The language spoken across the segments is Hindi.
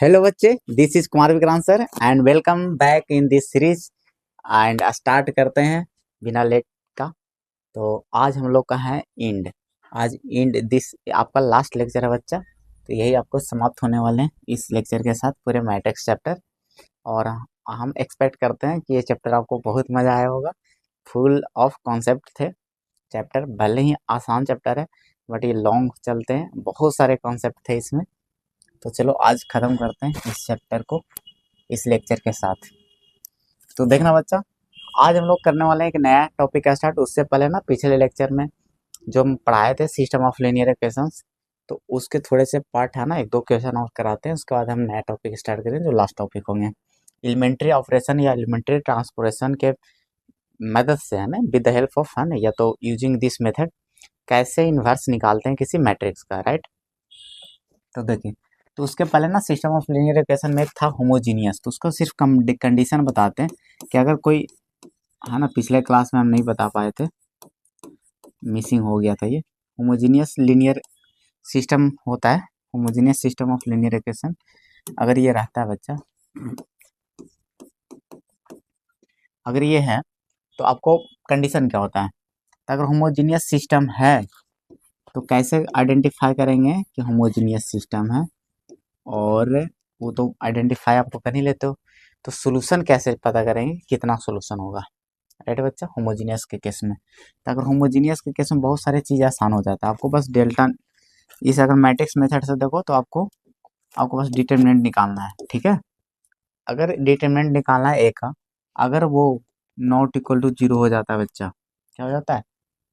हेलो बच्चे, this is Kumar Vikrant sir and welcome back in this series. And start करते हैं बिना लेट का। तो आज हम लोग का है इंड। आज इंड दिस आपका लास्ट लेक्चर है बच्चा, तो यही आपको समाप्त होने वाले हैं इस लेक्चर के साथ पूरे मैट्रिक्स चैप्टर। और हम एक्सपेक्ट करते हैं कि ये चैप्टर आपको बहुत मज़ा आया होगा। फुल ऑफ कॉन्सेप्ट थे चैप्टर, भले ही आसान चैप्टर है बट ये लॉन्ग चलते हैं, बहुत सारे कॉन्सेप्ट थे इसमें। तो चलो आज ख़त्म करते हैं इस चैप्टर को इस लेक्चर के साथ। तो देखना बच्चा, आज हम लोग करने वाले हैं एक नया टॉपिक का स्टार्ट। उससे पहले ना पिछले लेक्चर में जो हम पढ़ाए थे सिस्टम ऑफ लीनियर इक्वेशंस, तो उसके थोड़े से पार्ट है ना, एक दो क्वेश्चन और कराते हैं, उसके बाद हम नया टॉपिक स्टार्ट करें जो लास्ट टॉपिक होंगे। एलिमेंट्री ऑपरेशन या एलिमेंट्री ट्रांसपोरेशन के मदद से है ना, विद द हेल्प ऑफ है ना, या तो यूजिंग दिस मेथड कैसे इन्वर्स निकालते हैं किसी मैट्रिक्स का, राइट। तो देखिए, तो उसके पहले ना सिस्टम ऑफ लीनियर इक्वेशन में एक था होमोजीनियस, तो उसको सिर्फ कंडीशन बताते हैं कि अगर कोई है ना, पिछले क्लास में हम नहीं बता पाए थे, मिसिंग हो गया था ये। होमोजीनियस लीनियर सिस्टम होता है, homogeneous system of linear equation अगर ये रहता है बच्चा, अगर ये है तो आपको कंडीशन क्या होता है। तो अगर होमोजीनियस सिस्टम है तो कैसे आइडेंटिफाई करेंगे कि होमोजीनियस सिस्टम है, और वो तो आइडेंटिफाई आप तो कर ही लेते हो, तो सोल्यूशन कैसे पता करेंगे, कितना सोल्यूशन होगा, राइट बच्चा, होमोजीनियस के केस में। तो अगर होमोजीनियस के केस में बहुत सारी चीज़ें आसान हो जाता है, आपको बस डेल्टा, इस अगर मैट्रिक्स मेथड से देखो तो आपको आपको बस डिटरमिनेंट निकालना है, ठीक है। अगर डिटरमिनेंट निकालना है ए का, अगर वो नॉट इक्वल टू जीरो हो जाता है बच्चा, क्या हो जाता है,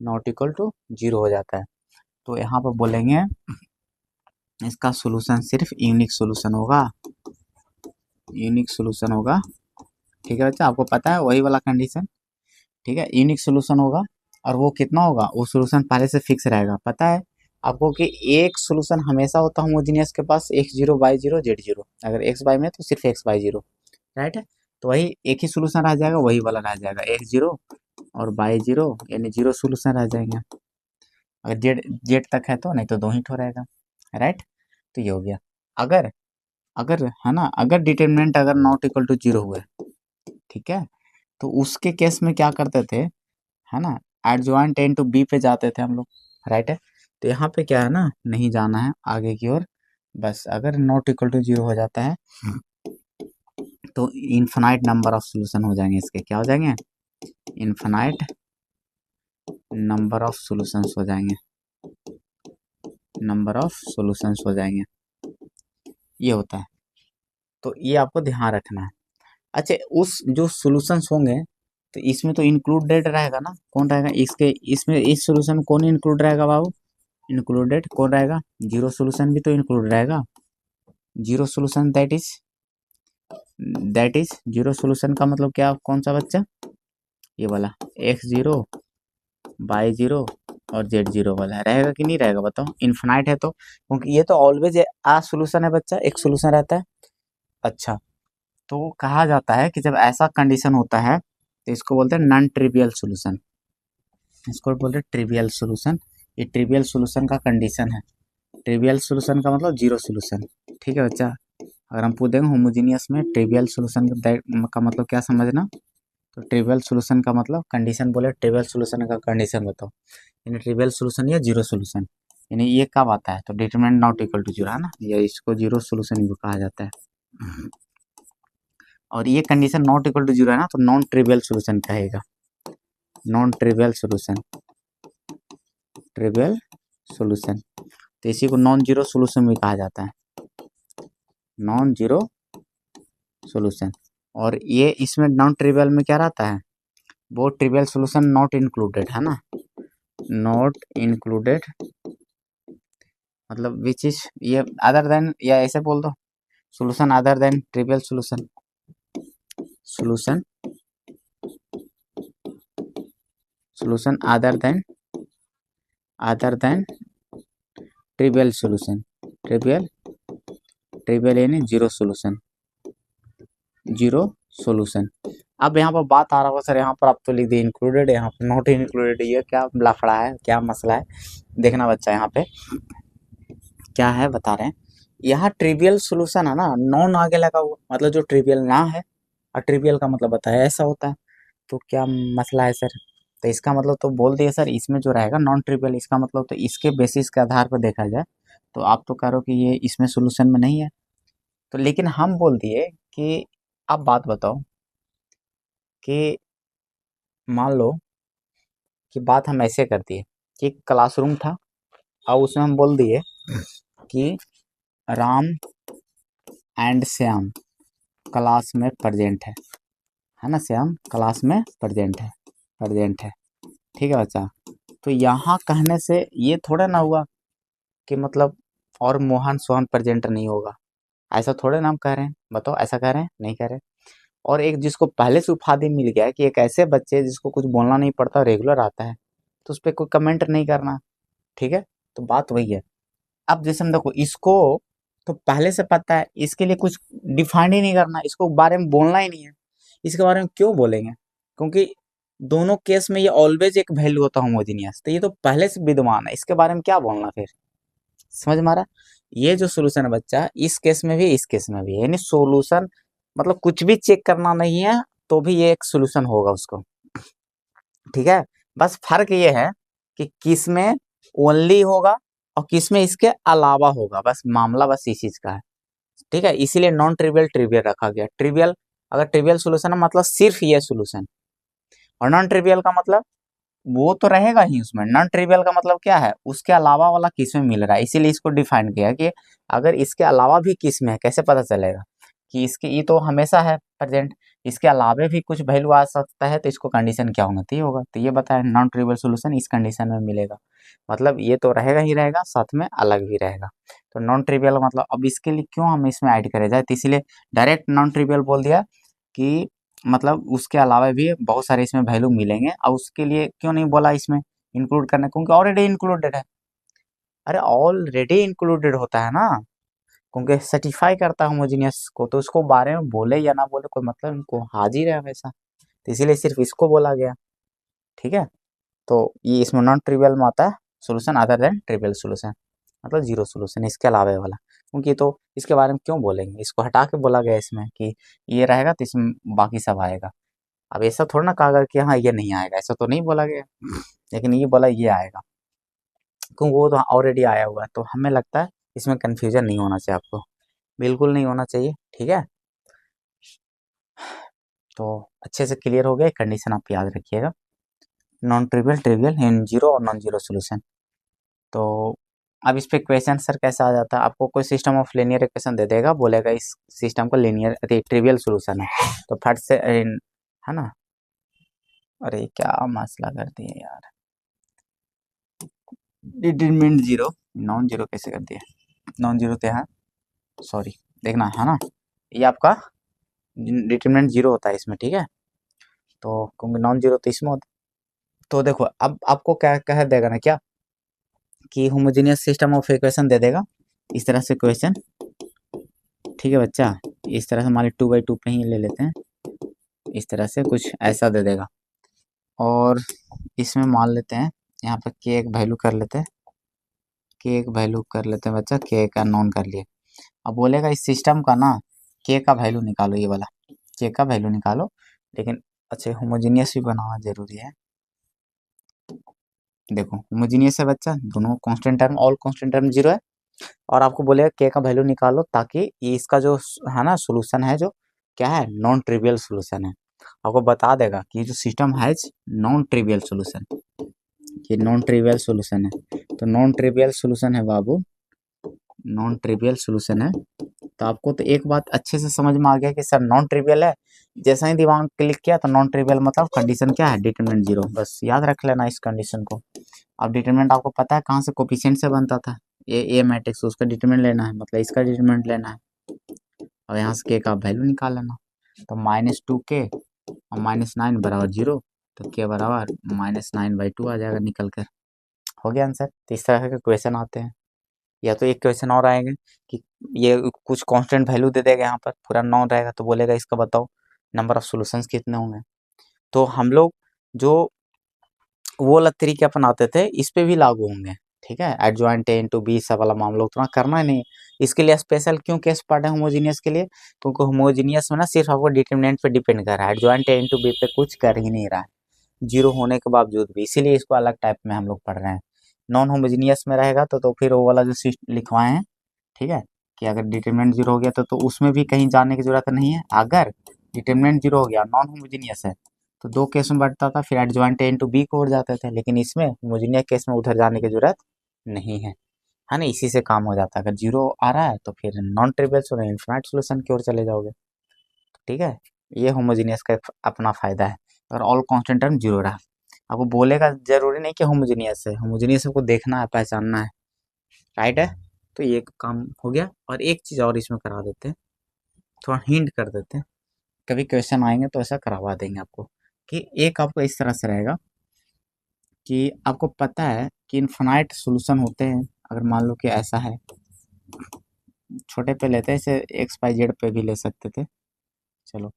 नॉट इक्वल टू जीरो हो जाता है, तो यहाँ पर बोलेंगे इसका सोल्यूशन सिर्फ यूनिक सोल्यूशन होगा, यूनिक सोल्यूशन होगा, ठीक है बच्चा, आपको पता है वही वाला कंडीशन, ठीक है, यूनिक सोल्यूशन होगा। और वो कितना होगा, वो सोल्यूशन पहले से फिक्स रहेगा, पता है आपको कि एक सोल्यूशन हमेशा होता है होमोजीनियस के पास, X zero Y zero Z zero, अगर एक्स वाई में तो सिर्फ एक्स वाई जीरो, राइट है। तो वही एक ही सोल्यूशन रह जाएगा, वही वाला रह जाएगा, एक्स जीरो और वाई जीरो, यानी जीरो सोल्यूशन रह जाएंगे। अगर जेड जेड तक है तो, नहीं तो दो ही ठो रहेगा, राइट। तो ये हो गया। अगर अगर है ना, अगर डिटरमिनेंट अगर नॉट इक्वल टू जीरो हुए, ठीक है, तो उसके केस में क्या करते थे, है ना, एडजॉइंट एन टू बी पे जाते थे हम लोग, राइट है। तो यहाँ पे क्या है ना, नहीं जाना है आगे की ओर, बस अगर नॉट इक्वल टू जीरो हो जाता है तो इन्फिनाइट नंबर ऑफ सोल्यूशन हो जाएंगे इसके, क्या हो जाएंगे, इन्फिनाइट नंबर ऑफ सोल्यूशंस हो जाएंगे, नंबर ऑफ सोल्यूशंस हो जाएंगे, ये होता है। तो ये आपको ध्यान रखना है। अच्छा, उस जो सोल्यूशंस होंगे तो इसमें तो इंक्लूडेड रहेगा ना, कौन रहेगा इसके, इसमें इस सोल्यूशन में कौन इंक्लूड रहेगा बाबू, इंक्लूडेड कौन रहेगा, जीरो सोल्यूशन भी तो इंक्लूड रहेगा। Zero solution that is zero solution का मतलब क्या, कौन सा बच्चा, ये वाला एक्स जीरो वाई जीरो और जेड जीरो वाला रहेगा कि नहीं रहेगा, बताओ। इन्फिनाइट है तो, क्योंकि ये तो ऑलवेज आ सोल्यूशन है बच्चा, एक सोल्यूशन रहता है। अच्छा, तो कहा जाता है कि जब ऐसा कंडीशन होता है तो इसको बोलते हैं नॉन ट्रिवियल सोल्यूशन, इसको बोलते हैं ट्रिवियल सोल्यूशन। ये ट्रिवियल सोल्यूशन का कंडीशन है, ट्रिवियल सोल्यूशन का मतलब जीरो सोल्यूशन, ठीक है बच्चा। अगर हम पूछ देंगे होमोजीनियस में ट्रिवियल सोल्यूशन का मतलब क्या समझना, तो ट्रिवियल सोल्यूशन का मतलब कंडीशन बोले, ट्रिवियल सोल्यूशन का कंडीशन बताओ, यानी ट्रिवियल सोल्यूशन या जीरो सोल्यूशन, यानी ये कब आता है, तो determinant not equal to zero है ना, या इसको जीरो सोल्यूशन भी कहा जाता है। और ये condition not equal to zero है ना, तो नॉन ट्रिवियल सोल्यूशन कहेगा, non trivial solution, trivial solution, तो इसी को नॉन जीरो सोल्यूशन भी कहा जाता है, नॉन जीरो सोल्यूशन। और ये इसमें नॉन ट्रिवियल में क्या रहता है, वो ट्रिवियल सोल्यूशन नॉट इंक्लूडेड है ना, नॉट इंक्लूडेड मतलब विच इज, ये अदर देन, या ऐसे बोल दो solution other than trivial solution, solution solution other than trivial solution, trivial trivial यानी जीरो सोल्यूशन, जीरो सोल्यूशन। अब यहाँ पर बात आ रहा होगा सर, यहाँ पर आप तो लिख दिए इंक्लूडेड, यहाँ पर नॉट इंक्लूडेड, ये क्या लफड़ा है, क्या मसला है, देखना बच्चा यहाँ पे क्या है बता रहे हैं। यहाँ ट्रिवियल सोल्यूशन है ना, नॉन आगे लगा हुआ, मतलब जो ट्रिवियल ना है, और ट्रिवियल का मतलब बताया ऐसा होता है। तो क्या मसला है सर? तो इसका मतलब तो बोल दिए सर, इसमें जो रहेगा नॉन ट्रिवियल, इसका मतलब तो इसके बेसिस के आधार पर देखा जाए तो आप तो कह रहे हो कि ये इसमें सोल्यूशन में नहीं है। तो लेकिन हम बोल दिए कि आप बात बताओ कि मान लो कि बात हम ऐसे कर दिए कि एक क्लासरूम था, और उसमें हम बोल दिए कि राम एंड श्याम क्लास में प्रेजेंट है ना, श्याम क्लास में प्रेजेंट है, ठीक है बच्चा। तो यहाँ कहने से ये थोड़ा ना हुआ कि मतलब और मोहन सोहन प्रेजेंट नहीं होगा, ऐसा थोड़े ना हम कह रहे हैं, बताओ ऐसा कह रहे हैं, नहीं कह रहे। और एक जिसको पहले से उपाधि मिल गया है कि एक ऐसे बच्चे जिसको कुछ बोलना नहीं पड़ता, रेगुलर आता है, तो उस पर कोई कमेंट नहीं करना, ठीक है। तो बात वही है। अब जैसे हम देखो इसको तो पहले से पता है, इसके लिए कुछ डिफाइन ही नहीं करना, इसको बारे में बोलना ही नहीं है। इसके बारे में क्यों बोलेंगे? क्योंकि दोनों केस में ये ऑलवेज एक वैल्यू होता है होमोजीनियस, तो ये तो पहले से विद्यमान है, इसके बारे में क्या बोलना फिर? समझ में आ रहा? ये जो सोल्यूशन है बच्चा, इस केस में भी इस केस में भी, यानी सोल्यूशन मतलब कुछ भी चेक करना नहीं है तो भी ये एक सोल्यूशन होगा उसको, ठीक है। बस फर्क ये है कि किस में ओनली होगा और किस में इसके अलावा होगा, बस मामला बस इस चीज का है, ठीक है। इसीलिए नॉन ट्रिवियल ट्रिवियल रखा गया। ट्रिवियल, अगर ट्रिवियल सोल्यूशन है मतलब सिर्फ ये सोल्यूशन, और नॉन ट्रिवियल का मतलब वो तो रहेगा ही उसमें। नॉन ट्रिवियल का मतलब क्या है, उसके अलावा वाला किस में मिल रहा है, इसीलिए इसको डिफाइन किया कि अगर इसके अलावा भी किस में है, कैसे पता चलेगा कि इसके, ये तो हमेशा है प्रेजेंट, इसके अलावा भी कुछ वैल्यू आ सकता है, तो इसको कंडीशन क्या होना चाहिए होगा, तो ये बताया नॉन ट्रिवियल सोल्यूशन इस कंडीशन में मिलेगा, मतलब ये तो रहेगा ही रहेगा, साथ में अलग भी रहेगा। तो नॉन ट्रिवियल मतलब अब इसके लिए क्यों हम इसमें ऐड करे जाए, तो इसीलिए डायरेक्ट नॉन ट्रिवियल बोल दिया कि मतलब उसके अलावा भी बहुत सारे इसमें वैल्यू मिलेंगे, और उसके लिए क्यों नहीं बोला इसमें इंक्लूड करना, क्योंकि ऑलरेडी इंक्लूडेड है। अरे ऑलरेडी इंक्लूडेड होता है ना, क्योंकि सर्टिफाई करता है होमोजीनियस को, तो उसको बारे में बोले या ना बोले कोई मतलब इनको हाजिर है वैसा, तो इसीलिए सिर्फ इसको बोला गया, ठीक है। तो ये इसमें नॉन ट्रिवियल में आता है solution other than trivial solution, मतलब जीरो सोल्यूशन, इसके अलावा वाला, क्योंकि तो इसके बारे में क्यों बोलेंगे, इसको हटा के बोला गया इसमें कि ये रहेगा तो इसमें बाकी सब आएगा। अब ऐसा थोड़ा ना कहा गया कि हाँ ये नहीं आएगा, ऐसा तो नहीं बोला गया, लेकिन ये बोला ये आएगा, क्योंकि वो तो ऑलरेडी आया हुआ है। तो हमें लगता है इसमें कन्फ्यूजन नहीं होना चाहिए आपको, बिल्कुल नहीं होना चाहिए, ठीक है। तो अच्छे से क्लियर हो गया, कंडीशन आप याद रखिएगा, non trivial trivial in zero और नॉन जीरो सोल्यूशन। तो अब इस पे क्वेश्चन सर कैसा आ जाता है, आपको कोई सिस्टम ऑफ लीनियर इक्वेशन दे देगा, बोलेगा इस सिस्टम का लीनियर ट्रिवियल सोल्यूशन है, तो फट से है ना, अरे क्या मसला कर दिए यार, डिटरमिनेंट जीरो, नॉन जीरो कैसे कर दिया, नॉन जीरो तो यहाँ, सॉरी, देखना है ना, ये आपका डिटरमिनेंट जीरो होता है इसमें, ठीक है। तो क्योंकि नॉन जीरो तो इसमें होता, तो देखो अब आपको क्या कह देगा ना, क्या कि होमोजेनियस सिस्टम ऑफ इक्वेशन दे देगा इस तरह से क्वेश्चन, ठीक है बच्चा। इस तरह से मान ली 2/2 पे ही ले लेते हैं, इस तरह से कुछ ऐसा दे देगा, और इसमें मान लेते हैं यहाँ पे के एक वैल्यू कर लेते हैं, के एक वैल्यू कर लेते हैं बच्चा, के का नॉन कर लिए। अब बोलेगा इस सिस्टम का ना के का वैल्यू निकालो, ये वाला के का वैल्यू निकालो, लेकिन अच्छा होमोजीनियस भी बनाना जरूरी है। देखो होमोजीनियस है बच्चा, दोनों constant term, all constant term zero है, और आपको बोलेगा के का वैल्यू निकालो, ताकि ये इसका जो है ना सोल्यूशन है, जो क्या है नॉन ट्रिवियल सोल्यूशन है, आपको बता देगा कि जो सिस्टम है नॉन ट्रिवियल सोल्यूशन, ये नॉन ट्रिवियल सोल्यूशन है। तो नॉन ट्रिवियल सोल्यूशन है बाबू, नॉन ट्रिवियल सोल्यूशन है। तो आपको तो एक बात अच्छे से समझ में आ गया कि सर नॉन ट्रिवियल है, जैसा ही दिमाग क्लिक किया तो नॉन ट्रिवियल मतलब कंडीशन क्या है, डिटरमिनेंट जीरो, बस याद रख लेना इस कंडीशन को। अब डिटरमिनेंट आपको पता है कहाँ से, कोफिशिएंट से बनता था, ए मैट्रिक्स, उसका डिटरमिनेंट लेना है, मतलब इसका डिटरमिनेंट लेना है, और यहाँ से के का वैल्यू निकाल लेना। तो -2k और -9 बराबर जीरो, तो के बराबर -9/2 आ जाएगा निकल कर, हो गया आंसर। तो इस तरह के क्वेश्चन आते हैं। या तो एक क्वेश्चन और आएंगे कि ये कुछ कांस्टेंट वैल्यू दे देगा, यहाँ पर पूरा 9 रहेगा, तो बोलेगा इसका बताओ नंबर ऑफ सॉल्यूशंस कितने होंगे। तो हम लोग जो वो वाला तरीके अपनाते थे, इस पे भी लागू होंगे, ठीक है। एडजॉइंट ए इंटू बी सब वाला मामला उतना करना ही नहीं, इसके लिए स्पेशल क्यों केस पढ़ रहे हैं होमोजीनियस के लिए, क्योंकि होमोजीनियस में ना सिर्फ आपको डिटरमिनेंट पे डिपेंड कर रहा है, एडजॉइंट ए इंटू बी पे कुछ कर ही नहीं रहा है, जीरो होने के बावजूद भी, इसीलिए इसको अलग टाइप में हम लोग पढ़ रहे हैं। नॉन होमोजीनियस में रहेगा तो फिर वो वाला जो लिखवाए हैं, ठीक है, कि अगर डिटरमिनेंट जीरो हो गया तो उसमें भी कहीं जाने की जरूरत नहीं है। अगर डिटरमिनेंट जीरो हो गया, नॉन होमोजीनियस है, तो दो केस में बढ़ता था, फिर एडजॉइंट ए इंटू बी को उड़ जाते थे, लेकिन इसमें होमोजीनियस केस में उधर जाने की जरूरत नहीं है ना, इसी से काम हो जाता है। अगर जीरो आ रहा है तो फिर non trivial solution, infinite solution की ओर चले जाओगे, ठीक है। ये होमोजीनियस का अपना फायदा है। अगर ऑल कांस्टेंट टर्म जीरो रहा, आपको बोलेगा जरूरी नहीं कि होमोजीनियस है, होमोजीनियस को देखना है, पहचानना है, राइट है। तो ये काम हो गया। और एक चीज और इसमें करा देते हैं, थोड़ा हिंट कर देते हैं, कभी क्वेश्चन आएंगे तो ऐसा करवा देंगे आपको, कि एक आपको इस तरह से रहेगा कि आपको पता है कि इन्फिनाइट सॉल्यूशन होते हैं। अगर मान लो कि ऐसा है, छोटे पे लेते हैं, इसे एक्स वाई जेड पे भी ले सकते थे, चलो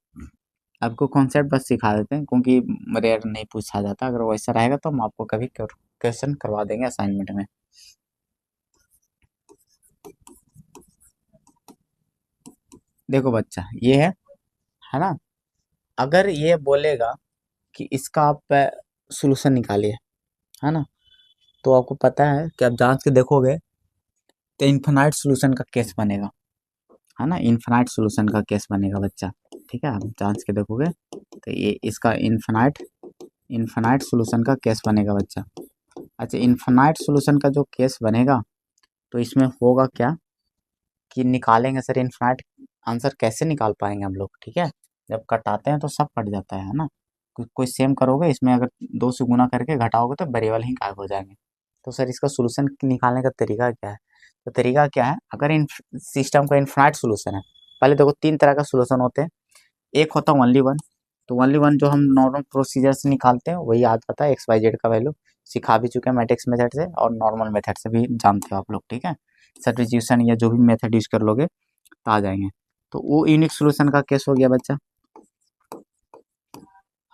आपको कॉन्सेप्ट बस सिखा देते हैं, क्योंकि रेयर नहीं पूछा जाता। अगर वैसा रहेगा तो हम आपको कभी क्वेश्चन करवा देंगे असाइनमेंट में। देखो बच्चा, ये है ना, अगर ये बोलेगा कि इसका आप सोल्यूशन निकालिए, है ना, तो आपको पता है कि आप जांच के देखोगे तो इन्फिनाइट सॉल्यूशन का केस बनेगा, है ना, इन्फिनाइट सॉल्यूशन का केस बनेगा बच्चा, ठीक है। आप जांच के देखोगे तो ये इसका इन्फिनाइट सॉल्यूशन का केस बनेगा बच्चा। अच्छा, इन्फिनाइट सॉल्यूशन का जो केस बनेगा तो इसमें होगा क्या कि निकालेंगे सर इन्फिनाइट, आंसर कैसे निकाल पाएंगे हम लोग, ठीक है। जब कटाते हैं तो सब कट जाता है ना, कोई सेम करोगे, इसमें अगर दो से गुना करके घटाओगे तो वेरिएबल ही गायब हो जाएंगे। तो सर इसका सोल्यूशन निकालने का तरीका क्या है, तो तरीका क्या है, अगर इन सिस्टम का इन्फिनाइट सोल्यूशन है, पहले देखो तीन तरह का सोल्यूशन होते हैं। एक होता है ओनली वन, तो ओनली वन जो हम नॉर्मल प्रोसीजर से निकालते हैं वही आ जाता है, एक्स वाई जेड का वैल्यू सिखा भी चुके हैं मैट्रिक्स मेथड से, और नॉर्मल मेथड से भी जानते हो आप लोग, ठीक है। सब्स्टिट्यूशन या जो भी मेथड यूज कर लोगे तो आ जाएंगे। तो वो यूनिक सोल्यूशन का केस हो गया बच्चा,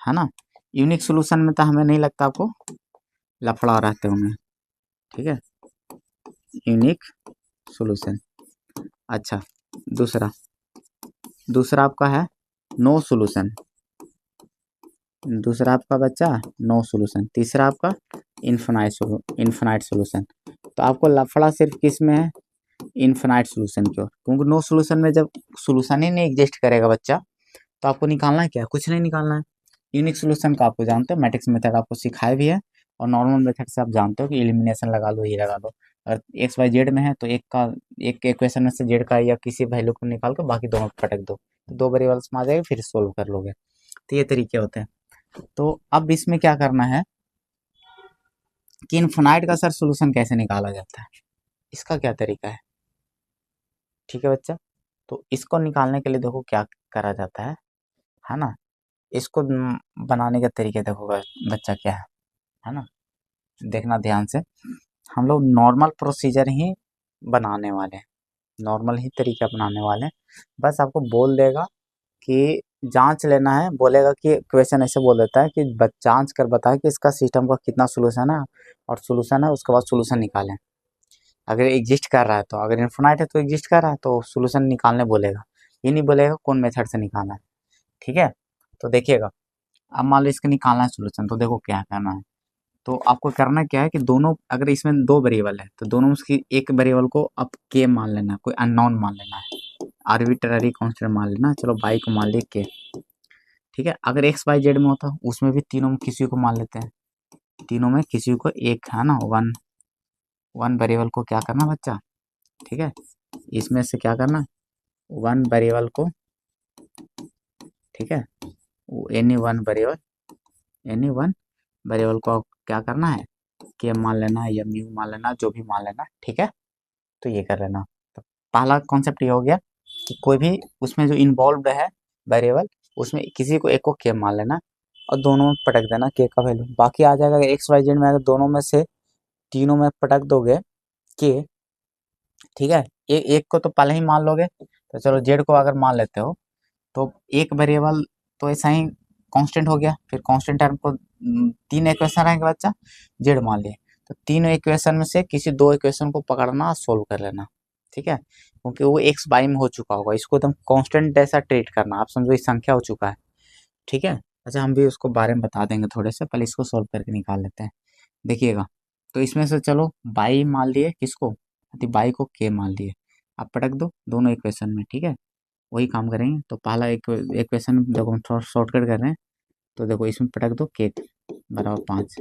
है ना। यूनिक सोल्यूशन में तो हमें नहीं लगता आपको लफड़ा रहते होंगे, ठीक है, यूनिक सोल्यूशन। अच्छा, दूसरा दूसरा आपका है नो सोल्यूशन, दूसरा आपका बच्चा नो सोल्यूशन, तीसरा आपका इन्फिनाइट सोल्यूशन। तो आपको लफड़ा सिर्फ किस में है, इन्फिनाइट सोल्यूशन की ओर, क्योंकि नो सोल्यूशन में जब सोल्यूशन ही नहीं एग्जिस्ट करेगा बच्चा, तो आपको निकालना है क्या, कुछ नहीं निकालना है। यूनिक सोल्यूशन का आपको जानते हो, मैट्रिक्स मेथड आपको सिखाया भी है, और नॉर्मल मेथड से आप जानते हो कि एलिमिनेशन लगा लो, ये लगा लो। अगर एक्स वाई जेड में है तो एक इक्वेशन में से जेड का या किसी वैल्यू को निकाल कर बाकी दोनों को पटक दो, तो दो वेरिएबल्स में आ जाएगा, फिर सोल्व कर लोगे। तो ये तरीके होते हैं। तो अब इसमें क्या करना है कि इन्फिनाइट का सर सोल्यूशन कैसे निकाला जाता है, इसका क्या तरीका है, ठीक है बच्चा। तो इसको निकालने के लिए देखो क्या करा जाता है ना, इसको बनाने के तरीके देखो बच्चा क्या है ना, देखना ध्यान से। हम लोग नॉर्मल प्रोसीजर ही बनाने वाले हैं, नॉर्मल ही तरीके अपनाने वाले हैं। बस आपको बोल देगा कि जांच लेना है, बोलेगा कि क्वेश्चन ऐसे बोल देता है कि जांच कर बताए कि इसका सिस्टम का कितना सोल्यूशन है, और सोल्यूशन है उसके बाद सोल्यूशन निकालें। अगर एग्जिस्ट कर रहा है तो, अगर इन्फिनाइट है तो एग्जिस्ट कर रहा है तो सोल्यूशन निकालने बोलेगा, ये नहीं बोलेगा कौन मेथड से निकालना है, ठीक है। तो देखिएगा, अब मान लो इसका निकालना है सोल्यूशन, तो देखो क्या करना है। तो आपको करना क्या है कि दोनों, अगर इसमें दो वेरिएबल है तो दोनों उसकी एक वेरिएबल को अब के मान लेना है, कोई अननोन मान लेना है, आर्बिट्ररी कांस्टेंट मान लेना, चलो बाई को मान लिया के, ठीक है। अगर एक्स वाई जेड में होता उसमें भी तीनों में किसी को मान लेते हैं, तीनों में किसी को एक, है ना, वन वन वेरिएबल को क्या करना बच्चा, ठीक है, इसमें से क्या करना, वन वेरिएबल को, ठीक है, एनी वन वेरिएबल को क्या करना है, के मान लेना या म्यू मान लेना, जो भी मान लेना, ठीक है। तो ये कर लेना। तो पहला कॉन्सेप्ट ये हो गया कि कोई भी उसमें जो इन्वॉल्व है वेरिएबल, उसमें किसी को एक को के मान लेना और दोनों में पटक देना के का वैल्यू, बाकी आ जाएगा एक्स वाई जेड में। अगर दोनों में से तीनों में पटक दोगे के, ठीक है, एक को तो पहले ही मान लोगे, तो चलो जेड को अगर मान लेते हो तो एक वेरिएबल तो ऐसा ही कांस्टेंट हो गया, फिर कांस्टेंट टर्म को तीन इक्वेशन रहेंगे बच्चा, जेड मान लिए, तो तीनों इक्वेशन में से किसी दो इक्वेशन को पकड़ना, सोल्व कर लेना, ठीक है, क्योंकि वो एक्स वाई में हो चुका होगा, इसको एकदम कांस्टेंट जैसा ट्रीट करना, आप समझो ये संख्या हो चुका है, ठीक है। अच्छा हम भी उसको बारे में बता देंगे थोड़े से, पहले इसको सॉल्व करके निकाल लेते हैं। देखिएगा, तो इसमें से चलो बाई मान लिए किसको, यदि बाई को के मान लिए, आप पटक दो दोनों इक्वेशन में, ठीक है, वही काम करेंगे। तो पहला इक्वेशन देखो हम थोड़ा शॉर्टकट कर रहे हैं, तो देखो इसमें पटक दो के बराबर 5,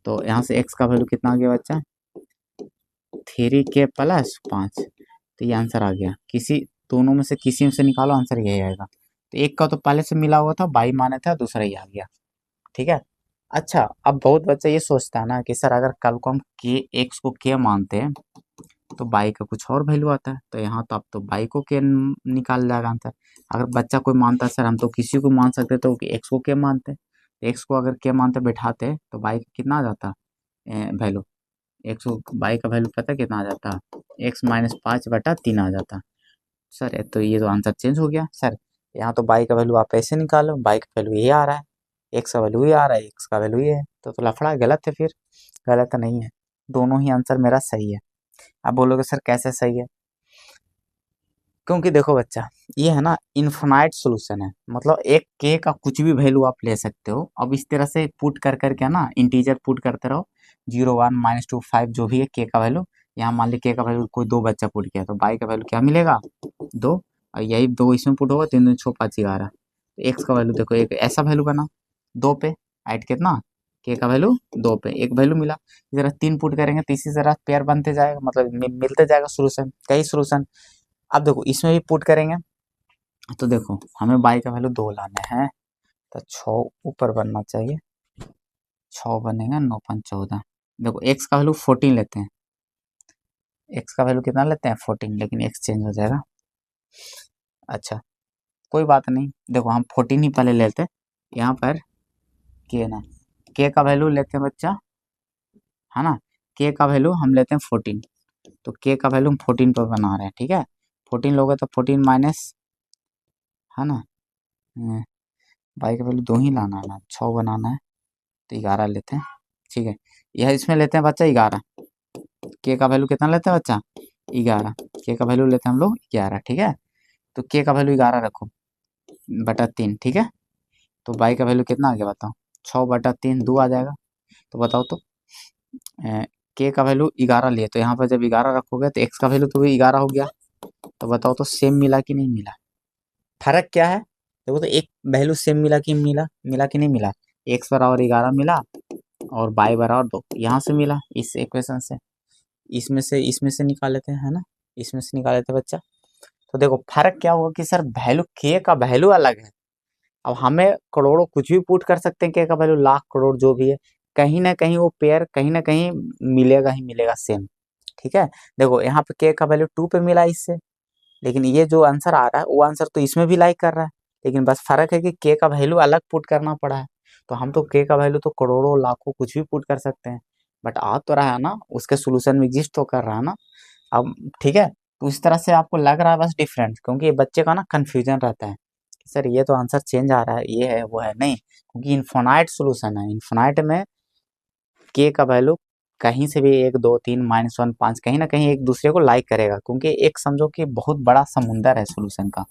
तो यहाँ से एक्स का वैल्यू कितना आ गया बच्चा, 3k+5, तो ये आंसर आ गया। किसी दोनों में से किसी में से निकालो, आंसर यही आएगा। तो एक का तो पहले से मिला हुआ था, बाई माने था, दूसरा ही आ गया, ठीक है। अच्छा अब बहुत बच्चा ये सोचता है ना कि सर अगर कल को हम के एक्स को के मानते हैं तो बाई का कुछ और वैल्यू आता है, तो यहाँ तो अब तो बाई को के निकाल जाएगा आंसर। अगर बच्चा कोई मानता है सर हम तो किसी को मान सकते तो एक्स को के मानते, एक्स को अगर के मानते बैठाते तो बाई का कितना आ जाता वैल्यू, एक सौ बाई का वैल्यू पता कितना आ जाता, x-5/3 आ जाता। सर तो ये तो आंसर चेंज हो गया सर, यहाँ तो बाई का वैल्यू आप ऐसे निकालो, बाई का वैल्यू ये आ रहा है, एक्स का वैल्यू ये आ रहा है, एक्स का वैल्यू ये है, तो लफड़ा गलत है फिर, गलत नहीं है, दोनों ही आंसर मेरा सही है। आप बोलोगे सर कैसे सही है, क्योंकि देखो बच्चा ये है ना इन्फिनाइट सॉल्यूशन है, मतलब एक के का कुछ भी वैल्यू आप ले सकते हो। अब इस तरह से पुट कर करके ना इंटीजर पुट करते रहो, 0 1 -2 5 जो भी है के का वैल्यू, यहाँ मान ली के का वैल्यू कोई दो बच्चा पुट किया तो बाई का वैल्यू क्या मिलेगा, 2, और यही 2 इसमें पुट होगा, 3 2 6 5 11, तो एक्स का वैल्यू देखो एक ऐसा वैल्यू बना 2 पे, हाइट कितना, के का वैल्यू 2 पे एक वैल्यू मिला, इस तरह 3 पुट करेंगे तो इसी तरह पेयर बनते जाएगा, मतलब मिलते जाएगा सोल्यूशन, कई सोल्यूशन। अब देखो इसमें भी पुट करेंगे, तो देखो हमें बाई का वैल्यू 2 लाना है, तो 6 ऊपर बनना चाहिए, 6 बनेगा, 9 5 14, देखो एक्स का वैल्यू 14 लेते हैं, एक्स का वैल्यू कितना लेते हैं 14, लेकिन एक्स चेंज हो जाएगा। अच्छा कोई बात नहीं, देखो हम 14 ही पहले लेते हैं, यहाँ पर के ना, के का वैल्यू लेते हैं बच्चा, है ना, के का वैल्यू हम लेते हैं 14, तो के का वैल्यू हम 14 पर बना रहे हैं, ठीक है। 14 लोगे तो 14 माइनस, है ना, बाई का वैल्यू 2 ही लाना है ना, 6 बनाना है, तो 11 लेते हैं, ठीक है। यह इसमें लेते हैं बच्चा 11, के का वैल्यू कितना लेते हैं बच्चा 11, के का वैल्यू लेते हैं हम लोग 11, ठीक है। तो के का वैल्यू 11 रखो बटा 3, ठीक है। तो बाई का वैल्यू कितना आ गया बताओ, 6/3 2 आ जाएगा, तो बताओ तो के का वैल्यू 11 लिए, तो यहाँ पर जब 11 रखोगे तो एक्स का वैल्यू तो भी 11 हो गया, तो बताओ तो सेम मिला कि नहीं मिला, फर्क क्या है, देखो तो एक वैल्यू सेम मिला कि मिला, मिला कि नहीं मिला, एक्स बराबर 11 मिला और बाई बराबर 2 यहाँ से मिला, इस इक्वेशन से, इसमें से निकाल लेते हैं, है ना, इसमें से निकाल लेते हैं बच्चा। तो देखो फर्क क्या होगा कि सर वैल्यू के का वैल्यू अलग है, अब हमें करोड़ों कुछ भी पुट कर सकते हैं, के का वैल्यू लाख करोड़ जो भी है, कहीं ना कहीं वो पेयर कहीं ना कहीं मिलेगा ही मिलेगा सेम, ठीक है। देखो यहाँ पे के का वैल्यू 2 पे मिला इससे, लेकिन ये जो आंसर आ रहा है वो आंसर तो इसमें भी लाइक कर रहा है, लेकिन बस फर्क है कि के का वैल्यू अलग पुट करना पड़ा है, तो हम तो के का वैल्यू तो करोड़ों लाखों कुछ भी पुट कर सकते हैं, बट आ तो रहा है ना, उसके सोल्यूशन में एग्जिस्ट तो कर रहा है ना, अब ठीक है। तो इस तरह से आपको लग रहा है बस डिफरेंट, क्योंकि ये बच्चे का ना कन्फ्यूजन रहता है कि सर ये तो आंसर चेंज आ रहा है, ये है वो है, नहीं, क्योंकि इन्फोनाइट सोल्यूशन है, इन्फोनाइट में के का वैल्यू कहीं से भी 1 2 3 -1 5 कहीं ना कहीं एक दूसरे को लाइक करेगा, क्योंकि एक समझो कि बहुत बड़ा समुंदर है सोल्यूशन का,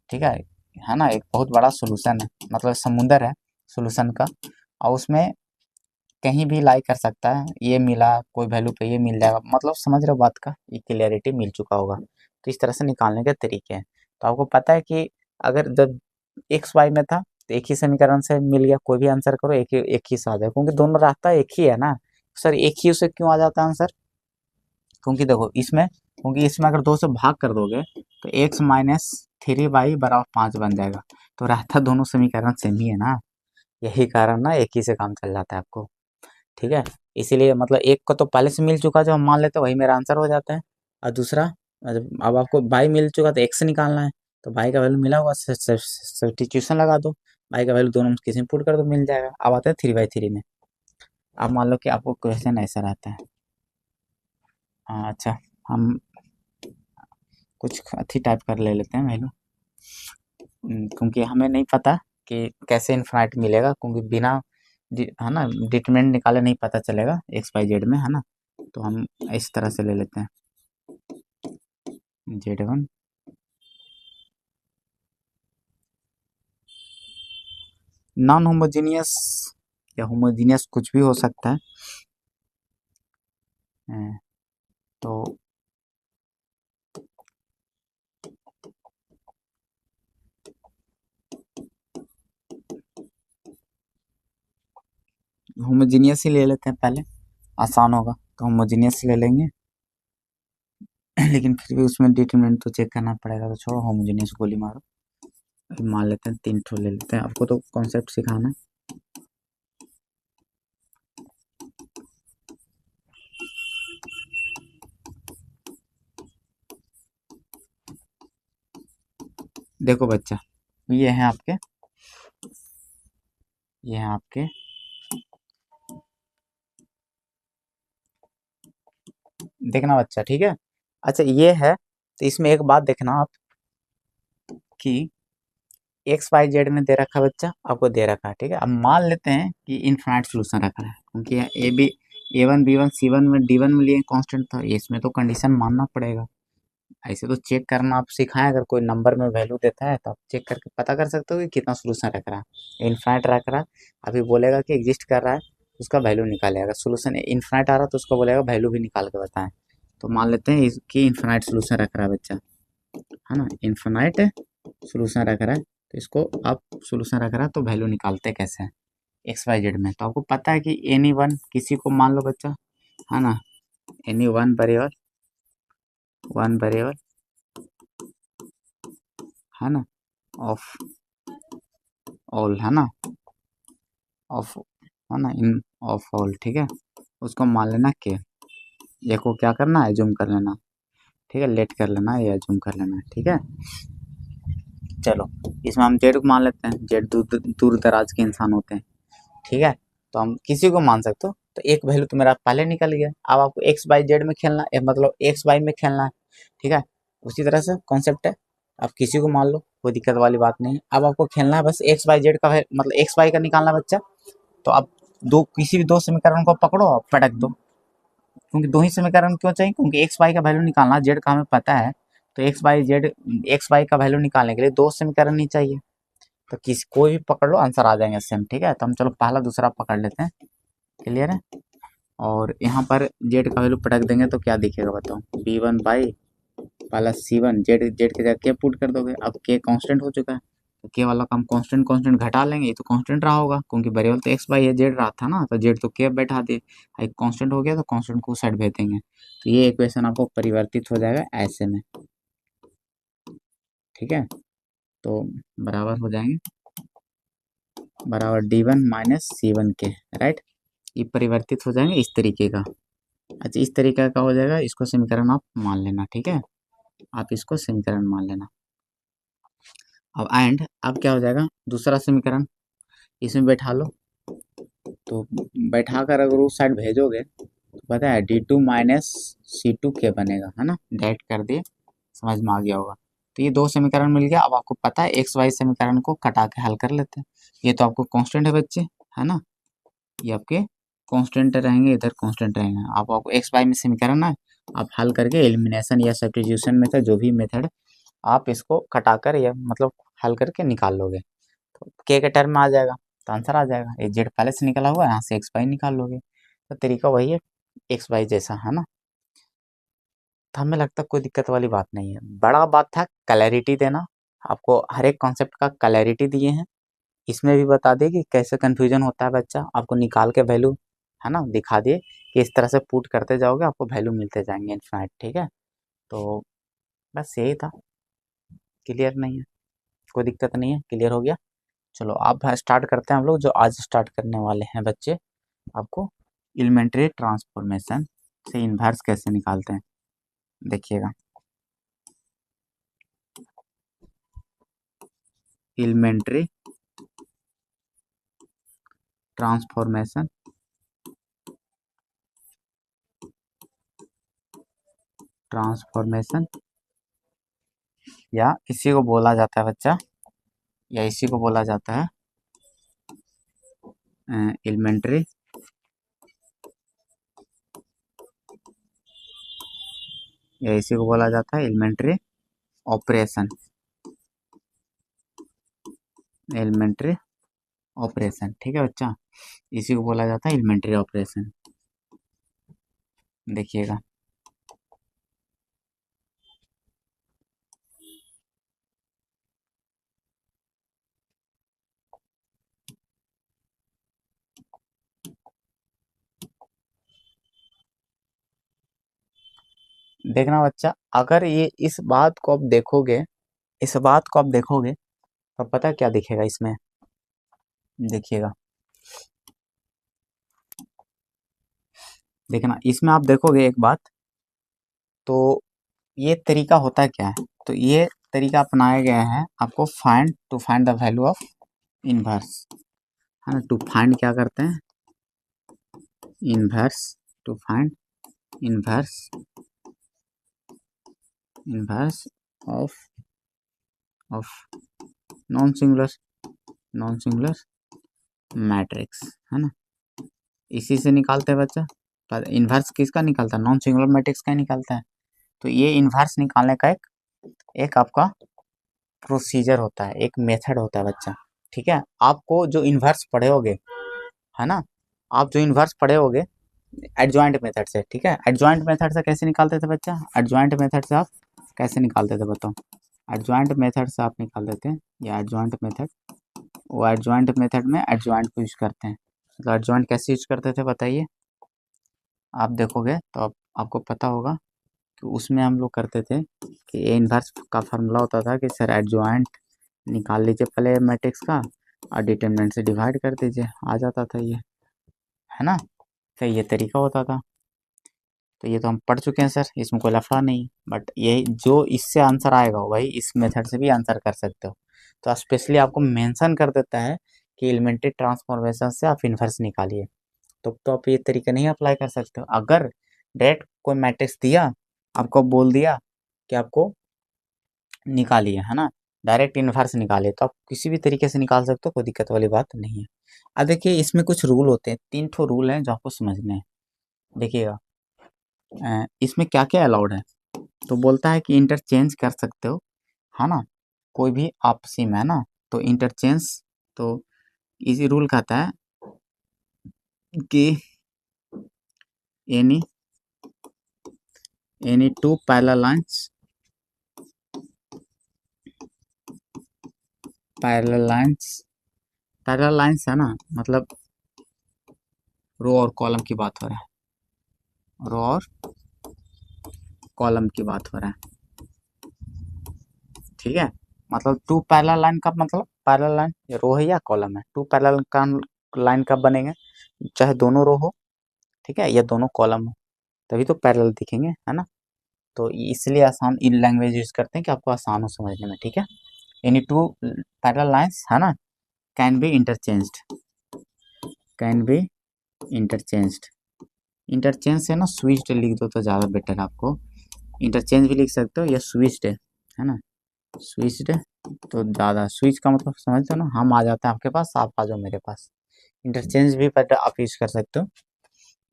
ठीक है ना, एक बहुत बड़ा सोल्यूशन है, मतलब समुंदर है सोल्यूशन का, और उसमें कहीं भी लाई कर सकता है, ये मिला कोई वैल्यू पे ये मिल जाएगा, मतलब समझ रहे हो बात का, ये क्लियरिटी मिल चुका होगा। तो इस तरह से निकालने के तरीके हैं, तो आपको पता है कि अगर जब एक्स वाई में था तो एक ही समीकरण से मिल गया, कोई भी आंसर करो एक ही से आ जाए, क्योंकि दोनों रास्ता एक ही है ना, सर एक ही उसे क्यों आ जाता है आंसर, क्योंकि इसमें अगर 2 से भाग कर दोगे तो x-3y = 5 बन जाएगा, तो रास्ता दोनों समीकरण सेम ही है ना, यही कारण ना एक ही से काम चल जाता है आपको, ठीक है। इसीलिए मतलब एक को तो पहले से मिल चुका जो हम मान लेते हैं वही मेरा आंसर हो जाता है, और दूसरा अब आपको बाई मिल चुका तो एक्स निकालना है, तो बाई का वैल्यू मिला होगा सब्स्टिट्यूशन लगा दो, बाई का वैल्यू दोनों में किसी में पुट कर दो मिल जाएगा। अब आते हैं 3/3 में, अब मान लो कि आपको क्वेश्चन ऐसा रहता है, हाँ अच्छा हम कुछ अच्छी टाइप कर ले लेते हैं वैल्यू, क्योंकि हमें नहीं पता कि कैसे इन्फिनाइट मिलेगा, क्योंकि बिना है ना डिटरमिनेंट निकाले नहीं पता चलेगा एक्स वाई जेड में, है ना, तो हम इस तरह से ले लेते हैं, Z1 नॉन होमोजीनियस या होमोजीनियस कुछ भी हो सकता है। तो होमोजीनियस ही ले लेते हैं पहले, आसान होगा तो होमोजीनियस ले लेंगे। लेकिन फिर भी उसमें डिटरमिनेंट तो चेक करना पड़ेगा, तो छोड़ो होमोजीनियस गोली मारो। मान लेते हैं 3 ठो ले लेते हैं, आपको तो कॉन्सेप्ट सिखाना है। देखो बच्चा, ये हैं आपके, ये हैं आपके देखना बच्चा, ठीक है। अच्छा ये है, तो इसमें एक बात देखना आप कि एक्स वाई जेड में दे रखा है बच्चा, आपको दे रखा है, ठीक है। अब मान लेते हैं कि इनफाइनाइट सोल्यूशन रखा है, क्योंकि A B A1 B1 C1 में D1 में लिए कांस्टेंट था, इसमें तो कंडीशन मानना पड़ेगा। ऐसे तो चेक करना आप सिखाएं, अगर कोई नंबर में वैल्यू देता है तो आप चेक करके पता कर सकते हो कि कितना सोल्यूशन रख रहा है। इनफाइनाइट रख रहा है, अभी बोलेगा कि एग्जिस्ट कर रहा है, उसका वैल्यू निकालेगा। अगर सोल्यूशन इनफाइनाइट आ रहा है तो उसको बोलेगा वैल्यू भी निकाल के बताएं। तो मान लेते हैं कि इनफाइनाइट सोल्यूशन रख रहा है बच्चा, है ना, इनफाइनाइट सोल्यूशन रख रहा है, तो इसको आप सोल्यूशन रख रहा है तो वैल्यू निकालते कैसे हैं एक्स वाई जेड में। तो आपको पता है कि एनी वन किसी को मान लो बच्चा, है ना, एनी वन वेरिएबल, है ना, ऑफ ऑल, है ना, ऑफ, है ना, इन ऑफ ऑल, ठीक है। उसको मान लेना के, ये को क्या करना है, जूम कर लेना, ठीक है, लेट कर लेना या जूम कर लेना, ठीक है। चलो इसमें हम जेड को मान लेते हैं, जेड दूर दराज के इंसान होते हैं, ठीक है। तो हम किसी को मान सकते हो, तो एक वैल्यू तो मेरा पहले निकल गया। अब आपको एक्स बाई जेड में खेलना है, मतलब एक्स वाई में खेलना है, ठीक है। उसी तरह से कॉन्सेप्ट है, आप किसी को मान लो, कोई दिक्कत वाली बात नहीं है। अब आपको खेलना है बस एक्स वाई जेड का, मतलब एक्स वाई का निकालना बच्चा। तो अब दो किसी भी दो समीकरण को पकड़ो और पटक दो, क्योंकि दो ही समीकरण क्यों चाहिए, क्योंकि एक्स वाई का वैल्यू निकालना, जेड का हमें पता है, तो एक्स वाई का वैल्यू निकालने के लिए दो समीकरण ही चाहिए। तो किसी कोई भी पकड़ लो, आंसर आ जाएंगे सेम, ठीक है। तो हम चलो पहला दूसरा पकड़ लेते हैं, क्लियर है। और यहाँ पर जेड का वैल्यू पटक देंगे तो क्या दिखेगा बताओ, B1 plus C1, Z Z की जगह के पुट कर दोगे। अब के कांस्टेंट हो चुका है, तो के वाला काम कांस्टेंट कांस्टेंट घटा लेंगे, ये तो कांस्टेंट रहा होगा, क्योंकि वेरिएबल तो एक्स वाई है, जेड रहा था ना, तो जेड तो के बैठा दिए, एक कांस्टेंट हो गया तो कांस्टेंट को साइड भेज देंगे। तो ये इक्वेशन आपको परिवर्तित हो जाएगा ऐसे में, ठीक है। तो बराबर हो जाएंगे, बराबर D1 माइनस C1 के, राइट। ये परिवर्तित हो जाएंगे इस तरीके का। अच्छा इस तरीके का हो जाएगा, इसको समीकरण आप मान लेना, ठीक है, आप इसको समीकरण मान लेना। अब एंड, अब क्या हो जाएगा, दूसरा समीकरण इसमें बैठा लो, तो बैठा कर अगर उस साइड भेजोगे तो पता है D2 माइनस C2 के बनेगा, है ना, डायरेक्ट कर दिए, समझ में आ गया होगा। तो ये दो समीकरण मिल गया। अब आपको पता है एक्स वाई समीकरण को कटा के हल कर लेते हैं। ये तो आपको कांस्टेंट है बच्चे, है ना, ये आपके कांस्टेंट रहेंगे, इधर कांस्टेंट रहेंगे। आपको एक्स वाई में समीकरण है, आप हल करके एलिमिनेशन या सब्स्टिट्यूशन मेथड, जो भी मेथड आप इसको कटाकर या मतलब हल करके निकाल लोगे, तो के टर्म में आ जाएगा, तो आंसर आ जाएगा। ये जेड पहले से निकला हुआ है, यहाँ से एक्स वाई निकाल लोगे, तो तरीका वही है, एक्स वाई जैसा, है ना। तो हमें लगता है कोई दिक्कत वाली बात नहीं है। बड़ा बात था क्लैरिटी देना, आपको हर एक कॉन्सेप्ट का क्लैरिटी दिए हैं। इसमें भी बता दिए कि कैसे कन्फ्यूजन होता है बच्चा, आपको निकाल के वैल्यू, है ना, दिखा दिए कि इस तरह से पुट करते जाओगे आपको वैल्यू मिलते जाएंगे इनफाइनाइट, ठीक है। तो बस यही था, क्लियर नहीं है, कोई दिक्कत नहीं है, क्लियर हो गया। चलो आप स्टार्ट करते हैं हम लोग, जो आज स्टार्ट करने वाले हैं बच्चे, आपको एलिमेंट्री ट्रांसफॉर्मेशन से इन्वर्स कैसे निकालते हैं देखिएगा। एलिमेंट्री ट्रांसफॉर्मेशन, ट्रांसफॉर्मेशन या इसी को बोला जाता है बच्चा, या इसी को बोला जाता है एलिमेंट्री या इसी को बोला जाता है एलिमेंट्री ऑपरेशन। एलिमेंट्री ऑपरेशन, ठीक है बच्चा, इसी को बोला जाता है एलिमेंट्री ऑपरेशन। देखिएगा, देखना बच्चा, अगर ये इस बात को आप देखोगे, इस बात को आप देखोगे तो पता क्या दिखेगा इसमें, देखिएगा, देखना इसमें आप देखोगे एक बात, तो ये तरीका होता क्या है, तो ये तरीका अपनाया गया है आपको find the value of inverse, है ना। टू फाइंड क्या करते हैं, inverse, to find inverse, inverse of of non singular matrix, है ना। इसी से निकालते हैं बच्चा, पर इनवर्स किसका निकालता है, नॉन सिंगुलर मैट्रिक्स का ही निकालता है। तो ये इनवर्स निकालने का एक आपका प्रोसीजर होता है, एक मेथड होता है बच्चा, ठीक है। आपको जो इनवर्स पढ़े होगे, है ना, आप जो इनवर्स पढ़े होगे एडजॉइंट मेथड से, ठीक है। एडजॉइंट मेथड से कैसे निकालते थे बच्चा, एडजॉइंट मेथड से आप कैसे निकालते थे बताओ, एडजॉइंट मेथड से आप निकाल देते हैं, या एडजॉइंट मेथड, वो एडजॉइंट मेथड में एडजॉइंट को यूज करते हैं। तो एडजॉइंट कैसे यूज करते थे बताइए, आप देखोगे तो आपको पता होगा कि उसमें हम लोग करते थे कि ए इनवर्स का फार्मूला होता था कि सर एडजॉइंट निकाल लीजिए पहले मैट्रिक्स का और डिटरमिनेंट से डिवाइड कर दीजिए, आ जाता था ये, है ना। तो ये तरीका होता था, तो ये तो हम पढ़ चुके हैं सर, इसमें कोई लफड़ा नहीं, बट ये जो इससे आंसर आएगा वही इस मेथड से भी आंसर कर सकते हो। तो स्पेशली आपको मेंशन कर देता है कि एलिमेंट्री ट्रांसफॉर्मेशन से आप इन्वर्स निकालिए, तो आप ये तरीका नहीं अप्लाई कर सकते हो। अगर डायरेक्ट कोई मैट्रिक्स दिया, आपको बोल दिया कि आपको निकालिए, है ना, डायरेक्ट इन्वर्स निकालिए, तो आप किसी भी तरीके से निकाल सकते हो, कोई दिक्कत वाली बात नहीं है। अब देखिए इसमें कुछ रूल होते हैं, 3 ठो रूल हैं जो आपको समझने हैं। देखिएगा, इसमें क्या क्या अलाउड है, तो बोलता है कि इंटरचेंज कर सकते हो, है ना, कोई भी आपसी में, है ना, तो इंटरचेंज, तो इसी रूल कहता है कि any any two parallel lines, parallel lines, parallel lines है ना, मतलब रो और कॉलम की बात हो रहा है, रो और कॉलम की बात हो रहा है, ठीक है। मतलब टू पैरेलल लाइन का मतलब, पैरेलल लाइन ये रो है या कॉलम है, टू पैरेलल का लाइन कब बनेंगे, चाहे दोनों रो हो, ठीक है, या दोनों कॉलम हो, तभी तो पैरेलल दिखेंगे, है ना। तो इसलिए आसान इन लैंग्वेज यूज करते हैं कि आपको आसान हो समझने में, ठीक है। एनी टू पैरेलल लाइंस, है ना, can B interchanged, can be interchanged, interchange से ना स्विच्ड लिख दो तो ज़्यादा बेटर, आपको इंटरचेंज भी लिख सकते हो या स्विच्ड है ना, स्विच्ड तो ज़्यादा, स्विच का मतलब समझते हो ना, हम आ जाते हैं आपके पास, आप आ जाओ मेरे पास, इंटरचेंज भी बट आप यूज कर सकते हो,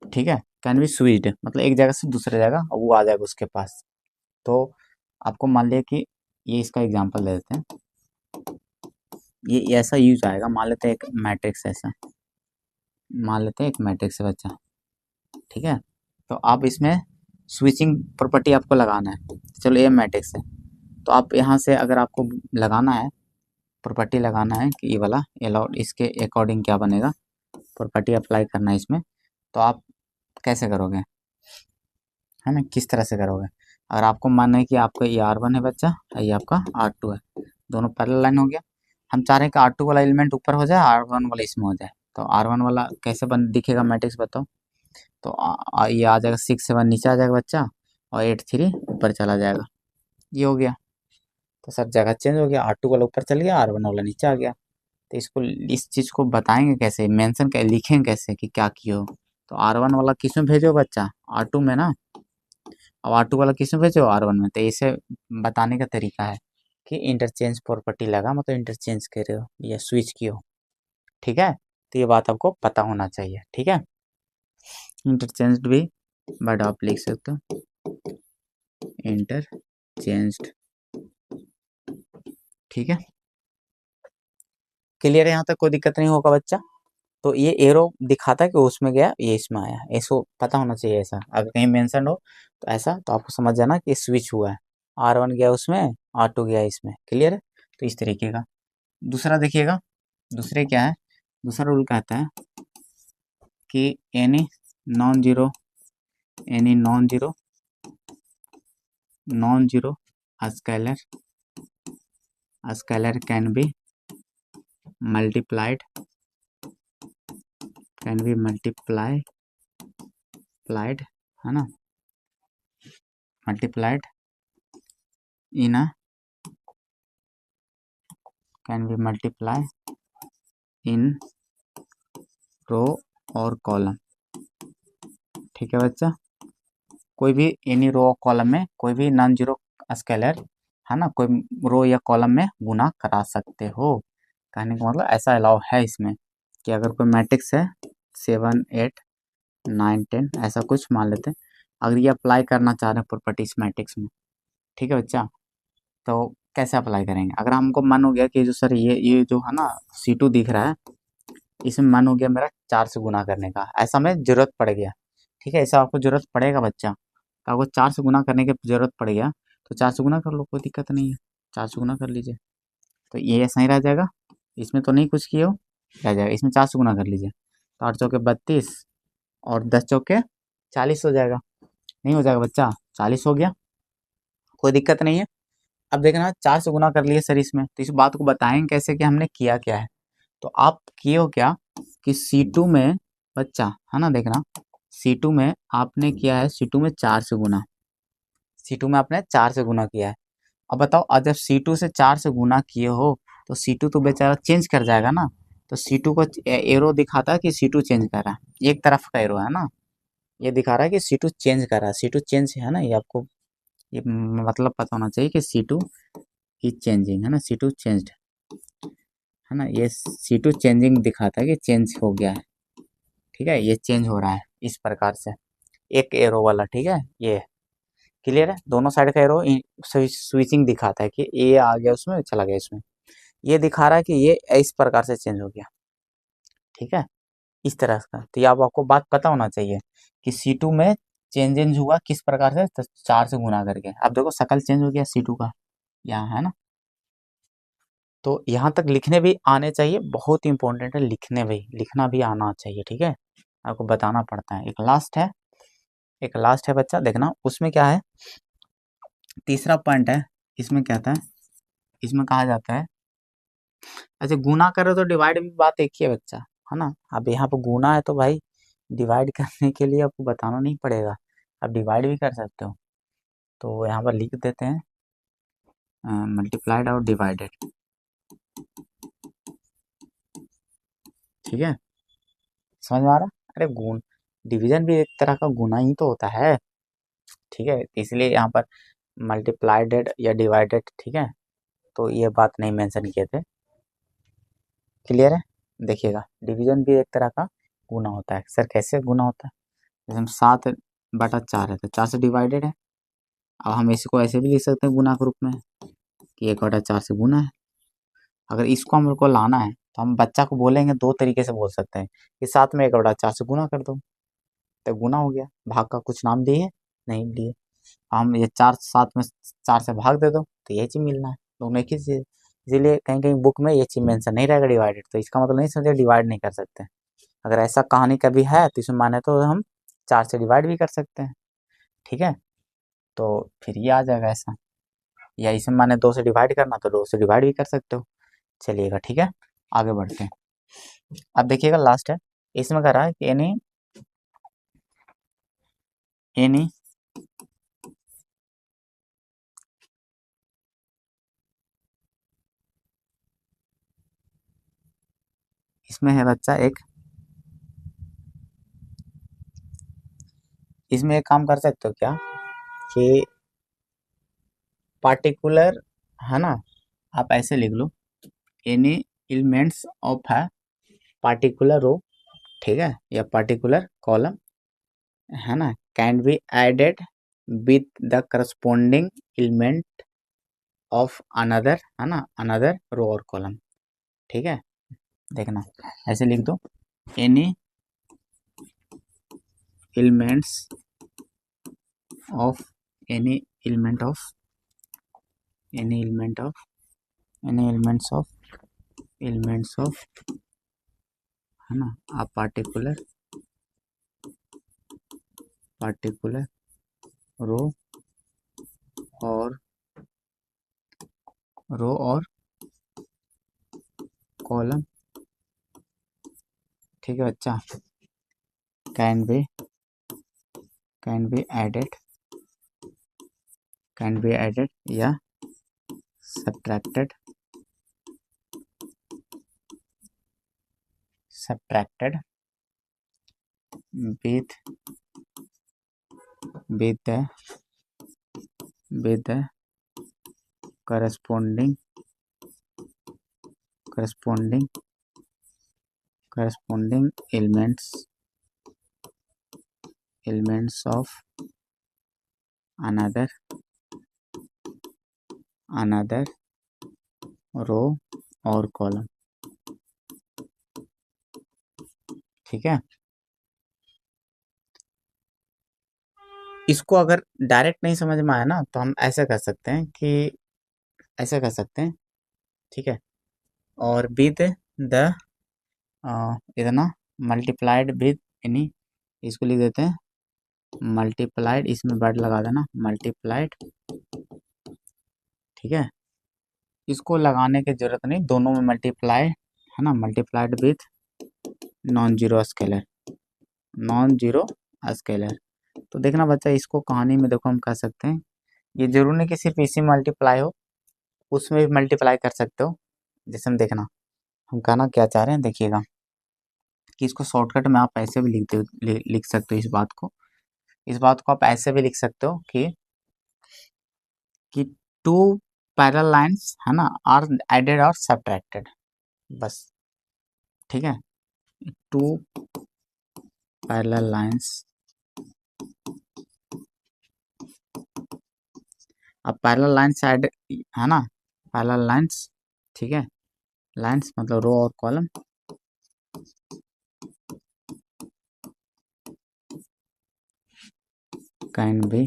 ठीक है। कैन बी स्विच्ड मतलब एक जगह से दूसरे जगह वो आ जाएगा उसके पास। तो आपको मान लिया कि ये इसका एग्जांपल ले देते हैं, ये ऐसा यूज आएगा, मान लेते हैं एक मैट्रिक्स, ऐसा मान लेते हैं एक मैट्रिक्स है बच्चा, ठीक है। तो आप इसमें स्विचिंग प्रॉपर्टी आपको लगाना है, चलो ये मैट्रिक्स है, तो आप यहाँ से अगर आपको लगाना है, प्रॉपर्टी लगाना है कि ये वाला अलाउड, इसके अकॉर्डिंग क्या बनेगा, प्रॉपर्टी अप्लाई करना है इसमें, तो आप कैसे करोगे, है ना, किस तरह से करोगे। अगर आपको मानना है कि आपका ये R1 है बच्चा और ये आपका R2 है, दोनों पैरेलल लाइन हो गया, हम चाह रहे हैं कि R2 वाला एलिमेंट ऊपर हो जाए, R1 वाला इसमें हो जाए, तो R1 वाला कैसे बन दिखेगा मैट्रिक्स बताओ, तो ये आ जाएगा 6 7 नीचे आ जाएगा बच्चा, और 8 3 ऊपर चला जाएगा, ये हो गया। तो सर जगह चेंज हो गया, R2 वाला ऊपर चल गया, R1 वाला नीचे आ गया, तो इसको इस चीज़ को बताएंगे कैसे, मेंशन कर लिखेंगे कैसे कि क्या किए हो। तो R1 वाला किस में भेजो बच्चा, R2 में ना, अब R2 वाला किस में भेजो, R1 में, तो इसे बताने का तरीका है कि इंटरचेंज प्रॉपर्टी लगा, मतलब इंटरचेंज करे हो या स्विच किए हो, ठीक है। तो ये बात आपको पता होना चाहिए, ठीक है। इंटरचेंज भी बट आप लिख सकते हो, इंटरचेंज्ड। ठीक है, क्लियर है, यहाँ तक कोई दिक्कत नहीं होगा बच्चा। तो ये एरो दिखाता है कि उसमें गया, ये इसमें आया, ऐसो पता होना चाहिए। ऐसा अगर कहीं मेंशन हो तो ऐसा, तो आपको समझ जाना कि स्विच हुआ है, R1 गया उसमें, R2 गया इसमें। क्लियर है, तो इस तरीके का। दूसरा देखिएगा, दूसरे क्या है, दूसरा रूल कहता है कि any non zero scalar can be multiplied है ना, multiplied in a can be multiply in row और कॉलम। ठीक है बच्चा, कोई भी एनी रो और कॉलम में कोई भी नॉन जीरो स्केलर है ना, कोई रो या कॉलम में गुना करा सकते हो। कहने का मतलब ऐसा अलाउ है इसमें कि अगर कोई मैट्रिक्स है 7 8 9 10 ऐसा कुछ मान लेते हैं, अगर ये अप्लाई करना चाह रहे हैं प्रॉपर्टीज मैट्रिक्स में। ठीक है बच्चा, तो कैसे अप्लाई करेंगे? अगर हमको मन हो गया कि जो सर ये जो है ना C2 दिख रहा है, इसमें मन हो गया मेरा 4 से गुना करने का, ऐसा में जरूरत पड़ गया। ठीक है, ऐसा आपको जरूरत पड़ेगा बच्चा, तो आपको 4 से गुना करने की जरूरत पड़ गया, तो 4 से गुना कर लो, कोई दिक्कत नहीं है, 4 से गुना कर लीजिए, तो ये सही रह जाएगा। इसमें तो नहीं कुछ किए हो, रह जाएगा, इसमें 4 से गुना कर लीजिए, तो 8 चौके 32 और 10 चौके 40 हो जाएगा। नहीं हो जाएगा बच्चा, 40 हो गया, कोई दिक्कत नहीं है। अब देखना 4 से गुना कर लिए सर इसमें, तो इस बात को बताएंगे कैसे कि हमने किया क्या है। तो आप किए हो क्या कि C2 में बच्चा है ना, देखना C2 में आपने किया है, C2 में 4 से गुना, C2 में आपने 4 से गुना किया है। अब बताओ, अब जब C2 से 4 से गुना किए हो तो C2 तो बेचारा चेंज कर जाएगा ना, तो C2 को एरो दिखाता है कि C2 चेंज कर रहा है, एक तरफ का एरो है ना, ये दिखा रहा है कि C2 चेंज कर रहा है, C2 चेंज है ना, ये आपको ये मतलब पता होना चाहिए कि C2 इज चेंजिंग है ना, C2 चेंज्ड है ना, ये C2 चेंजिंग दिखाता है कि चेंज हो गया है। ठीक है, ये चेंज हो रहा है इस प्रकार से, एक एरो वाला। ठीक है, ये क्लियर है, दोनों साइड का एरो स्विचिंग दिखाता है कि ये आ गया उसमें, चला गया इसमें, ये दिखा रहा है कि ये इस प्रकार से चेंज हो गया। ठीक है, इस तरह का, तो ये आपको बात पता होना चाहिए कि C2 में चेंज हुआ किस प्रकार से, तो 4 से गुना करके। अब देखो शकल चेंज हो गया C2 का, यहाँ है ना, तो यहाँ तक लिखने भी आने चाहिए, बहुत इंपॉर्टेंट है, लिखना भी आना चाहिए। ठीक है, आपको बताना पड़ता है। एक लास्ट है बच्चा, देखना उसमें क्या है, तीसरा पॉइंट है, इसमें क्या था, इसमें कहा जाता है, अच्छा गुना करो तो डिवाइड भी बात एक ही है बच्चा, है ना। अब यहाँ पर गुना है तो भाई डिवाइड करने के लिए आपको बताना नहीं पड़ेगा, आप डिवाइड भी कर सकते हो। तो यहाँ पर लिख देते हैं मल्टीप्लाइड और डिवाइडेड। ठीक है, समझ में आ रहा? अरे गुण डिवीजन भी एक तरह का गुना ही तो होता है। ठीक है, इसलिए यहाँ पर मल्टीप्लाइडेड या डिवाइडेड। ठीक है, तो ये बात नहीं मेंशन किए थे। क्लियर है, देखिएगा डिवीजन भी एक तरह का गुना होता है। सर कैसे गुना होता है? जैसे हम 7/4 है तो 4 से डिवाइडेड है। अब हम इसको ऐसे भी लिख सकते हैं गुना के रूप में कि 1/4 से गुना है। अगर इसको हम को लाना है तो हम बच्चा को बोलेंगे, दो तरीके से बोल सकते हैं कि 7 में 1/4 से गुना कर दो, तो गुना हो गया। भाग का कुछ नाम दिए? नहीं दिए। हम ये 4 7 में 4 से भाग दे दो, तो ये चीज मिलना है, दोनों एक ही चीज। इसीलिए कहीं कहीं बुक में ये चीज मेंशन नहीं रहेगा डिवाइडेड, तो इसका मतलब नहीं समझे डिवाइड नहीं कर सकते। अगर ऐसा कहानी कभी है तो इसमें माने तो हम 4 से डिवाइड भी कर सकते हैं। ठीक है, तो फिर ये आ जाएगा ऐसा, या इसमें माने 2 से डिवाइड करना तो 2 से डिवाइड भी कर सकते हो। चलिएगा ठीक है, आगे बढ़ते हैं। अब देखिएगा लास्ट है, इसमें कह रहा है कि एनी इसमें है बच्चा इसमें एक काम कर सकते हो क्या कि पार्टिकुलर है ना, आप ऐसे लिख लो, एनी एलिमेंट्स ऑफ है पार्टिकुलर रो, ठीक है, या पार्टिकुलर कॉलम है ना, can be added with the corresponding element of another, है ना, अनदर रो और कॉलम। ठीक है, देखना ऐसे लिख दो, any elements of, any element of, any element of, any elements of, है ना, a particular रो और कॉलम। ठीक है बच्चा, कैन बी एडेड, या subtracted with the corresponding elements of another रो और कॉलम। ठीक है, इसको अगर डायरेक्ट नहीं समझ में आया ना तो हम ऐसे कर सकते हैं कि ऐसे कर सकते हैं। ठीक है, और विद द इतना मल्टीप्लाइड विद एनी, इसको लिख देते हैं मल्टीप्लाइड, इसमें वर्ड लगा देना मल्टीप्लाइड। ठीक है, इसको लगाने की जरूरत नहीं, दोनों में मल्टीप्लाई, है ना, multiplied with non zero scalar. तो देखना बच्चा, इसको कहानी में देखो हम कह सकते हैं, ये जरूर नहीं कि सिर्फ इसी मल्टीप्लाई हो, उसमें भी मल्टीप्लाई कर सकते हो। जैसे हम देखना, हम कहना क्या चाह रहे हैं, देखिएगा कि इसको शॉर्टकट में आप ऐसे भी लिख सकते हो, इस बात को आप ऐसे भी लिख सकते हो कि टू पैरेलल लाइंस, है ना, आर एडेड और सब्ट्रैक्टेड, बस। ठीक है, टू पैरेलल लाइंस, अब पैरेलल लाइंस ऐड, है ना, पैरेलल लाइंस। ठीक है, लाइंस मतलब रो और कॉलम, कैन बी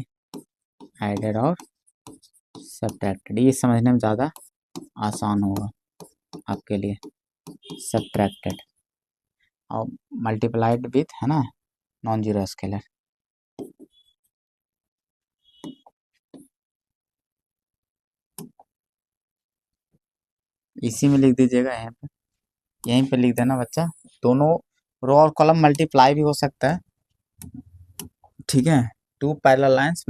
एडेड और सब्ट्रैक्टेड। ये समझने में ज़्यादा आसान होगा आपके लिए, सब्ट्रैक्टेड और मल्टीप्लाइड विथ, है ना, नॉन जीरो स्केलर। इसी में लिख दीजिएगा, यहीं पे लिख देना बच्चा, दोनों रो और कॉलम मल्टीप्लाई भी हो सकता है। ठीक है, two parallel lines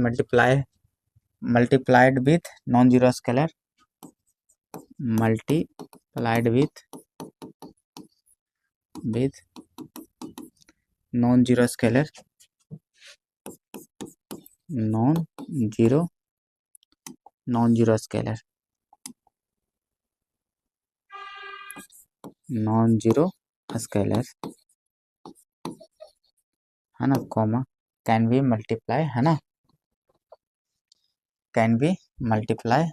multiplied with non zero scalar, multiplied with non zero scalar, non zero scalar, non zero scalar, है ना, कॉमा, कैन बी मल्टीप्लाई, है ना, can be multiplied,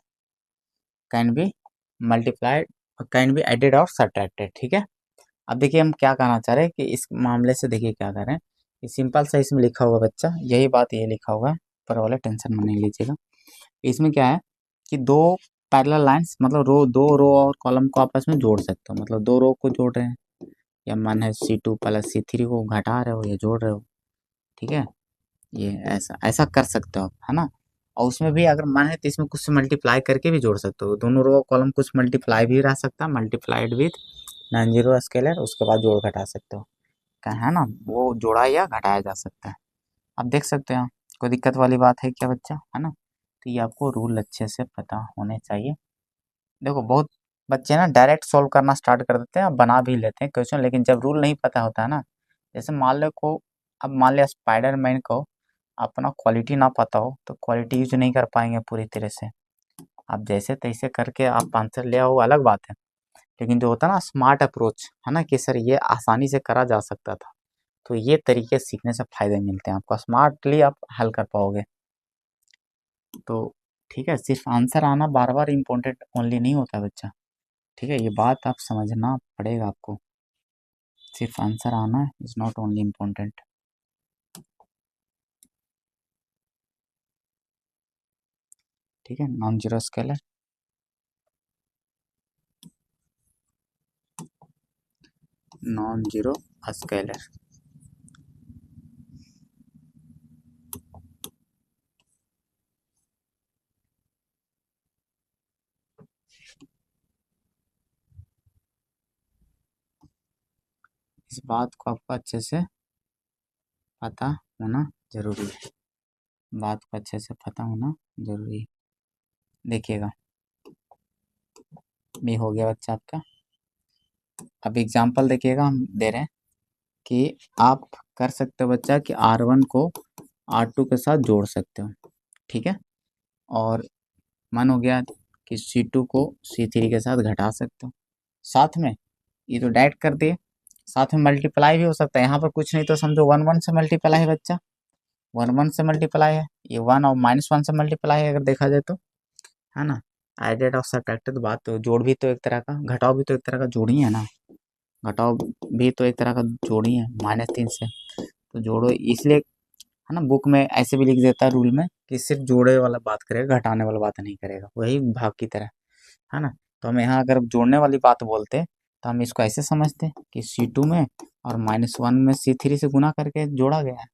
can be added और सब्ट्रैक्टेड। ठीक है, अब देखिए हम क्या कहना चाह रहे हैं कि इस मामले से देखिए क्या कर रहे हैं, ये सिंपल सा इसमें लिखा होगा बच्चा, यही बात ये लिखा होगा, पर वाला टेंशन में नहीं लीजिएगा। इसमें क्या है कि दो पैरेलल लाइंस, मतलब दो रो और कॉलम को आपस में जोड़ सकते हो, मतलब दो रो को जोड़ रहे हैं, या मन है C2 प्लस C3 को घटा रहे हो या जोड़ रहे हो। ठीक है, ये ऐसा ऐसा कर सकते हो आप, है ना, और उसमें भी अगर मन है तो इसमें कुछ मल्टीप्लाई करके भी जोड़ सकते हो, दोनों रो कॉलम कुछ मल्टीप्लाई भी रह सकता है, multiplied with non zero scalar, उसके बाद जोड़ घटा सकते हो, क्या है ना, वो जोड़ा या घटाया जा सकता है। आप देख सकते हैं, कोई दिक्कत वाली बात है क्या बच्चा, है ना, तो ये आपको रूल अच्छे से पता होने चाहिए। देखो बहुत बच्चे ना डायरेक्ट सॉल्व करना स्टार्ट कर देते हैं, बना भी लेते हैं क्वेश्चन, लेकिन जब रूल नहीं पता होता है ना, जैसे मान लिया स्पाइडरमैन को अपना क्वालिटी ना पता हो तो क्वालिटी यूज नहीं कर पाएंगे पूरी तरह से। आप जैसे तैसे करके आप आंसर ले आओ, अलग बात है, लेकिन जो होता है ना स्मार्ट अप्रोच, है ना, कि सर ये आसानी से करा जा सकता था, तो ये तरीके सीखने से फायदे मिलते हैं आपको, स्मार्टली आप हल कर पाओगे। तो ठीक है, सिर्फ आंसर आना बार बार इम्पोर्टेंट ओनली नहीं होता बच्चा, ठीक है, ये बात आप समझना पड़ेगा आपको। सिर्फ आंसर आना इज नॉट ओनली इम्पोर्टेंट। ठीक है, non zero scalar, non zero scalar. इस बात को आपको अच्छे से पता होना जरूरी है, बात को अच्छे से पता होना जरूरी है। देखिएगा, ये हो गया बच्चा आपका। अब एग्जाम्पल देखिएगा, हम दे रहे हैं कि आप कर सकते हो बच्चा कि R1 को R2 के साथ जोड़ सकते हो, ठीक है, और मन हो गया कि C2 को C3 के साथ घटा सकते हो। साथ में ये तो डायरेक्ट कर दिए, साथ में मल्टीप्लाई भी हो सकता है। यहाँ पर कुछ नहीं तो समझो 1 1 से मल्टीप्लाई है बच्चा, 1 1 से मल्टीप्लाई है, ये 1 और -1 से मल्टीप्लाई है अगर देखा जाए तो, है ना। एडेड और सब्ट्रैक्टेड तो बात, तो जोड़ भी तो एक तरह का, घटाव भी तो एक तरह का जोड़ ही है ना, घटाव भी तो एक तरह का जोड़ ही है -3 से, तो जोड़ो इसलिए, है ना। बुक में ऐसे भी लिख देता है रूल में कि सिर्फ जोड़े वाला बात करेगा, घटाने वाला बात नहीं करेगा, वही भाग की तरह, है ना। तो हम यहाँ अगर जोड़ने वाली बात बोलते तो हम इसको ऐसे समझते कि C2 में और -1 में C3 से गुना करके जोड़ा गया है,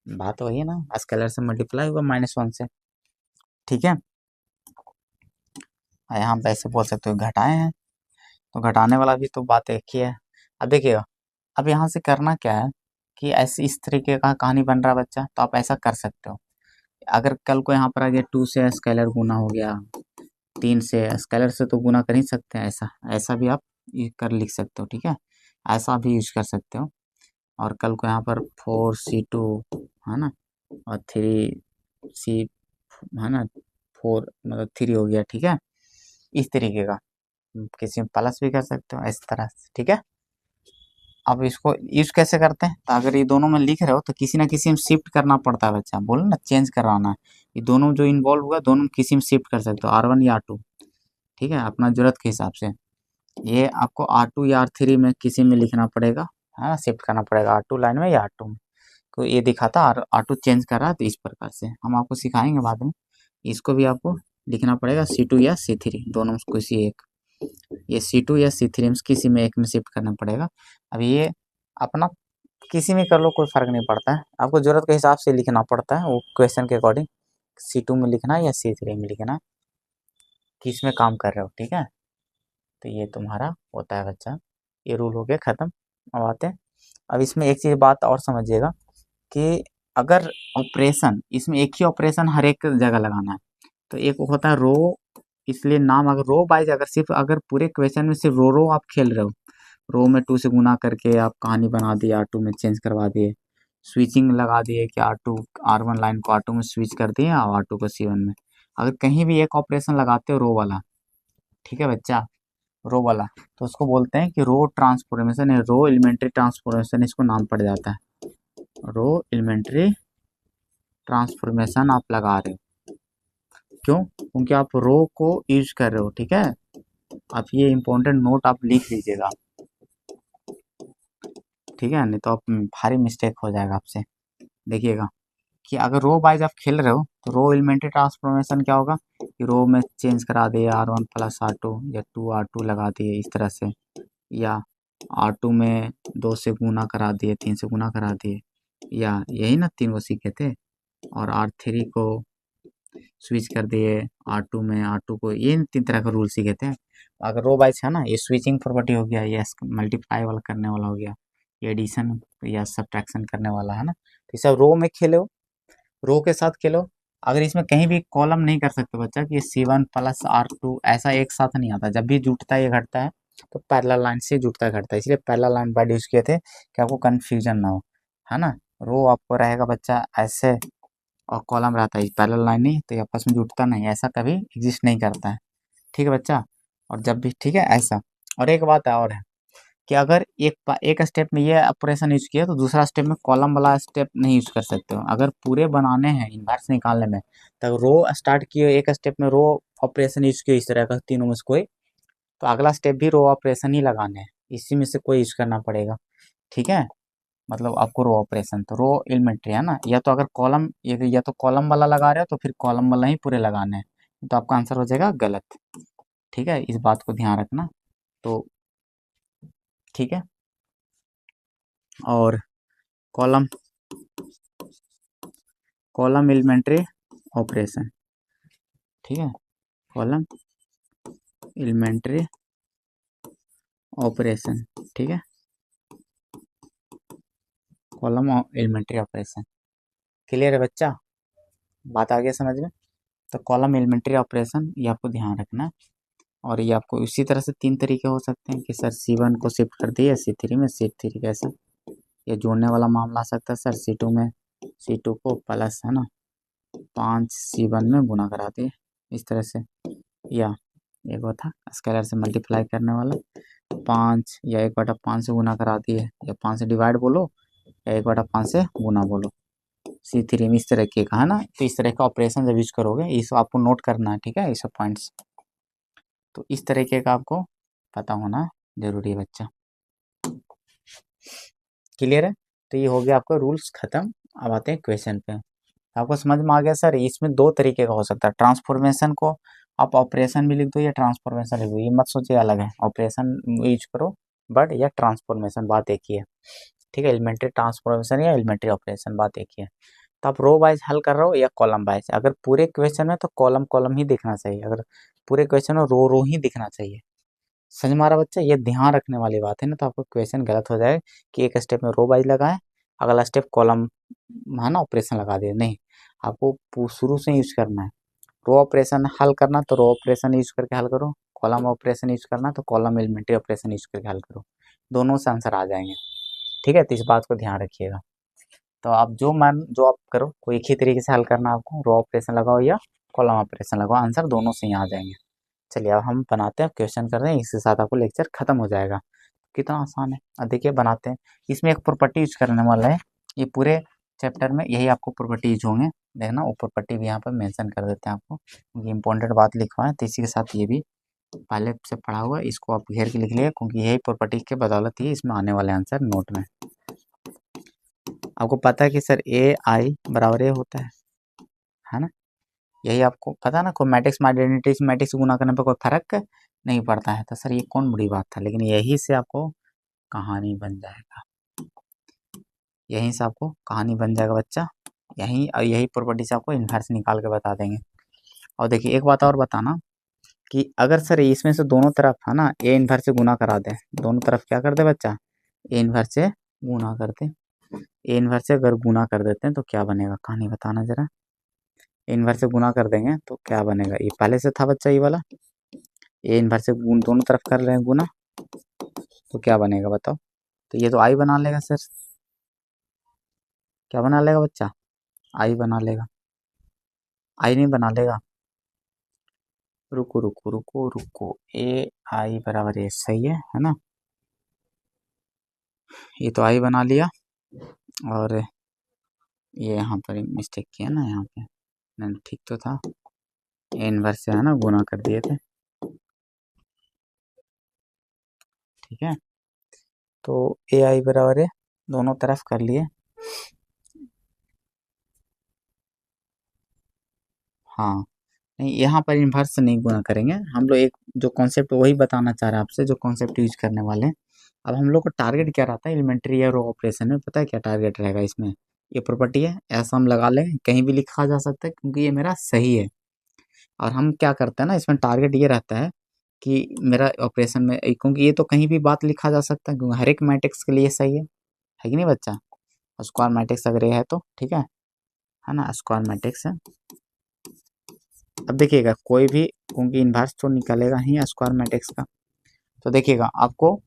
बात वही है ना, स्केलर से मल्टीप्लाई हुआ -1 से, ठीक है। यहाँ पे ऐसे बोल सकते हो घटाए हैं, तो घटाने वाला भी तो बात एक ही है। अब देखिएगा, अब यहाँ से करना क्या है कि ऐसे इस तरीके का कहानी बन रहा है बच्चा, तो आप ऐसा कर सकते हो। अगर कल को यहाँ पर आ गया 2 से स्केलर गुना हो गया, 3 से स्केलर से तो गुना कर ही सकते हैं, ऐसा ऐसा भी आप ये कर लिख सकते हो, ठीक है, ऐसा भी यूज कर सकते हो। और कल को यहाँ पर 4C2, है ना, और 3C, है ना, 4 मतलब 3 हो गया, ठीक है, इस तरीके का किसी में प्लस भी कर सकते हो इस तरह से, ठीक है। अब इसको यूज कैसे करते हैं, तो अगर ये दोनों में लिख रहे हो तो किसी ना किसी में शिफ्ट करना पड़ता है बच्चा, बोलो ना चेंज करवाना है, ये दोनों जो इन्वॉल्व हुआ दोनों में किसी में शिफ्ट कर सकते हो, R1 या R2, ठीक है, अपना जरूरत के हिसाब से। ये आपको R2 या R3 में किसी में लिखना पड़ेगा, है ना, शिफ्ट करना पड़ेगा R2 लाइन में या R2 में। तो ये दिखाता R2 चेंज कर रहा है, तो इस प्रकार से हम आपको सिखाएंगे बाद में, इसको भी आपको लिखना पड़ेगा C2 या C3 दोनों में किसी एक, ये C2 या C3 में किसी में एक में शिफ्ट करना पड़ेगा। अब ये अपना किसी में कर लो, कोई फर्क नहीं पड़ता है, आपको जरूरत के हिसाब से लिखना पड़ता है, वो क्वेश्चन के अकॉर्डिंग C2 में लिखना है या C3 में लिखना, किस में काम कर रहे हो, ठीक है। तो ये तुम्हारा होता है बच्चा, ये रूल हो गया खत्म। अब आते हैं, अब इसमें एक चीज बात और समझिएगा कि अगर ऑपरेशन, इसमें एक ही ऑपरेशन हर एक जगह लगाना है, तो एक होता है रो, इसलिए नाम, अगर रो वाइज, अगर सिर्फ अगर पूरे क्वेश्चन में सिर्फ रो आप खेल रहे हो, रो में 2 से गुना करके आप कहानी बना दिए, R2 में चेंज करवा दिए, स्विचिंग लगा दिए कि R1 लाइन को R2 में स्विच कर दिए और R2 को C1 में, अगर कहीं भी एक ऑपरेशन लगाते हो रो वाला, ठीक है बच्चा, रो वाला, तो उसको बोलते हैं कि रो ट्रांसफॉर्मेशन है, रो एलिमेंट्री ट्रांसफॉर्मेशन इसको नाम पड़ जाता है, रो एलिमेंट्री ट्रांसफॉर्मेशन आप लगा रहे हो, क्यों, क्योंकि आप रो को यूज कर रहे हो, ठीक है। आप ये इंपॉर्टेंट नोट आप लिख लीजिएगा, ठीक है, नहीं तो आप भारी मिस्टेक हो जाएगा आपसे। देखिएगा कि अगर रो वाइज आप खेल रहे हो तो रो एलिमेंट्री ट्रांसफॉर्मेशन क्या होगा कि रो में चेंज करा दिए R1 + R2 या 2R2 लगा दिए इस तरह से, या R2 में 2 से गुना करा दिए, 3 से गुना करा दिए, या यही ना 3 वो सीखे थे, और R3 को स्विच कर दिए R2 में, R2 को, ये 3 तरह का रूल सीखे थे। अगर रो वाइज है ना, ये स्विचिंग प्रॉपर्टी हो गया, ये मल्टीप्लाई वाला करने वाला हो गया, ये एडिशन या सब्ट्रैक्शन करने वाला है ना, तो ये सब रो में खेलो, रो के साथ खेलो। अगर इसमें कहीं भी कॉलम नहीं कर सकते बच्चा कि C1 + R2 ऐसा एक साथ नहीं आता, जब भी जुटता है ये घटता है तो पैरेलल लाइन से जुटता घटता है, इसलिए पैरेलल लाइन वर्ड यूज किए थे कि आपको कंफ्यूजन ना हो, है ना। रो आपको रहेगा बच्चा ऐसे, और कॉलम रहता है पैरेलल लाइन, नहीं तो ये आपस में जुटता नहीं, ऐसा कभी एग्जिस्ट नहीं करता है, ठीक है बच्चा। और जब भी, ठीक है, ऐसा। और एक बात और है कि अगर एक स्टेप में ये ऑपरेशन यूज किया तो दूसरा स्टेप में कॉलम वाला स्टेप नहीं यूज कर सकते हो। अगर पूरे बनाने हैं इन्वर्स निकालने में, तो रो स्टार्ट किए एक स्टेप में रो ऑपरेशन यूज किए इस तरह का तीनों में से कोई, तो अगला स्टेप भी रो ऑपरेशन ही लगाने हैं, इसी में से कोई यूज करना पड़ेगा। ठीक है, मतलब आपको रो ऑपरेशन तो रो एलिमेंट्री है ना, या तो अगर कॉलम या तो कॉलम वाला लगा रहे हो तो फिर कॉलम वाला ही पूरे लगाने हैं, तो आपका आंसर हो जाएगा गलत। ठीक है, इस बात को ध्यान रखना। तो ठीक है, और कॉलम कॉलम एलिमेंट्री ऑपरेशन, ठीक है, कॉलम एलिमेंट्री ऑपरेशन, ठीक है, कॉलम एलिमेंट्री ऑपरेशन। क्लियर है बच्चा, बात आ गया समझ में? तो कॉलम एलिमेंट्री ऑपरेशन ये आपको ध्यान रखना है। और ये आपको इसी तरह से 3 तरीके हो सकते हैं कि सर C1 को शिफ्ट कर दिए C3 में, C3 कैसे, ये जोड़ने वाला मामला आ सकता है सर C2 में, C2 को प्लस है ना 5 C1 में गुना करा दिए इस तरह से, या एक वो था स्केलर से मल्टीप्लाई करने वाला 5 या 1/5 से गुना करा दिए, या 5 से डिवाइड बोलो या 1/5 से गुना बोलो, C3 में इस तरह के का है ना। तो इस तरह का ऑपरेशन जब यूज करोगे इस आपको नोट करना है, ठीक है, ये सब पॉइंट्स। तो इस तरीके का आपको पता होना जरूरी है बच्चा। क्लियर है? तो ये हो गया आपका रूल्स खत्म। अब आते हैं क्वेश्चन पे। आपको समझ में आ गया सर? इसमें 2 तरीके का हो सकता है, ट्रांसफॉर्मेशन को आप ऑपरेशन भी लिख दो या ट्रांसफॉर्मेशन लिख दो, ये मत सोचिए अलग है, ऑपरेशन यूज करो बट या ट्रांसफॉर्मेशन बात एक ही है। ठीक है, एलिमेंट्री ट्रांसफॉर्मेशन या एलिमेंट्री ऑपरेशन बात एक ही है। तो आप रो वाइज हल कर रहे हो या कॉलम वाइज? अगर पूरे क्वेश्चन में तो कॉलम कॉलम ही दिखना चाहिए, अगर पूरे क्वेश्चन में रो रो ही दिखना चाहिए। समझ में आ रहा बच्चा? ये ध्यान रखने वाली बात है ना, तो आपको क्वेश्चन गलत हो जाए कि एक स्टेप में रो वाइज लगाए, अगला स्टेप कॉलम है ना ऑपरेशन लगा दिए, नहीं, आपको शुरू से यूज करना है। रो ऑपरेशन हल करना तो रो ऑपरेशन यूज करके हल करो, कॉलम ऑपरेशन यूज करना तो कॉलम एलिमेंट्री ऑपरेशन यूज करके हल करो, दोनों से आंसर आ जाएंगे। ठीक है, तो इस बात को ध्यान रखिएगा। तो आप जो आप करो, कोई एक ही तरीके से हल करना है आपको, रो ऑपरेशन लगाओ या कॉलम ऑपरेशन लगाओ, आंसर दोनों से ही आ जाएंगे। चलिए अब हम बनाते हैं, क्वेश्चन कर रहे हैं, इसके साथ आपको लेक्चर खत्म हो जाएगा। कितना आसान है, अब देखिए बनाते हैं। इसमें एक प्रॉपर्टी यूज करने वाला है, ये पूरे चैप्टर में यही आपको प्रॉपर्टी यूज होंगे, देखना वो प्रॉपर्टी भी यहाँ पर मेंशन कर देते हैं आपको, क्योंकि इंपॉर्टेंट बात लिखवा है, तो इसी के साथ ये भी पहले से पढ़ा हुआ है, इसको आप घेर के लिख लिया, क्योंकि यही प्रॉपर्टी के बदौलत ही इसमें आने वाले आंसर नोट में। आपको पता है कि सर AI बराबर ए होता है ना, यही आपको पता है ना, कोई मैट्रिक्स में आइडेंटिटी मैट्रिक्स गुना करने पर कोई फर्क नहीं पड़ता है, तो सर ये कौन बुरी बात था, लेकिन यही से आपको कहानी बन जाएगा, यहीं से आपको कहानी बन जाएगा बच्चा, यही प्रॉपर्टी से आपको इन्वर्स निकाल के बता देंगे। और देखिए एक बात और बताना कि अगर सर इसमें से दोनों तरफ है ना ए इन्वर्स से गुना करा दे, दोनों तरफ क्या कर दे बच्चा, ए इन्वर्स से गुना करते, ए इन्वर्स से अगर गुना कर देते हैं तो क्या बनेगा, कहानी बताना जरा। ए इन्वर्स से गुना कर देंगे तो क्या बनेगा, ये पहले से था बच्चा ये वाला, ए इन्वर्स से दोनों तरफ कर रहे हैं गुना, तो क्या बनेगा बताओ। तो ये तो आई बना लेगा सर, क्या बना लेगा बच्चा, आई बना लेगा, आई नहीं बना लेगा, रुको रुको रुको रुको, AI बराबर ए सही है ना, ये तो आई बना लिया, और ये यहाँ पर मिस्टेक किया ना, यहाँ पे नहीं ठीक तो था, ए इनवर्स से है ना गुना कर दिए थे। ठीक है, तो AI बराबर है, दोनों तरफ कर लिए, हाँ नहीं यहाँ पर इन्वर्स से नहीं गुना करेंगे हम लोग, एक जो कॉन्सेप्ट वही बताना चाह रहे हैं आपसे, जो कॉन्सेप्ट यूज करने वाले हैं। अब हम लोग का टारगेट क्या रहता है एलिमेंट्री या रो ऑपरेशन में, पता है क्या टारगेट रहेगा इसमें, ये प्रॉपर्टी है, ऐसा हम लगा लें, कहीं भी लिखा जा सकता है क्योंकि ये मेरा सही है। और हम क्या करते हैं ना, इसमें टारगेट ये रहता है कि मेरा ऑपरेशन में, क्योंकि ये तो कहीं भी बात लिखा जा सकता है, क्योंकि हर एक मैट्रिक्स के लिए सही है कि नहीं बच्चा, स्क्वायर मैट्रिक्स अगर ये है तो ठीक है ना, स्क्वायर मैट्रिक्स है। अब देखिएगा कोई भी, क्योंकि इन्वर्स तो निकलेगा ही स्क्वायर मैट्रिक्स का, तो देखिएगा आपको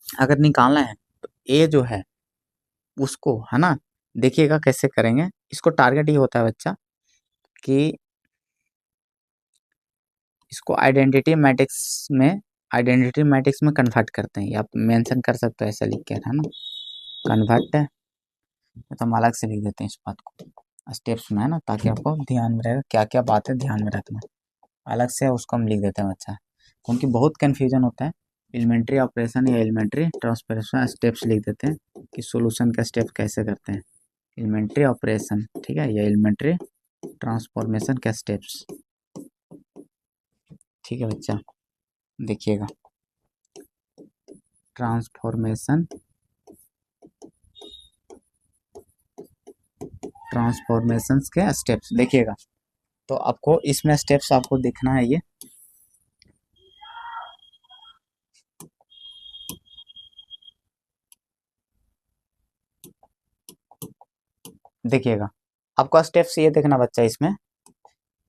अगर निकालना है तो ए जो है उसको है ना, देखिएगा कैसे करेंगे इसको, टारगेट ये होता है बच्चा कि इसको आइडेंटिटी मैट्रिक्स में आइडेंटिटी मैट्रिक्स में कन्वर्ट करते हैं, आप मेंशन कर सकते हो ऐसा लिख के, है ना, कन्वर्ट है तो हम अलग से लिख देते हैं इस बात को स्टेप्स में, है ना, ताकि आपको ध्यान में रहेगा क्या क्या बात है, ध्यान में रखना अलग से उसको हम लिख देते हैं बच्चा, क्योंकि बहुत कन्फ्यूजन होता है। एलिमेंट्री ऑपरेशन या एलिमेंट्री ट्रांसफॉर्मेशन स्टेप्स लिख देते हैं कि सॉल्यूशन का स्टेप कैसे करते हैं, एलिमेंट्री ऑपरेशन, ठीक है, या एलिमेंट्री ट्रांसफॉर्मेशन का स्टेप्स, ठीक है बच्चा। देखिएगा ट्रांसफॉर्मेशन ट्रांसफॉर्मेशंस के स्टेप्स देखिएगा, तो आपको इसमें स्टेप्स आपको देखना है, ये देखिएगा आपको स्टेप्स ये देखना बच्चा इसमें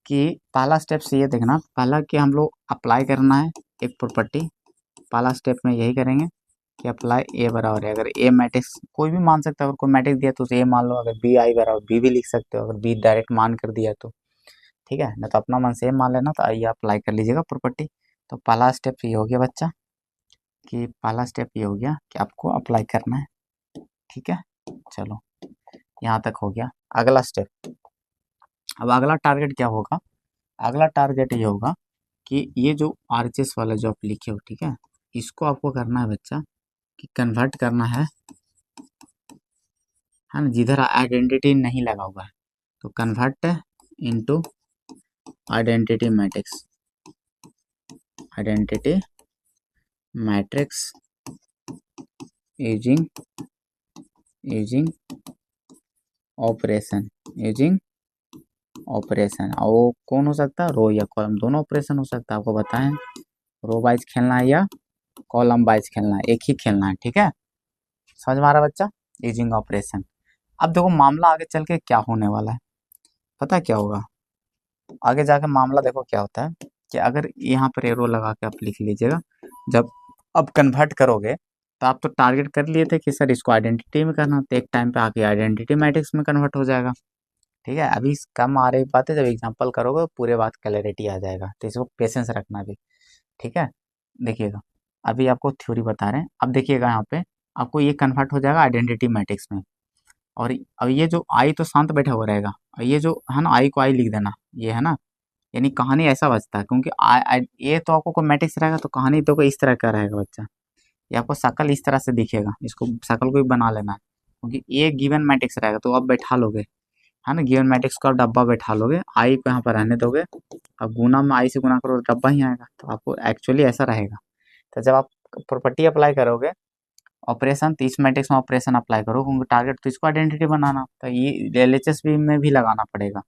कि पहला स्टेप्स ये देखना, पहला कि हम लोग अप्लाई करना है एक प्रॉपर्टी, पहला स्टेप में यही करेंगे कि अप्लाई ए बराबर है, अगर ए मैट्रिक्स कोई भी मान सकता है, अगर कोई मैट्रिक्स दिया तो उसे ए मान लो, अगर बी आई बराबर बी भी लिख सकते हो, अगर बी डायरेक्ट मान कर दिया तो ठीक है ना, तो अपना मन से ए मान लेना, तो आइए अप्लाई कर लीजिएगा प्रॉपर्टी। तो पहला स्टेप ये हो गया बच्चा कि पहला स्टेप ये हो गया कि आपको अप्लाई करना है, ठीक है, चलो यहाँ तक हो गया। अगला स्टेप, अब अगला टारगेट क्या होगा, अगला टारगेट ये होगा कि ये जो आरएचएस वाला जो आप लिखे हो, ठीक है, इसको आपको करना है बच्चा कि कन्वर्ट करना है ना, जिधर आइडेंटिटी नहीं लगा हुआ है तो convert into identity matrix, identity matrix using using operation, using operation, और वो कौन हो सकता है, रो या कॉलम, दोनों ऑपरेशन हो सकता है, आपको बताएं रो वाइज खेलना है या कॉलम वाइज खेलना है, एक ही खेलना है, ठीक है, समझ में आ रहा है बच्चा, यूजिंग ऑपरेशन। अब देखो मामला आगे चल के क्या होने वाला है, पता है क्या होगा, आगे जाके मामला देखो क्या होता है कि अगर यहाँ पर एरो लगा के आप लिख लीजिएगा, जब अब कन्वर्ट करोगे तो आप तो टारगेट कर लिए थे कि सर इसको आइडेंटिटी में करना, तो एक टाइम पे आके आइडेंटिटी मैट्रिक्स में कन्वर्ट हो जाएगा, ठीक है, अभी कम आ रही बात है, जब एग्जांपल करोगे तो पूरे बात क्लैरिटी आ जाएगा, तो इसको पेशेंस रखना भी, ठीक है। देखिएगा अभी आपको थ्योरी बता रहे हैं, अब देखिएगा यहाँ पे आपको ये कन्वर्ट हो जाएगा आइडेंटिटी मैट्रिक्स में, और अब ये जो आई तो शांत बैठा हुआ रहेगा, और ये जो है ना आई को आई लिख देना, ये है ना, यानी कहानी ऐसा बचता है, क्योंकि ये तो आपको कोई मैट्रिक्स रहेगा तो कहानी तो कोई इस तरह का रहेगा बच्चा, ये आपको शकल इस तरह से दिखेगा, इसको शकल को भी बना लेना है, क्योंकि ये गिवन मैट्रिक्स रहेगा तो आप बैठा लोगे, है ना, गिवन मैट्रिक्स को आप डब्बा बैठा लोगे, आई को यहाँ पर रहने दोगे, अब गुना में आई से गुना करो डब्बा ही आएगा, तो आपको एक्चुअली ऐसा रहेगा। तो जब आप प्रॉपर्टी अप्लाई करोगे ऑपरेशन, तो इस मैट्रिक्स में ऑपरेशन अप्लाई करो, क्योंकि टारगेट तो इसको आइडेंटिटी बनाना, तो ये एलएचएस भी में भी लगाना पड़ेगा,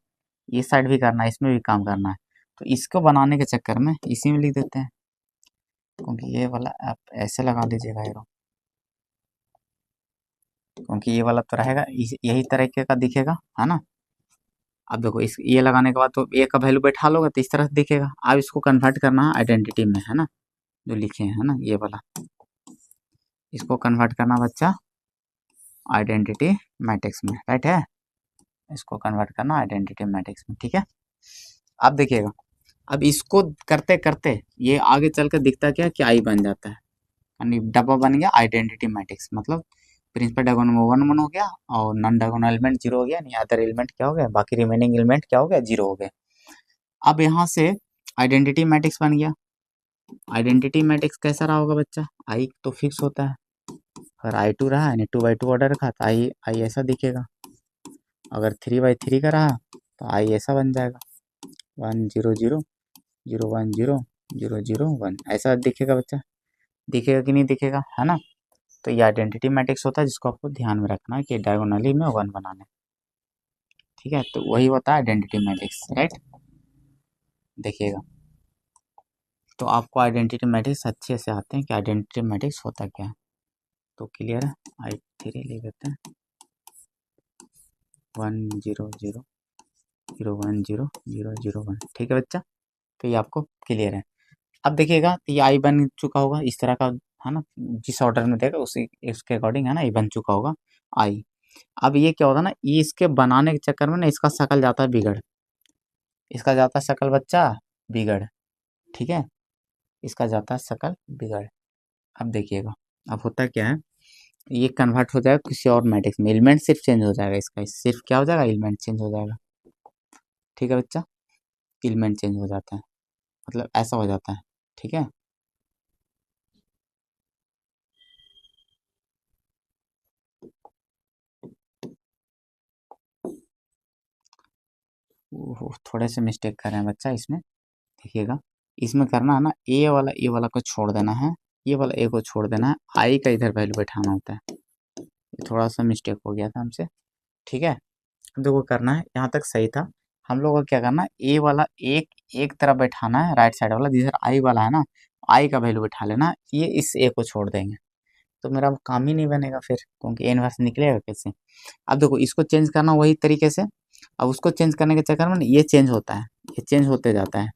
ये साइड भी करना है, इसमें भी काम करना है, तो इसको बनाने के चक्कर में इसी में लिख देते हैं, क्योंकि ये वाला आप ऐसे लगा लीजिएगा एरो, क्योंकि ये वाला तो रहेगा यही तरीके का दिखेगा, है ना। अब देखो इस ये लगाने के बाद तो ए का वैल्यू बैठा लोगे तो इस तरह से दिखेगा, अब इसको कन्वर्ट करना है आइडेंटिटी में, है ना, जो लिखे हैं, है ना, ये वाला, इसको कन्वर्ट करना बच्चा आइडेंटिटी मैट्रिक्स में, राइट है, इसको कन्वर्ट करना आइडेंटिटी मैट्रिक्स में, ठीक है। अब देखिएगा अब इसको करते करते ये आगे चल कर दिखता क्या कि आई बन जाता है, यानी डब्बा बन गया आइडेंटिटी मैट्रिक्स, मतलब प्रिंसिपल डायगोनल 1 1 हो गया और नॉन डायगोनल एलिमेंट 0 हो गया, यानी अदर एलिमेंट क्या हो गया, बाकी रिमेनिंग एलिमेंट क्या हो गया, 0 हो गए। अब यहाँ से आइडेंटिटी मैट्रिक्स बन गया, आइडेंटिटी मैट्रिक्स कैसा रहा होगा बच्चा, आई तो फिक्स होता है, अगर I2 रहा यानी 2/2 ऑर्डर का तो आई आई ऐसा दिखेगा, अगर 3/3 का रहा तो आई ऐसा बन जाएगा, 1 0 0 0 1 0 0 0 1 ऐसा दिखेगा बच्चा, दिखेगा कि नहीं दिखेगा, है ना। तो ये आइडेंटिटी मैट्रिक्स होता है जिसको आपको ध्यान में रखना है कि डायगोनली में 1 बनाने, ठीक है, तो वही होता है आइडेंटिटी मैट्रिक्स, राइट। देखिएगा तो आपको आइडेंटिटी मैट्रिक्स अच्छे से आते हैं कि आइडेंटिटी मैट्रिक्स होता क्या है, तो क्लियर है, I3 लिख देते हैं 1 0 0 0 1 0 0 0 1, ठीक है बच्चा, तो ये आपको क्लियर है। अब देखिएगा तो ये आई बन चुका होगा इस तरह का, है ना, जिस ऑर्डर में देगा उसी उसके अकॉर्डिंग, है ना, ये बन चुका होगा आई। अब ये क्या होता है ना, ये इसके बनाने के चक्कर में ना इसका शकल जाता है बिगड़, इसका जाता है शकल बच्चा बिगड़, ठीक है, इसका जाता है शकल बिगड़। अब देखिएगा, अब होता क्या है, ये कन्वर्ट हो जाएगा किसी और मैट्रिक्स में, एलिमेंट सिर्फ चेंज हो जाएगा, इसका सिर्फ क्या हो जाएगा, एलिमेंट चेंज हो जाएगा। ठीक है बच्चा, एलिमेंट चेंज हो जाता है, मतलब ऐसा हो जाता है। ठीक है, थोड़े से मिस्टेक कर रहे हैं बच्चा इसमें। देखिएगा, इसमें करना है ना, ए वाला को छोड़ देना है, ये वाला ए को छोड़ देना है, आई का इधर वैल्यू बैठाना होता है। ये थोड़ा सा मिस्टेक हो गया था हमसे। ठीक है, अब देखो करना है, यहाँ तक सही था। हम लोग को क्या करना है, ए वाला एक एक तरफ बैठाना है, राइट साइड वाला जिधर आई वाला है ना, आई का वैल्यू बैठा लेना, ये इस ए को छोड़ देंगे, तो मेरा काम ही नहीं बनेगा फिर, क्योंकि ए इनवर्स निकलेगा कैसे। अब देखो इसको चेंज करना वही तरीके से। अब उसको चेंज करने के चक्कर में ये चेंज होता है, ये चेंज होते जाता है,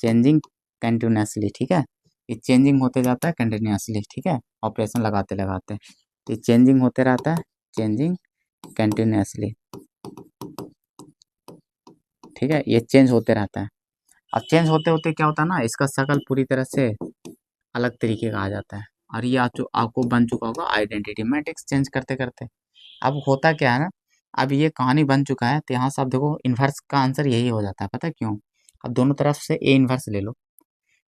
चेंजिंग कंटिन्यूसली। ठीक है, ये चेंजिंग होते जाता है कंटिन्यूसली। ठीक है, ऑपरेशन लगाते लगाते तो ये चेंजिंग होते रहता है, चेंजिंग कंटिन्यूसली। ठीक है, ये चेंज होते रहता है। अब चेंज होते होते क्या होता है ना, इसका शकल पूरी तरह से अलग तरीके का आ जाता है, और ये आपको बन चुका होगा आइडेंटिटी मैट्रिक्स चेंज करते करते। अब होता क्या है ना, अब ये कहानी बन चुका है, तो यहाँ से आप देखो इन्वर्स का आंसर यही हो जाता है, पता है क्यों। अब दोनों तरफ से ए इन्वर्स ले लो।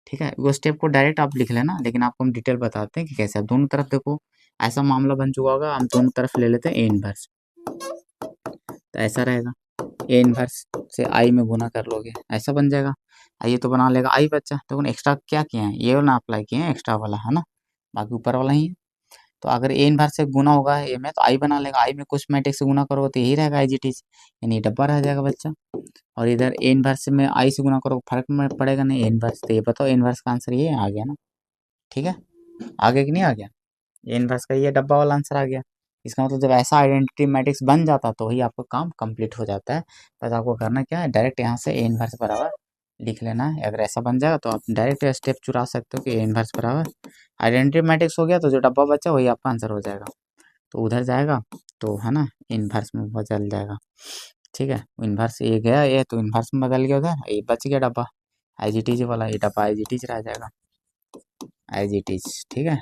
ठीक है, वो स्टेप को डायरेक्ट आप लिख लेना, लेकिन आपको हम डिटेल बताते हैं कि कैसे। अब दोनों तरफ देखो, ऐसा मामला बन चुका होगा, हम दोनों तरफ ले लेते हैं ए इन्वर्स, तो ऐसा रहेगा, ए इन्वर्स से आई में गुना कर लोगे, ऐसा बन जाएगा। ये तो बना लेगा आई बच्चा, तो एक्स्ट्रा क्या किए हैं, ये वाला अप्लाई किए हैं एक्स्ट्रा वाला, है ना, बाकी ऊपर वाला ही है। तो अगर ए इन्वर्स से गुना होगा ए में, तो आई बना लेगा, आई में कुछ मैट्रिक्स से गुना करोगे तो यही रहेगा आई जी टी, यानी डब्बा रह जाएगा बच्चा। और इधर ए इन्वर्स में आई से गुना करो, फर्क में पड़ेगा नहीं, ए इन्वर्स, तो ये बताओ ए इन्वर्स का आंसर ये आ गया ना। ठीक है, आगे कि नहीं आ गया, ए इन्वर्स का ये डब्बा वाला आंसर आ गया। इसका मतलब जब ऐसा आइडेंटिटी मैट्रिक्स बन जाता तो ही आपका काम कंप्लीट हो जाता है। बस आपको करना क्या है, डायरेक्ट यहाँ से ए इन्वर्स बराबर लिख लेना है। अगर ऐसा बन जाएगा तो आप डायरेक्ट स्टेप चुरा सकते हो कि ए इन्वर्स बराबर आइडेंटिटी मैट्रिक्स हो गया, तो जो डब्बा बचा वही आपका आंसर हो जाएगा। तो उधर जाएगा तो है ना, इन्वर्स में बदल जाएगा। ठीक है, इन्वर्स ये गया, ये तो इन्वर्स में बदल गया, उधर ये बच गया डब्बा आई जी टीज वाला, ये डब्बा आई जी टीज रह जाएगा, आई जी टीज। ठीक है,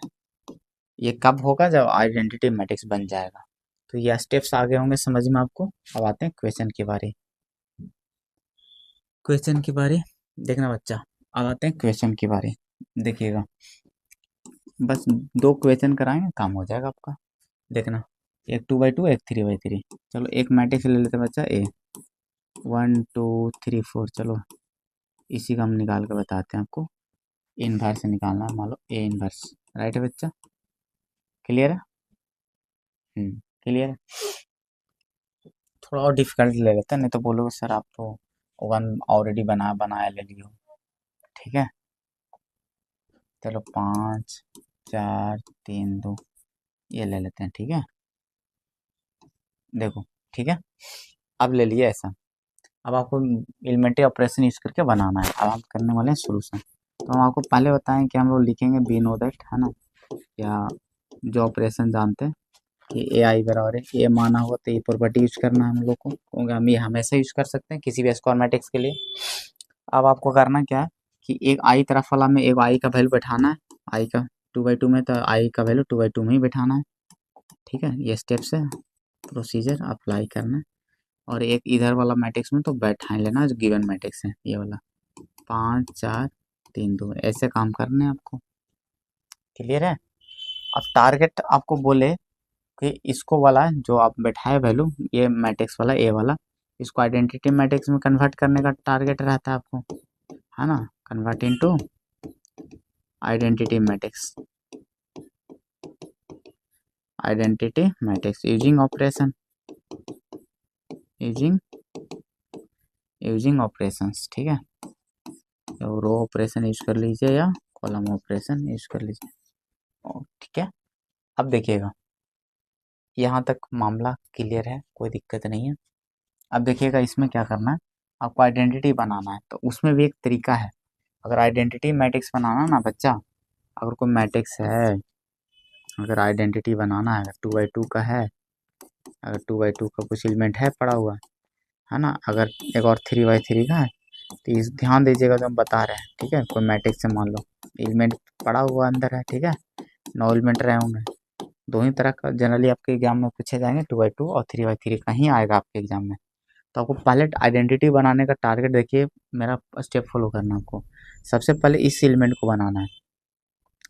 ये कब होगा, जब आइडेंटिटी मैट्रिक्स बन जाएगा। तो ये स्टेप्स आगे होंगे समझ में आपको। अब आते हैं क्वेश्चन के बारे, क्वेश्चन के बारे देखना बच्चा। अब आते हैं क्वेश्चन के बारे, देखिएगा, बस 2 क्वेश्चन कराएंगे काम हो जाएगा आपका। देखना, एक 2x2 एक 3x3। चलो एक मैट्रिक्स ले लेते हैं बच्चा, ए 1 2 3 4। चलो इसी का हम निकाल के बताते हैं आपको। इनवर्स निकालना है, मान लो ए इनवर्स, राइट है बच्चा, क्लियर है। क्लियर है, थोड़ा और डिफिकल्ट ले लेते हैं, नहीं तो बोलोगे सर आप तो वन ऑलरेडी बनाया ले लियो। ठीक है, चलो 5 4 3 2 ये ले लेते हैं। ठीक है, देखो, ठीक है, अब ले लिए ऐसा। अब आपको एलिमेंट्री ऑपरेशन यूज करके बनाना है। अब हम करने वाले हैं सोल्यूशन। तो हम आपको पहले बताएं कि हम लोग लिखेंगे बी नो दैट, है ना, या जो ऑपरेशन जानते हैं कि ए आई बराबर है, ए माना हुआ तो ये प्रॉपर्टी यूज करना है हम लोग को, क्योंकि हम ये हमेशा यूज कर सकते हैं किसी भी स्क्वायर मैट्रिक्स के लिए। अब आपको करना क्या है कि एक आई तरफ वाला में एक आई का वैल्यू बैठाना है, आई का 2/2 में, तो आई का वैल्यू 2/2 में ही बैठाना है। ठीक है, ये स्टेप्स है, प्रोसीजर अप्लाई करना है। और एक इधर वाला मैट्रिक्स में तो बैठा लेना जो गिवन मैट्रिक्स है, ये वाला 5 4 3 2, ऐसे काम करने हैं आपको। क्लियर है। अब टारगेट आपको बोले कि इसको वाला जो आप बैठाए वैल्यू, ये मैट्रिक्स वाला ए वाला, इसको आइडेंटिटी मैट्रिक्स में कन्वर्ट करने का टारगेट रहता है आपको, है ना, convert into identity matrix, identity matrix using operation, using operations. ठीक है, तो रो ऑपरेशन यूज कर लीजिए या कॉलम ऑपरेशन यूज कर लीजिए। ठीक है, अब देखिएगा, यहाँ तक मामला क्लियर है, कोई दिक्कत नहीं है। अब देखिएगा इसमें क्या करना है, आपको आइडेंटिटी बनाना है, तो उसमें भी एक तरीका है। अगर आइडेंटिटी मैट्रिक्स बनाना ना बच्चा, अगर कोई मैट्रिक्स है, अगर आइडेंटिटी बनाना है, 2/2 का है, अगर 2/2 का कुछ एलिमेंट है पड़ा हुआ, है ना, अगर एक और 3/3 का है, तो इस ध्यान दीजिएगा जो हम बता रहे हैं। ठीक है, कोई मैट्रिक्स से मान लो एलिमेंट पड़ा हुआ अंदर है, ठीक है, 9 एलिमेंट रहे होंगे। दो ही तरह का जनरली आपके एग्जाम में पूछे जाएंगे, 2x2 और 3x3 का ही आएगा आपके एग्जाम में। तो आपको पहले आइडेंटिटी बनाने का टारगेट देखिए, मेरा स्टेप फॉलो करना है आपको। सबसे पहले इस एलिमेंट को बनाना है,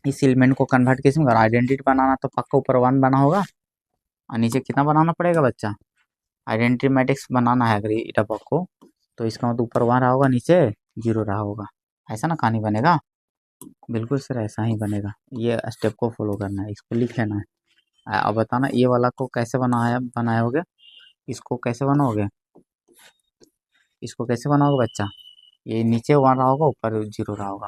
इस एलिमेंट को कन्वर्ट किस में करना, आइडेंटिटी बनाना तो पक्का ऊपर 1 बना होगा और नीचे कितना बनाना पड़ेगा बच्चा, आइडेंटिटी मैट्रिक्स बनाना है अगर ये डब्बा को, तो इसका मतलब ऊपर 1 रहा होगा नीचे 0 रहा होगा, ऐसा ना कहानी बनेगा। बिल्कुल सर ऐसा ही बनेगा, ये स्टेप को फॉलो करना है, इसको लिख लेना है। अब बताना ये वाला को कैसे बनाओगे, इसको कैसे बनाओगे, इसको कैसे बनाओगे बच्चा, ये नीचे 1 रहा होगा ऊपर 0 रहा होगा।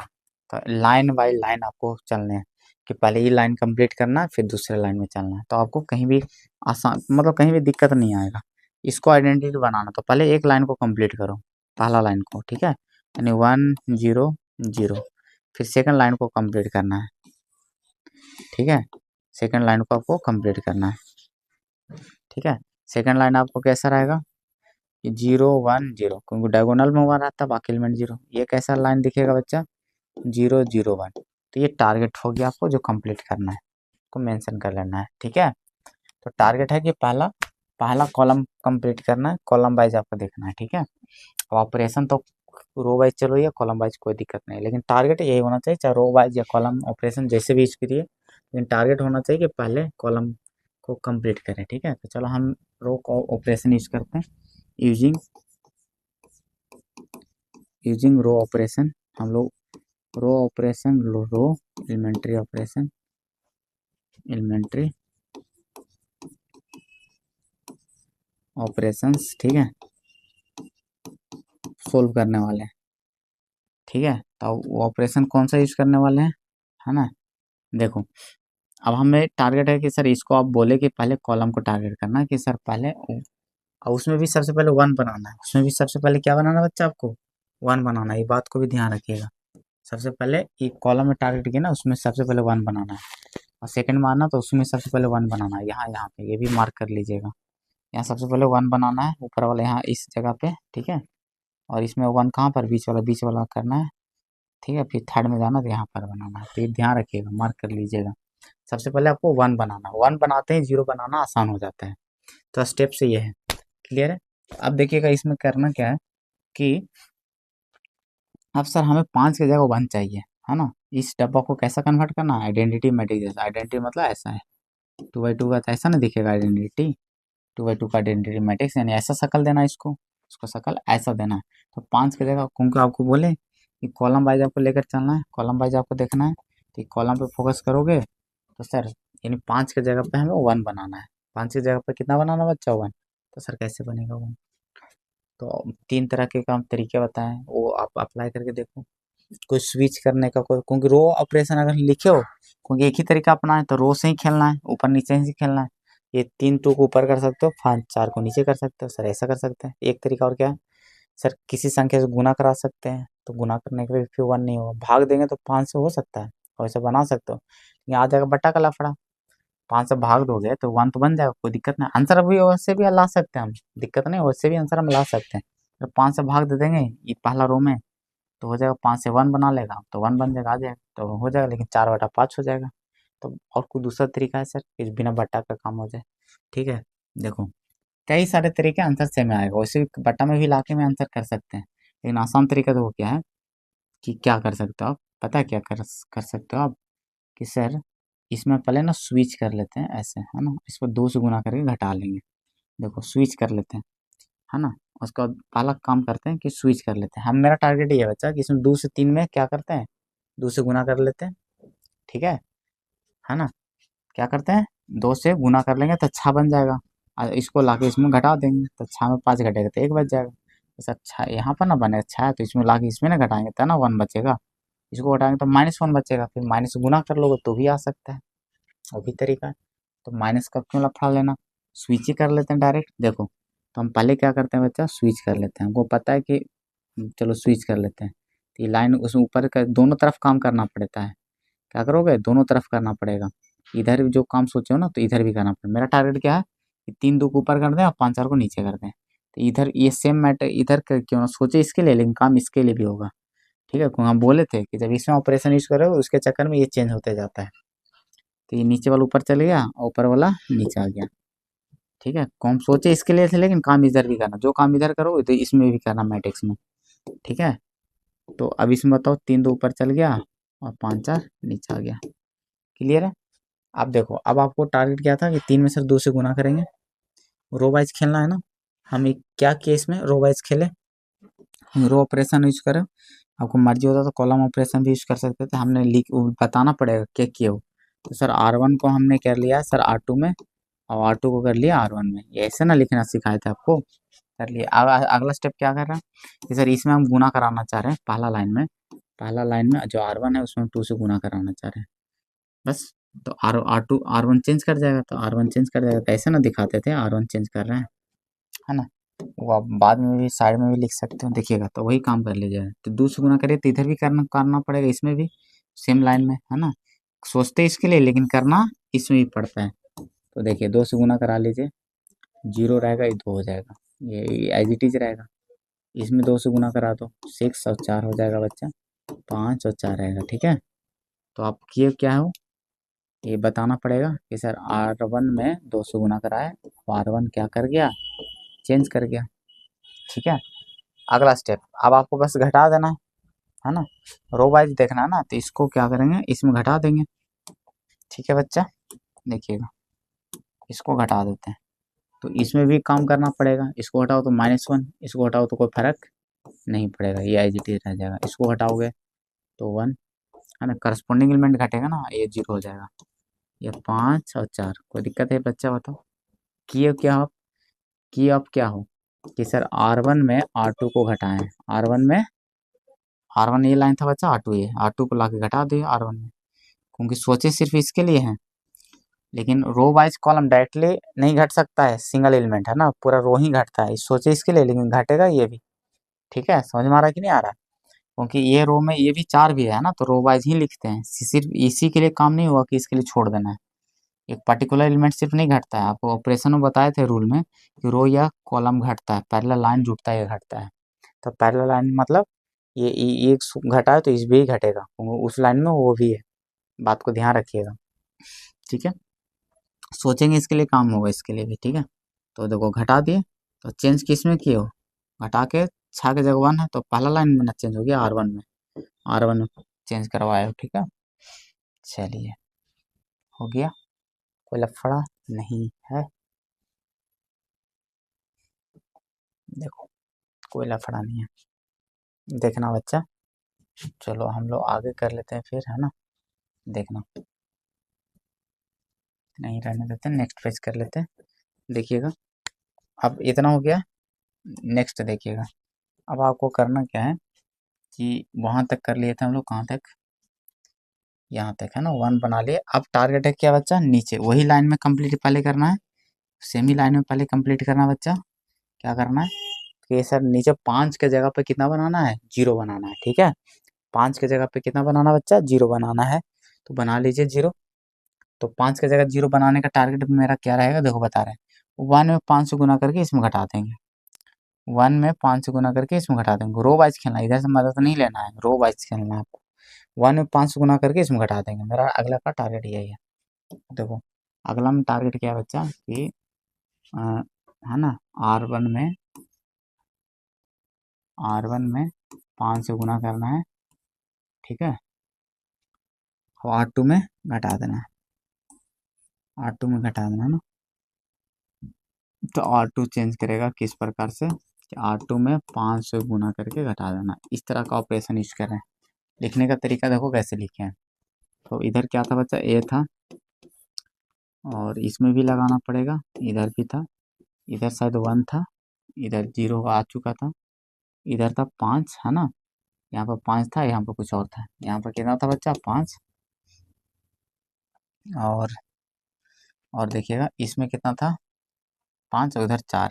तो लाइन बाय लाइन आपको चलने हैं कि पहले ये लाइन कंप्लीट करना है फिर दूसरे लाइन में चलना है, तो आपको कहीं भी आसान मतलब कहीं भी दिक्कत नहीं आएगा। इसको आइडेंटिटी बनाना तो पहले एक लाइन को कंप्लीट करो, पहला लाइन को, ठीक है, यानी 1 0 0, फिर सेकंड लाइन को कंप्लीट करना है, ठीक है, सेकंड लाइन को आपको कंप्लीट करना है, ठीक है। सेकंड लाइन आपको कैसा रहेगा, 0 1 0, क्योंकि डायगोनल में 1 रहता है बाकी एलिमेंट 0, ये कैसा लाइन दिखेगा बच्चा, 0 0 1। तो ये टारगेट हो गया आपको जो कंप्लीट करना है, को मेंशन कर लेना है, ठीक है। तो टारगेट है कि पहला पहला कॉलम कंप्लीट करना है, कॉलम वाइज आपको देखना है, ठीक है। अब ऑपरेशन तो रो वाइज चलो या कॉलम वाइज कोई दिक्कत नहीं, लेकिन टारगेट यही होना चाहिए, चाहे रो वाइज या कॉलम ऑपरेशन जैसे भी यूज करिए, लेकिन टारगेट होना चाहिए कि पहले कॉलम को कंप्लीट करें, ठीक है। तो चलो हम रो को ऑपरेशन यूज करते हैं, यूजिंग रो ऑपरेशन, हम लोग रो ऑपरेशन, रो एलिमेंट्री ऑपरेशन, एलिमेंट्री ऑपरेशंस, ठीक है, सोल्व करने वाले हैं, ठीक है। तो वो ऑपरेशन कौन सा यूज करने वाले हैं, है ना। देखो अब हमें टारगेट है कि सर इसको आप बोले कि पहले कॉलम को टारगेट करना है कि सर पहले, और उसमें भी सबसे पहले 1 बनाना है, उसमें भी सबसे पहले क्या बनाना है बच्चा आपको, 1 बनाना है, ये बात को भी ध्यान रखिएगा। सबसे पहले एक कॉलम में टारगेट किया ना, उसमें सबसे पहले 1 बनाना है, और सेकंड मारना तो उसमें सबसे पहले 1 बनाना है, यहाँ पे ये भी मार्क कर लीजिएगा, यहाँ सबसे पहले 1 बनाना है, ऊपर वाला यहाँ इस जगह पे, ठीक है, और इसमें 1 कहाँ पर, बीच वाला करना है, ठीक है, फिर थर्ड में जाना तो यहाँ पर बनाना है, तो ये ध्यान रखिएगा, मार्क कर लीजिएगा। सबसे पहले आपको 1 बनाना, 1 बनाते ही 0 बनाना आसान हो जाता है, तो स्टेप से ये है, क्लियर है। अब देखिएगा इसमें करना क्या है कि अब सर हमें 5 की जगह 1 चाहिए, है ना। इस डब्बा को कैसा कन्वर्ट करना है, आइडेंटिटी मैट्रिक्स जैसा, आइडेंटिटी मतलब ऐसा है 2x2 का, तो ऐसा ना दिखेगा आइडेंटिटी, 2x2 का आइडेंटिटी मैट्रिक्स, यानी ऐसा शक्ल देना है इसको शक्ल ऐसा देना है। तो 5 की जगह क्योंकि आपको बोले कि कॉलम वाइज आपको लेकर चलना है, कॉलम वाइज आपको देखना है, तो कॉलम पे फोकस करोगे तो सर यानी 5 की जगह पे हमें 1 बनाना है, 5 की जगह पे कितना बनाना बच्चा, 1। तो सर कैसे बनेगा 1, तो 3 तरह के काम तरीके बताएं, वो आप अप्लाई करके देखो। कोई स्विच करने का कोई, क्योंकि रो ऑपरेशन अगर लिखे हो, क्योंकि एक ही तरीका अपना है तो रो से ही खेलना है, ऊपर नीचे ही खेलना है। ये 3 टू को ऊपर कर सकते हो, 5 4 को नीचे कर सकते हो, सर ऐसा कर सकते हैं। एक तरीका और क्या है सर, किसी संख्या से गुना करा सकते हैं, तो गुना करने के लिए फिर 1 नहीं होगा, भाग देंगे तो 5 से हो सकता है, और ऐसा बना सकते हो, यहाँ आ जाएगा बट्टा का लफड़ा, 5 से भाग दोगे तो 1 तो बन जाएगा, कोई दिक्कत नहीं, आंसर अभी वैसे भी ला सकते हैं हम, दिक्कत नहीं, वैसे भी आंसर हम ला सकते हैं। तो 5 से भाग दे देंगे ये पहला रो में, तो हो जाएगा, 5 से 1 बना लेगा तो 1 बन जाएगा, आ जाएगा तो हो जाएगा, लेकिन 4/5 हो जाएगा। तो और कोई दूसरा तरीका है सर कि बिना बट्टा का काम हो जाए, ठीक है। देखो कई सारे तरीके आंसर सेम आएगा, वैसे भी बट्टा में भी लाके में आंसर कर सकते हैं, लेकिन आसान तरीका तो वो क्या है कि क्या कर सकते हो आप, पता है क्या कर सकते हो आप, कि सर इसमें पहले ना स्विच कर लेते हैं ऐसे, है ना, इसको 2 से गुना करके घटा लेंगे, देखो स्विच कर लेते हैं, है ना। उसका पहला काम करते हैं कि स्विच कर लेते हैं, हम मेरा टारगेट ये है बच्चा कि इसमें 2 से 3 में क्या करते हैं, 2 से गुना कर लेते हैं, ठीक है ना। क्या करते हैं 2 से गुना कर लेंगे तो 6 बन जाएगा, और इसको लाके इसमें घटा देंगे तो 6 में 5 घटेगा तो 1 बच जाएगा। तो अच्छा यहाँ पर ना बनेगा 6, तो इसमें लाके इसमें ना घटाएंगे तो ना 1 बचेगा, इसको घटाएंगे तो -1 बचेगा, फिर माइनस गुना कर लोगे तो भी आ सकता है, वो भी तरीका है। तो माइनस का क्यों लफड़ा लेना, स्विच ही कर लेते हैं डायरेक्ट। देखो तो हम पहले क्या करते हैं बच्चा, स्विच कर लेते हैं, हमको पता है कि चलो स्विच कर लेते हैं, तो ये लाइन उसमें ऊपर का दोनों तरफ काम करना पड़ता है, क्या करोगे दोनों तरफ करना पड़ेगा, इधर भी जो काम सोचे हो ना तो इधर भी करना पड़ेगा। मेरा टारगेट क्या है कि 3 2 को ऊपर कर दें और 5 4 को नीचे कर दें, तो इधर ये सेम मैटर इधर क्यों ना सोचे इसके लिए, लेकिन काम इसके लिए भी होगा। ठीक है, हम बोले थे कि जब इसमें ऑपरेशन यूज करो उसके चक्कर में ये चेंज होते जाता है। तो ये नीचे वाला ऊपर चले गया, ऊपर वाला नीचे आ गया। ठीक है, को हम सोचे इसके लिए थे, लेकिन काम इधर भी करना, जो काम इधर करो तो इसमें भी करना मैट्रिक्स में। ठीक है, तो अब इसमें बताओ 3 2 ऊपर चल गया और 5 4 नीचे आ गया। क्लियर है। अब देखो, अब आपको टारगेट क्या था कि 3 में से 2 से गुना करेंगे, रो वाइज खेलना है ना। हम एक क्या केस में रो वाइज खेले, हम रो ऑपरेशन यूज करें। आपको मर्जी होता तो कॉलम ऑपरेशन भी यूज कर सकते थे, हमने लिख बताना पड़ेगा क्या किए हो। तो सर R1 को हमने कर लिया सर R2 में, और R2 को कर लिया R1 में। ये ऐसे ना लिखना सिखाए थे आपको, कर लिए। अगला स्टेप क्या कर रहा है कि सर इसमें हम गुना कराना चाह रहे हैं, पहला लाइन में जो R1 है उसमें 2 से गुना कराना चाह रहे हैं बस। तो R2 R1 चेंज कर जाएगा, तो R1 चेंज कर जाएगा, तो ऐसे ना दिखाते थे R1 चेंज कर रहे हैं, है ना। वो आप बाद में भी साइड में भी लिख सकते हो, देखिएगा तो वही काम कर लीजिएगा। तो 2 से गुना करिए तो इधर भी करना पड़ेगा, इसमें भी सेम लाइन में, है ना। सोचते इसके लिए, लेकिन करना इसमें भी पड़ता है। तो देखिए 2 से गुना करा लीजिए, 0 रहेगा, ये 2 हो जाएगा, ये एज इट इज रहेगा। इसमें 2 से गुना करा दो, 6 और 4 हो जाएगा बच्चा, 5 और 4 रहेगा। ठीक है, तो आप किए क्या हो, ये बताना पड़ेगा कि सर R1 में 2 से गुना कराए, R1 क्या कर गया, चेंज कर गया। ठीक है, अगला स्टेप, अब आपको बस घटा देना है ना, रो वाइज देखना है ना। तो इसको क्या करेंगे, इसमें घटा देंगे। ठीक है बच्चा, देखिएगा इसको घटा देते हैं, तो इसमें भी काम करना पड़ेगा। इसको हटाओ तो -1, इसको हटाओ तो कोई फर्क नहीं पड़ेगा, ये एज इट इज रह जाएगा। इसको हटाओगे तो 1, है ना, करस्पॉन्डिंग एलिमेंट घटेगा ना, ये 0 हो जाएगा। ये 5 और 4, कोई दिक्कत है बच्चा, बताओ। किए क्या आप, कि आप क्या हो कि सर R1 में R2 को घटाएं, R1 ये लाइन था बच्चा, R2 ये, R2 को लाके घटा दिए R1 में, क्योंकि सोचे सिर्फ इसके लिए हैं। लेकिन रो वाइज कॉलम डायरेक्टली नहीं घट सकता है, सिंगल एलिमेंट है ना, पूरा रो ही घटता है, सोचे इसके लिए, लेकिन घटेगा ये भी। ठीक है, समझ में आ रहा है कि नहीं आ रहा, क्योंकि ये रो में ये भी 4 भी है ना, तो रो वाइज ही लिखते हैं। सिर्फ इसी के लिए काम नहीं हुआ कि इसके लिए छोड़ देना है, एक पर्टिकुलर एलिमेंट सिर्फ नहीं घटता है। आपको ऑपरेशन में बताए थे रूल में कि रो या कॉलम घटता है, पैरेलल लाइन जुड़ता है या घटता है। तो पैरेलल लाइन मतलब ये एक घटा है तो इस भी घटेगा, उस लाइन में वो भी है, बात को ध्यान रखिएगा। ठीक है, सोचेंगे इसके लिए काम होगा, इसके लिए भी। ठीक है, तो देखो घटा दिए, तो चेंज किस में किए हो, घटा के 6 के जगह 1 है, तो पहला लाइन में ना चेंज हो गया, R1 में चेंज करवाए हो। ठीक है, चलिए हो गया, कोई लफड़ा नहीं है, देखो कोई लफड़ा नहीं है, देखना बच्चा। चलो हम लोग आगे कर लेते हैं फिर, है ना, देखना नहीं रहने देते, नेक्स्ट पेज कर लेते हैं। देखिएगा अब इतना हो गया, नेक्स्ट देखिएगा। अब आपको करना क्या है कि वहां तक कर लिए थे हम लोग, कहाँ तक, यहाँ तक, है ना, 1 बना लिए। अब टारगेट है क्या बच्चा, नीचे वही लाइन में कंप्लीट पहले करना है, सेमी लाइन में पहले कंप्लीट करना है बच्चा। क्या करना है कि सर नीचे 5 के जगह पे कितना बनाना है, 0 बनाना है। ठीक है, 5 के जगह पे कितना बनाना बच्चा, 0 बनाना है, तो बना लीजिए 0। तो 5 के जगह 0 बनाने का टारगेट मेरा क्या रहेगा, देखो बता रहे हैं, 1 में 5 से गुना करके इसमें घटा देंगे, 1 में 5 से गुना करके इसमें घटा देंगे। रो वाइज खेलना, इधर से मदद नहीं लेना है, रो वाइज खेलना है आपको। 1 में 5 से गुना करके इसमें घटा देंगे, मेरा अगला का टारगेट यही है। देखो अगला में टारगेट क्या है बच्चा कि है ना, R1 में 5 से गुना करना है। ठीक है, और R2 में घटा देना है, R2 में घटा देना है ना। तो R2 चेंज करेगा किस प्रकार से कि R2 में 5 से गुना करके घटा देना, इस तरह का ऑपरेशन यूज कर रहे हैं। लिखने का तरीका देखो कैसे लिखे हैं। तो इधर क्या था बच्चा, A था, और इसमें भी लगाना पड़ेगा, इधर भी था, इधर शायद 1 था, इधर 0 आ चुका था, इधर था 5, है ना, यहाँ पर 5 था, यहाँ पर कुछ और था, यहाँ पर कितना था बच्चा 5, और देखिएगा इसमें कितना था 5, और उधर 4,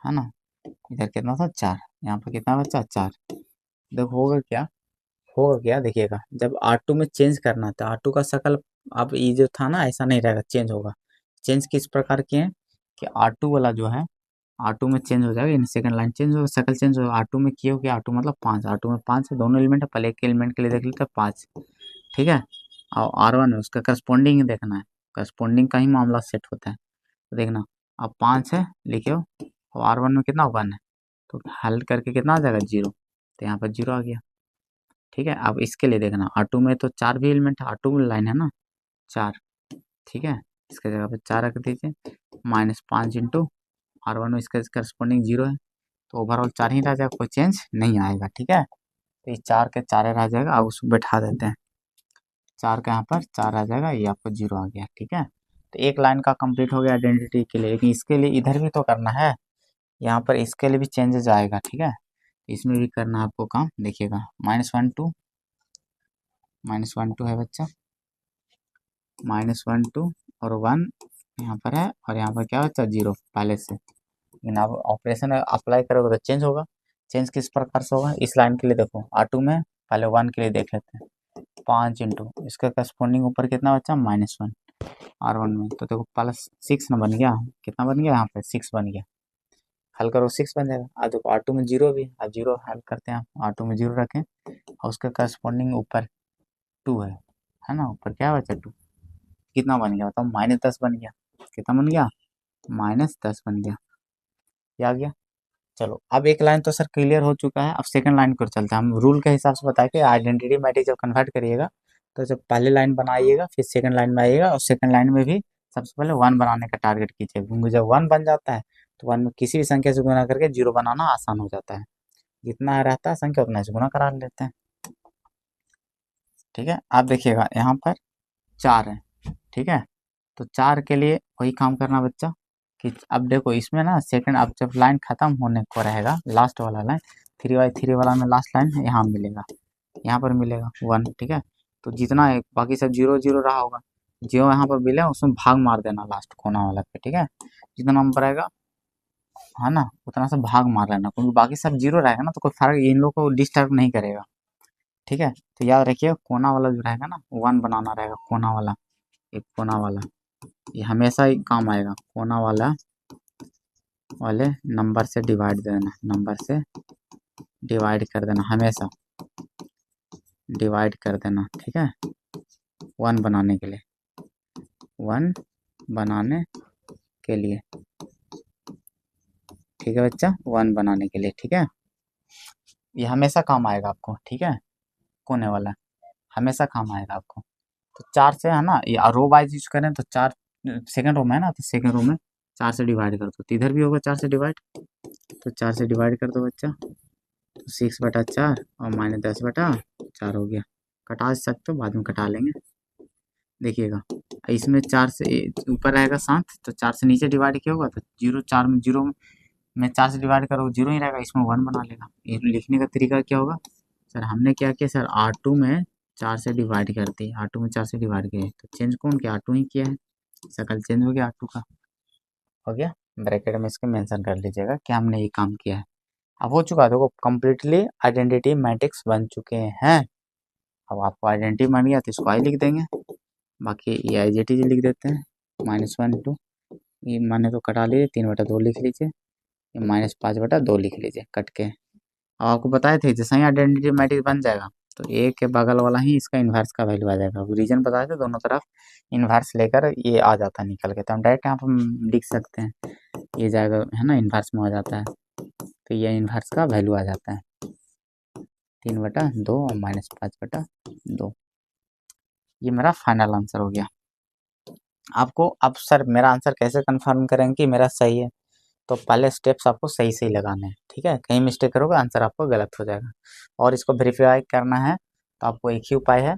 है ना, इधर कितना था 4, यहाँ पर कितना बच्चा 4। देखो होगा क्या देखिएगा, जब R2 में चेंज करना था, R2 का शक्ल अब ये जो था ना ऐसा नहीं रहेगा, चेंज होगा। चेंज किस प्रकार के हैं कि R2 वाला जो है R2 में चेंज हो जाएगा, इन सेकंड लाइन चेंज होगा, शक्ल चेंज होगा। R2 में किया हो गया, R2 मतलब 5, R2 में 5 है, दोनों एलिमेंट है, पहले एक एलिमेंट के लिए देख लेते हैं 5, ठीक है। और R1 है, उसका करस्पॉन्डिंग देखना है, करस्पॉन्डिंग का ही मामला सेट होता है। तो देखना, अब 5 है लिखे हो, और R1 में कितना 1 है, तो हल करके कितना आ जाएगा 0, तो यहाँ पर 0 आ गया, ठीक है। अब इसके लिए देखना, R2 में तो 4 भी एलिमेंट है, R2 में लाइन है ना 4, ठीक है। इसके जगह पे 4 रख दीजिए, -5 इंटू R1 में इसका करस्पॉन्डिंग 0 है, तो ओवरऑल 4 ही रह जाएगा, कोई चेंज नहीं आएगा, ठीक है। तो ये 4 के 4 रह जाएगा, अब उसको बैठा देते हैं, 4 का यहाँ पर 4 आ जाएगा, ये आपको 0 आ गया, ठीक है। तो एक लाइन का कंप्लीट हो गया आइडेंटिटी के लिए, लेकिन इसके लिए इधर भी तो करना है, यहाँ पर इसके लिए भी चेंजेस आएगा, ठीक है। इसमें भी करना है आपको काम, देखिएगा -1 2 -1 2 है बच्चा, -1 2 और 1 यहाँ पर है, और यहाँ पर क्या बच्चा 0 पहले से, लेकिन आप ऑपरेशन अप्लाई करोगे तो चेंज होगा। चेंज किस प्रकार से होगा, इस लाइन के लिए देखो, R2 में पहले 1 के लिए देख लेते हैं, 5 इंटू इसका करस्पॉन्डिंग ऊपर कितना बचा -1, R1 में, तो देखो +6 ना बन गया, कितना बन गया यहाँ पे 6 बन गया, हल करो 6 बन जाएगा। अब देखो R2 में 0 भी, अब 0 हल करते हैं, R2 में 0 रखें, और उसका करस्पॉन्डिंग ऊपर 2 है ना, ऊपर क्या बचा 2, कितना बन गया बताओ, -10 बन गया, कितना बन गया -10 बन गया, ये आ गया। चलो अब एक लाइन तो सर क्लियर हो चुका है, अब सेकंड लाइन पर चलते हैं। हम रूल के हिसाब से बताए कि आइडेंटिटी मैट्रिक्स जब कन्वर्ट करिएगा, तो जब पहले लाइन बनाइएगा, फिर सेकंड लाइन में आइएगा, और सेकंड लाइन में भी सबसे पहले 1 बनाने का टारगेट कीजिए, क्योंकि जब 1 बन जाता है तो 1 में किसी भी संख्या से गुना करके 0 बनाना आसान हो जाता है, जितना रहता है संख्या उतना से गुना करा लेते हैं, ठीक है। आप देखिएगा यहाँ पर 4 है, ठीक है, तो 4 के लिए वही काम करना बच्चा, कि अब देखो इसमें ना सेकंड, अब जब लाइन खत्म होने को रहेगा, लास्ट वाला लाइन 3/3 वाला में लास्ट लाइन है, यहाँ मिलेगा, यहाँ पर मिलेगा 1, ठीक है। तो जितना है बाकी सब 0 0 रहा होगा, जो यहाँ पर मिले उसमें भाग मार देना लास्ट कोना वाला पे, ठीक है। जितना नंबर आएगा है ना, उतना सा भाग मार लेना, क्योंकि बाकी सब 0 रहेगा ना, तो कोई फर्क इन लोग को डिस्टर्ब नहीं करेगा, ठीक है। तो याद रखिए कोना वाला जो रहेगा ना 1 बनाना रहेगा, कोना वाला, एक कोना वाला, ये हमेशा ही काम आएगा, कोना वाला वाले नंबर से डिवाइड देना, नंबर से डिवाइड कर देना, हमेशा डिवाइड कर देना, ठीक है, 1 बनाने के लिए, 1 बनाने के लिए, ठीक है बच्चा, 1 बनाने के लिए, ठीक है। ये हमेशा काम आएगा आपको, ठीक है, कोने वाला हमेशा काम आएगा आपको। तो 4 से है ना, ये रो वाइज यूज करें तो 4 सेकंड रो में है ना, तो सेकंड रो में 4 से डिवाइड कर दो, तो इधर भी होगा 4 से डिवाइड, तो 4 से डिवाइड कर दो बच्चा, तो 6/4 और -10/4 हो गया, कटा सकते हो, बाद में कटा लेंगे, देखिएगा इसमें 4 से ऊपर रहेगा 7, तो 4 से नीचे डिवाइड किया होगा तो 0, 4 में 0 में 4 से डिवाइड करो 0 ही रहेगा, इसमें 1 बना लेगा। ये लिखने का तरीका क्या होगा, सर हमने क्या किया सर, R2 में 4 से डिवाइड कर दी, R2 में 4 से डिवाइड किया, तो चेंज कौन किया, R2 ही किया है, शकल चेंज हो गया R2 का, हो गया। ब्रैकेट में इसके मेंशन कर लीजिएगा कि हमने ये काम किया है। अब हो चुका है, देखो कंप्लीटली आइडेंटिटी मैट्रिक्स बन चुके हैं। अब आपको आइडेंटिटी बन गया तो इसको आई लिख देंगे, बाकी ये IJT लिख देते हैं, -1 2, ये माने तो कटा लीजिए, 3/2 लिख लीजिए, ये -5/2 लिख लीजिए कट के। अब आपको बताए थे जैसे ही आइडेंटिटी मैट्रिक्स बन जाएगा, तो ए के बगल वाला ही इसका इन्वर्स का वैल्यू आ जाएगा, रीजन बताए थे दोनों तरफ इन्वर्स लेकर ये आ जाता है निकल के, तो हम डायरेक्ट यहाँ पर लिख सकते हैं, ये जाएगा है ना, इन्वर्स में आ जाता है, तो ये इन्वर्स का वैल्यू आ जाता है 3/2 और -5/2, ये मेरा फाइनल आंसर हो गया। आपको अब सर मेरा आंसर कैसे कंफर्म करेंगे कि मेरा सही है, तो पहले स्टेप्स आपको सही सही लगाने हैं, ठीक है, कहीं मिस्टेक करोगे आंसर आपको गलत हो जाएगा। और इसको वेरीफाई करना है तो आपको एक ही उपाय है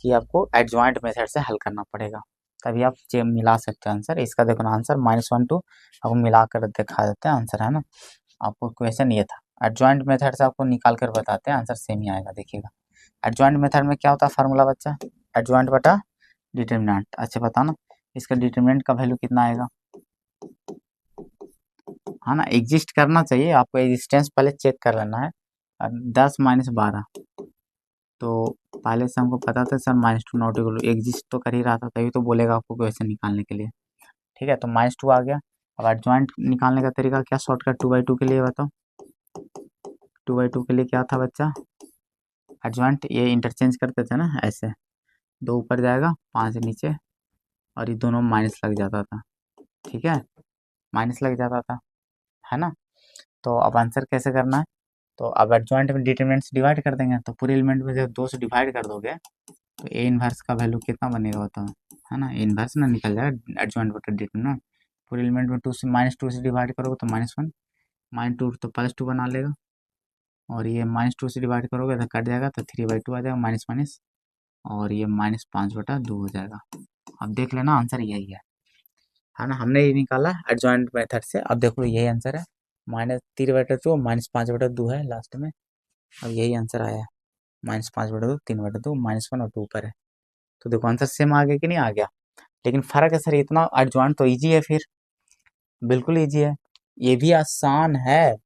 कि आपको एडजॉइंट मेथड से हल करना पड़ेगा, तभी आप मिला सकते हैं आंसर। इसका देखो ना आंसर -1 2 आपको मिला कर दिखा देते हैं आंसर, है ना। आपको क्वेश्चन ये था, एडजॉइंट मेथड से आपको निकाल कर बताते हैं, आंसर सेम ही आएगा, देखिएगा। एडजॉइंट मेथड में क्या होता है फार्मूला बच्चा, एडजॉइंट बटा डिटर्मिनेंट, अच्छा बताना इसका डिटर्मिनेंट का वैल्यू कितना आएगा, है ना, एग्जिस्ट करना चाहिए आपको, एग्जिस्टेंस पहले चेक कर लेना है। 10 - 12, तो पहले से हमको पता था सर -2 नॉट इक्वल, एग्जिस्ट तो कर ही रहा था, तभी तो बोलेगा आपको क्वेश्चन निकालने के लिए, ठीक है। तो -2 आ गया, अब एडजॉइंट निकालने का तरीका क्या, शॉर्टकट 2/2 के लिए बताओ। 2/2 के लिए क्या था बच्चा, एडजॉइंट ये इंटरचेंज करते थे ना ऐसे, 2 ऊपर जाएगा 5 नीचे, और ये दोनों माइनस लग जाता था, ठीक है, माइनस लग जाता था, है ना। तो अब आंसर कैसे करना है, तो अब एडजॉइंट में डिटरमिनेंट से डिवाइड कर देंगे, तो पूरे एलिमेंट में जब 2 से डिवाइड कर दोगे तो ए इनवर्स का वैल्यू कितना बनेगा बताओ, है ना, ए इनवर्स ना निकल जाएगा एडजॉइंट बटा डिटरमिनेंट। पूरे एलिमेंट में 2 से -2 से डिवाइड करोगे तो -1, -2 तो +2 बना लेगा, और ये -2 से डिवाइड करोगे तो कट जाएगा, तो 3/2 आ जाएगा माइनस माइनस, और ये -5/2 हो जाएगा। अब देख लेना आंसर यही है ना, हमने ये निकाला एडजॉइंट मेथड से। अब देखो यही आंसर है, -3/2 -5/2 है लास्ट में, अब यही आंसर आया है, -5/2 3/2 -1 और 2 ऊपर है। तो देखो आंसर सेम आ गया कि नहीं आ गया, लेकिन फर्क है सर इतना, एडजॉइंट तो ईजी है, फिर बिल्कुल ईजी है, ये भी आसान है,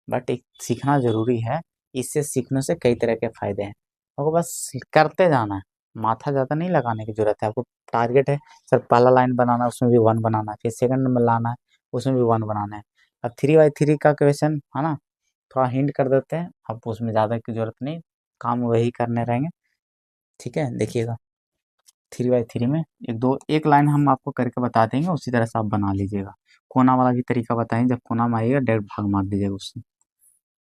बट एक सीखना जरूरी है, इससे सीखने से कई तरह के फायदे हैं, आपको बस करते जाना है, माथा ज़्यादा नहीं लगाने की जरूरत है। आपको टारगेट है सर पहला लाइन बनाना है उसमें भी 1 बनाना है, फिर सेकंड में लाना है उसमें भी 1 बनाना है। अब 3/3 का क्वेश्चन है ना, थोड़ा हिंट कर देते हैं, अब उसमें ज़्यादा की जरूरत नहीं, काम वही करने रहेंगे, ठीक है। देखिएगा 3/3 में एक लाइन हम आपको करके बता देंगे, उसी तरह से आप बना लीजिएगा। कोना वाला भी तरीका बताएंगे, जब कोना में आइएगा डायरेक्ट भाग मार दीजिएगा उससे,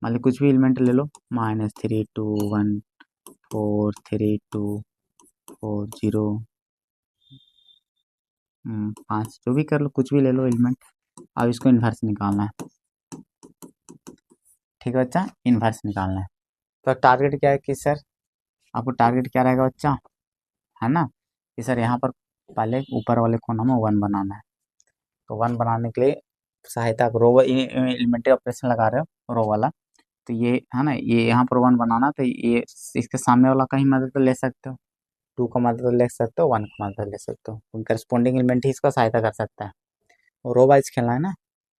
मान ली कुछ भी एलिमेंट ले लो, -3 2 1 4 3 2 4 0 5, जो भी कर लो, कुछ भी ले लो एलिमेंट, अब इसको इन्वर्स निकालना है, ठीक है बच्चा, इन्वर्स निकालना है। तो टारगेट क्या है कि सर आपको टारगेट क्या रहेगा बच्चा, है ना, कि सर यहाँ पर पहले ऊपर वाले कोना में 1 बनाना है, तो 1 बनाने के लिए सहायता रो एलिमेंट्री ऑपरेशन लगा रहे हो रो वाला, तो ये है ना, ये यहाँ पर 1 बनाना, तो ये इसके सामने वाला का ही मदद ले सकते हो, 2 का मदद ले सकते हो, 1 का मदद ले सकते हो, तो करस्पॉन्डिंग एलिमेंट ही इसका सहायता कर सकता है। और रो वाइज खेलना है ना,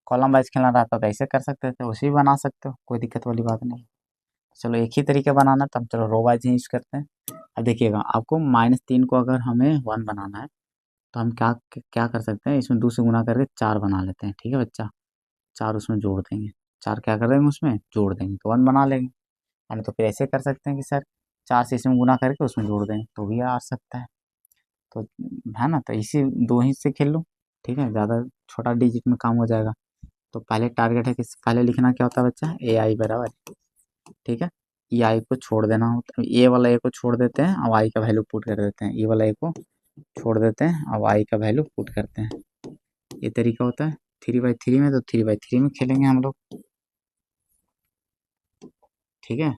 कॉलम वाइज खेलना रहता तो ऐसे कर सकते थे, उसी भी बना सकते हो, कोई दिक्कत वाली बात नहीं। चलो एक ही तरीके बनाना, तब चलो रो वाइज ही यूज करते हैं। अब देखिएगा आपको -3 को अगर हमें 1 बनाना है, तो हम क्या क्या कर सकते हैं, इसमें 2 से गुना करके 4 बना लेते हैं, ठीक है बच्चा, 4 उसमें जोड़ देंगे, 4 क्या कर देंगे उसमें जोड़ देंगे, तो 1 बना लेंगे। और तो फिर ऐसे कर सकते हैं कि सर 4 से इसमें गुना करके उसमें जोड़ दें, तो भी आ सकता है, तो है ना, तो इसी 2 ही से खेल लो, ठीक है, ज़्यादा छोटा डिजिट में काम हो जाएगा। तो पहले टारगेट है कि पहले लिखना क्या होता है बच्चा, AI बराबर, ठीक है, ये आई को छोड़ देना होता है, ए वाला ए को छोड़ देते हैं, अब आई का वैल्यू पुट कर देते हैं, ए वाला ए को छोड़ देते हैं, अब आई का वैल्यू पुट करते हैं, ये तरीका होता है 3/3 में। तो 3/3 में खेलेंगे हम लोग, ठीक है,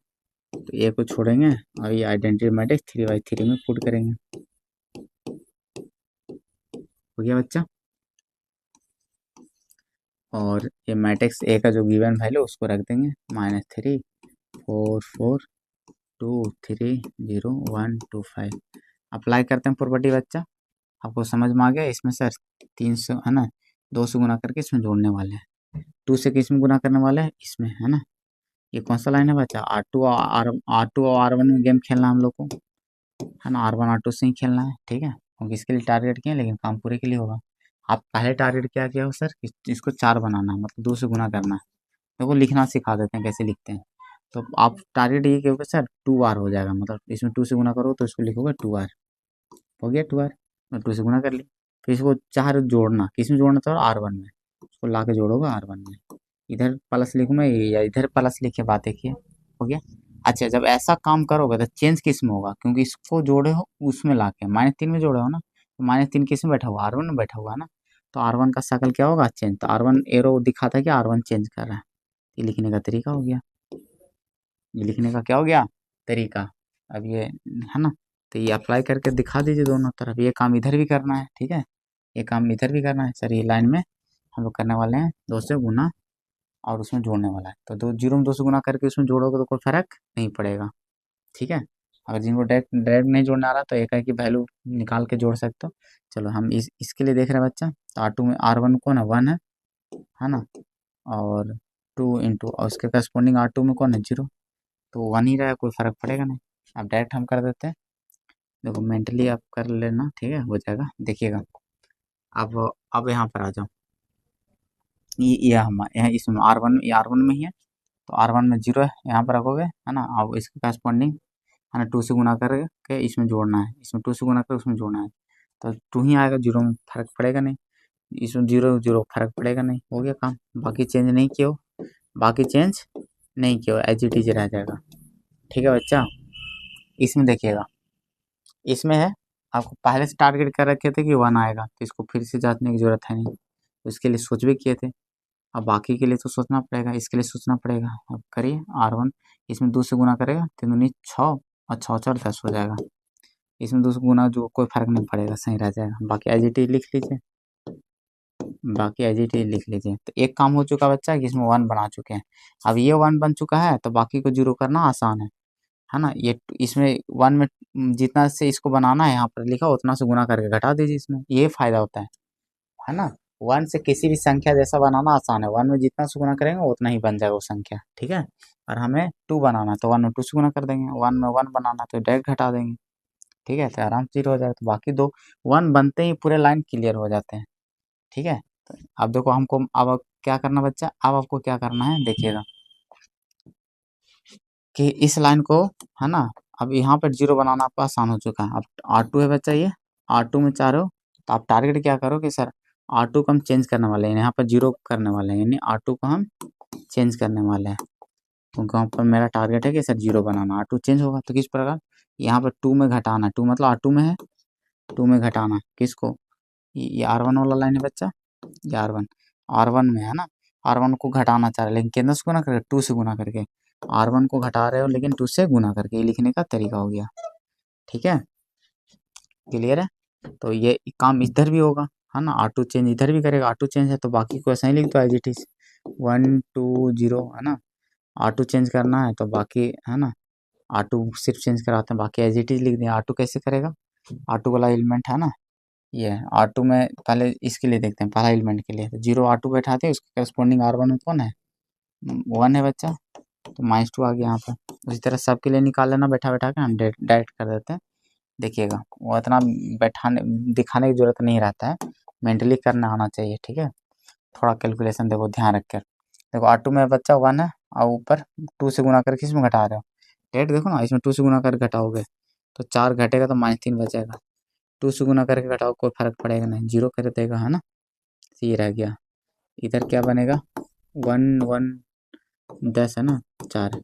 तो ए को छोड़ेंगे और ये आइडेंटिटी मैट्रिक्स 3/3 में पुट करेंगे, हो गया बच्चा। और ये मैट्रिक्स ए का जो गिवन वैल्यू उसको रख देंगे -3 4 4 2 3 0 1 2 5, अप्लाई करते हैं प्रॉपर्टी बच्चा, आपको समझ में आ गया। इसमें सर 300 है ना, 2 से गुना करके इसमें जोड़ने वाले हैं, 2 से किस में गुना करने वाले हैं इसमें, है ना। ये कौन सा लाइन है बच्चा, R2 और R1 में गेम खेलना हम लोग को, है ना, R1 R2 से ही खेलना है, ठीक है, क्योंकि इसके लिए टारगेट किए, लेकिन काम पूरे के लिए होगा। आप पहले टारगेट क्या किया हो सर, इसको 4 बनाना है, मतलब 2 से गुना करना है, देखो लिखना सिखा देते हैं कैसे लिखते हैं। तो आप टारगेट ये कहोगे सर 2R हो जाएगा, मतलब इसमें 2 से गुना करो तो इसको लिखोगे 2R, हो गया 2R, और 2 से गुना कर ली, फिर इसको 4 जोड़ना, किस में जोड़ना था, R1 में, उसको ला के जोड़ोगे R1 में, इधर प्लस लिखूँ मैं या इधर प्लस लिखे, बात देखिए, हो गया। अच्छा जब ऐसा काम करोगे तो चेंज किस में होगा, क्योंकि इसको जोड़े हो उसमें ला के -3 में जोड़े हो ना, तो -3 किस में बैठा हुआ, R1 में बैठा हुआ है ना, तो R1 का शकल क्या होगा, चेंज, तो R1 एरो दिखाता है कि R1 चेंज कर रहा है, ये लिखने का तरीका हो गया, ये लिखने का क्या हो गया तरीका। अब ये है ना, तो ये अप्लाई करके दिखा दीजिए दोनों तरफ, ये काम इधर भी करना है, ठीक है, ये काम इधर भी करना है सर, ये लाइन में हम लोग करने वाले हैं 2 से गुना और उसमें जोड़ने वाला है, तो 2 जीरो में 2 से गुना करके उसमें जोड़ोगे तो कोई फर्क नहीं पड़ेगा, ठीक है। अगर जिनको डायरेक्ट डायरेक्ट नहीं जोड़ना आ रहा तो एक है कि वैल्यू निकाल के जोड़ सकते हो। चलो हम इसके लिए देख रहे हैं बच्चा, तो R2 में R1 कौन है 1 है ना, और 2 इंटू और उसके करस्पॉन्डिंग R2 में कौन है 0, तो 1 ही रहा, कोई फर्क पड़ेगा नहीं। अब डायरेक्ट हम कर देते हैं, देखो मेंटली आप कर लेना, ठीक है, हो जाएगा, देखिएगा। अब यहाँ पर आ जाओ, ये हम यहाँ इसमें R1 ये R1 में ही है, तो R1 में 0 है, यहाँ पर रखोगे है ना। अब इसके करस्पॉन्डिंग है ना 2 से गुना करके इसमें जोड़ना है, इसमें 2 से गुना कर उसमें जोड़ना है, तो 2 ही आएगा, 0 में फर्क पड़ेगा नहीं, इसमें 0 0 फर्क पड़ेगा नहीं, हो गया काम। बाकी चेंज नहीं किया हो, बाकी चेंज नहीं किया हो, एज इट इज रह जाएगा। ठीक है बच्चा, इसमें देखिएगा, इसमें है आपको पहले से टारगेट कर रखे थे कि 1 आएगा, तो इसको फिर से जांचने की जरूरत है नहीं, तो इसके लिए सोच भी किए थे। अब बाकी के लिए तो सोचना पड़ेगा, इसके लिए सोचना पड़ेगा। अब करिए R1, इसमें 2 से गुना करेगा 3 दूनी 6 और 6 4 10 हो जाएगा, इसमें 2 से गुना जो कोई फर्क नहीं पड़ेगा, सही रह जाएगा। बाकी एज इट इज लिख लीजिए, बाकी एज इट इज लिख लीजिए। तो एक काम हो चुका बच्चा कि इसमें 1 बना चुके हैं, अब ये 1 बन चुका है तो बाकी को 0 करना आसान है ना। ये इसमें 1 में जितना से इसको बनाना है यहाँ पर लिखा उतना से गुना करके घटा दीजिए, इसमें ये फायदा होता है ना। 1 से किसी भी संख्या जैसा बनाना आसान है, 1 में जितना से गुना करेंगे उतना ही बन जाएगा वो संख्या, ठीक है। और हमें 2 बनाना है तो 1 में 2 से गुना कर देंगे, 1 में 1 बनाना तो डायरेक्ट घटा देंगे, ठीक है, तो आराम से 0 हो जाएगा। तो बाकी दो 1 बनते ही पूरे लाइन क्लियर हो जाते हैं, ठीक है। तो अब देखो हमको अब क्या करना बच्चा, अब आपको क्या करना है देखिएगा कि इस लाइन को है ना, अब यहाँ पर 0 बनाना आपका आसान हो चुका है। अब R2 है बच्चा, ये R2 में 4 हो, तो आप टारगेट क्या करो कि सर R2 को हम चेंज करने वाले हैं, यहाँ पर 0 करने वाले हैं, यानी R2 को हम चेंज करने वाले हैं, क्योंकि वहाँ पर मेरा टारगेट है कि सर 0 बनाना, R2 चेंज होगा। तो किस प्रकार, यहाँ पर 2 में घटाना, 2 मतलब R2 में है, 2 में घटाना किसको, ये R1 वाला लाइन है बच्चा, ये R1 में है ना, R1 को घटाना चाह रहे लेकिन कितना से गुना करके, 2 से गुना करके, R1 को घटा रहे हो लेकिन 2 से गुना करके, ये लिखने का तरीका हो गया, ठीक है, क्लियर है। तो ये काम इधर भी होगा है ना, R2 चेंज इधर भी करेगा, R2 चेंज है तो बाकी को ऐसा ही लिख दो एज इट इज 1 2 0 है ना। R2 चेंज करना है तो बाकी है ना, R2 सिर्फ चेंज कराते हैं, बाकी एज इट इज लिख दें। R2 कैसे करेगा, R2 वाला एलिमेंट है ना, ये है R2 में, पहले इसके लिए देखते हैं, पहला एलिमेंट के लिए तो 0 R2 बैठाते हैं, उसके करस्पॉन्डिंग R1 में कौन है, 1 है बच्चा, तो -2 आ गया यहाँ पर। उसी तरह सबके लिए निकाल लेना, बैठा बैठा के हम डायरेक्ट कर देते हैं, देखिएगा वो इतना बैठाने दिखाने की जरूरत नहीं रहता है, मेंटली करना आना चाहिए, ठीक है। थोड़ा कैलकुलेशन देखो ध्यान रख कर, देखो R2 में बच्चा 1 है और ऊपर 2 से गुना करके इसमें घटा रहे हो, डायरेक्ट देखो ना, इसमें 2 से गुना करके घटाओगे तो 4 घटेगा तो -3 बचेगा, 2 से गुना करके घटाओ कोई फर्क पड़ेगा नहीं, 0 कर देगा है ना, तो ये रह गया। इधर क्या बनेगा, 1 1 10 है ना, 4,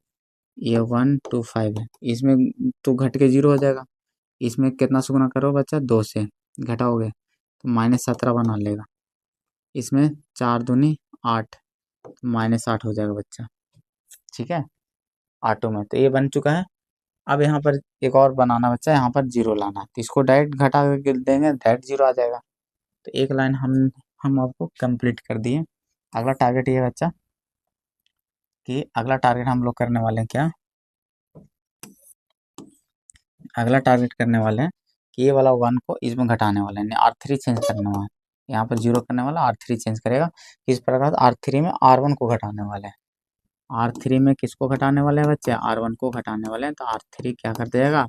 ये 1 2 5 है, इसमें तो घट के 0 हो जाएगा, इसमें कितना से गुना करो बच्चा, 2 से घटाओगे तो -17 बना लेगा, इसमें 4 दूनी 8, -8 हो जाएगा बच्चा, ठीक है, R2 में तो ये बन चुका है। अब यहाँ पर एक और बनाना बच्चा, यहाँ पर 0 लाना है, तो इसको डायरेक्ट घटा करके देंगे, डायरेक्ट 0 आ जाएगा। तो एक लाइन हम आपको कंप्लीट कर दिए। अगला टारगेट ये बच्चा कि अगला टारगेट हम लोग करने वाले हैं क्या, अगला टारगेट करने वाले हैं कि ये वाला 1 को इसमें घटाने वाले हैं, R3 चेंज करने वाला है, यहाँ पर 0 करने वाला, R3 चेंज करेगा, इस प्रकार R3 में R1 को घटाने वाले हैं, R3 में किसको घटाने वाले हैं बच्चे, R1 को घटाने वाले हैं, तो R3 क्या कर देगा,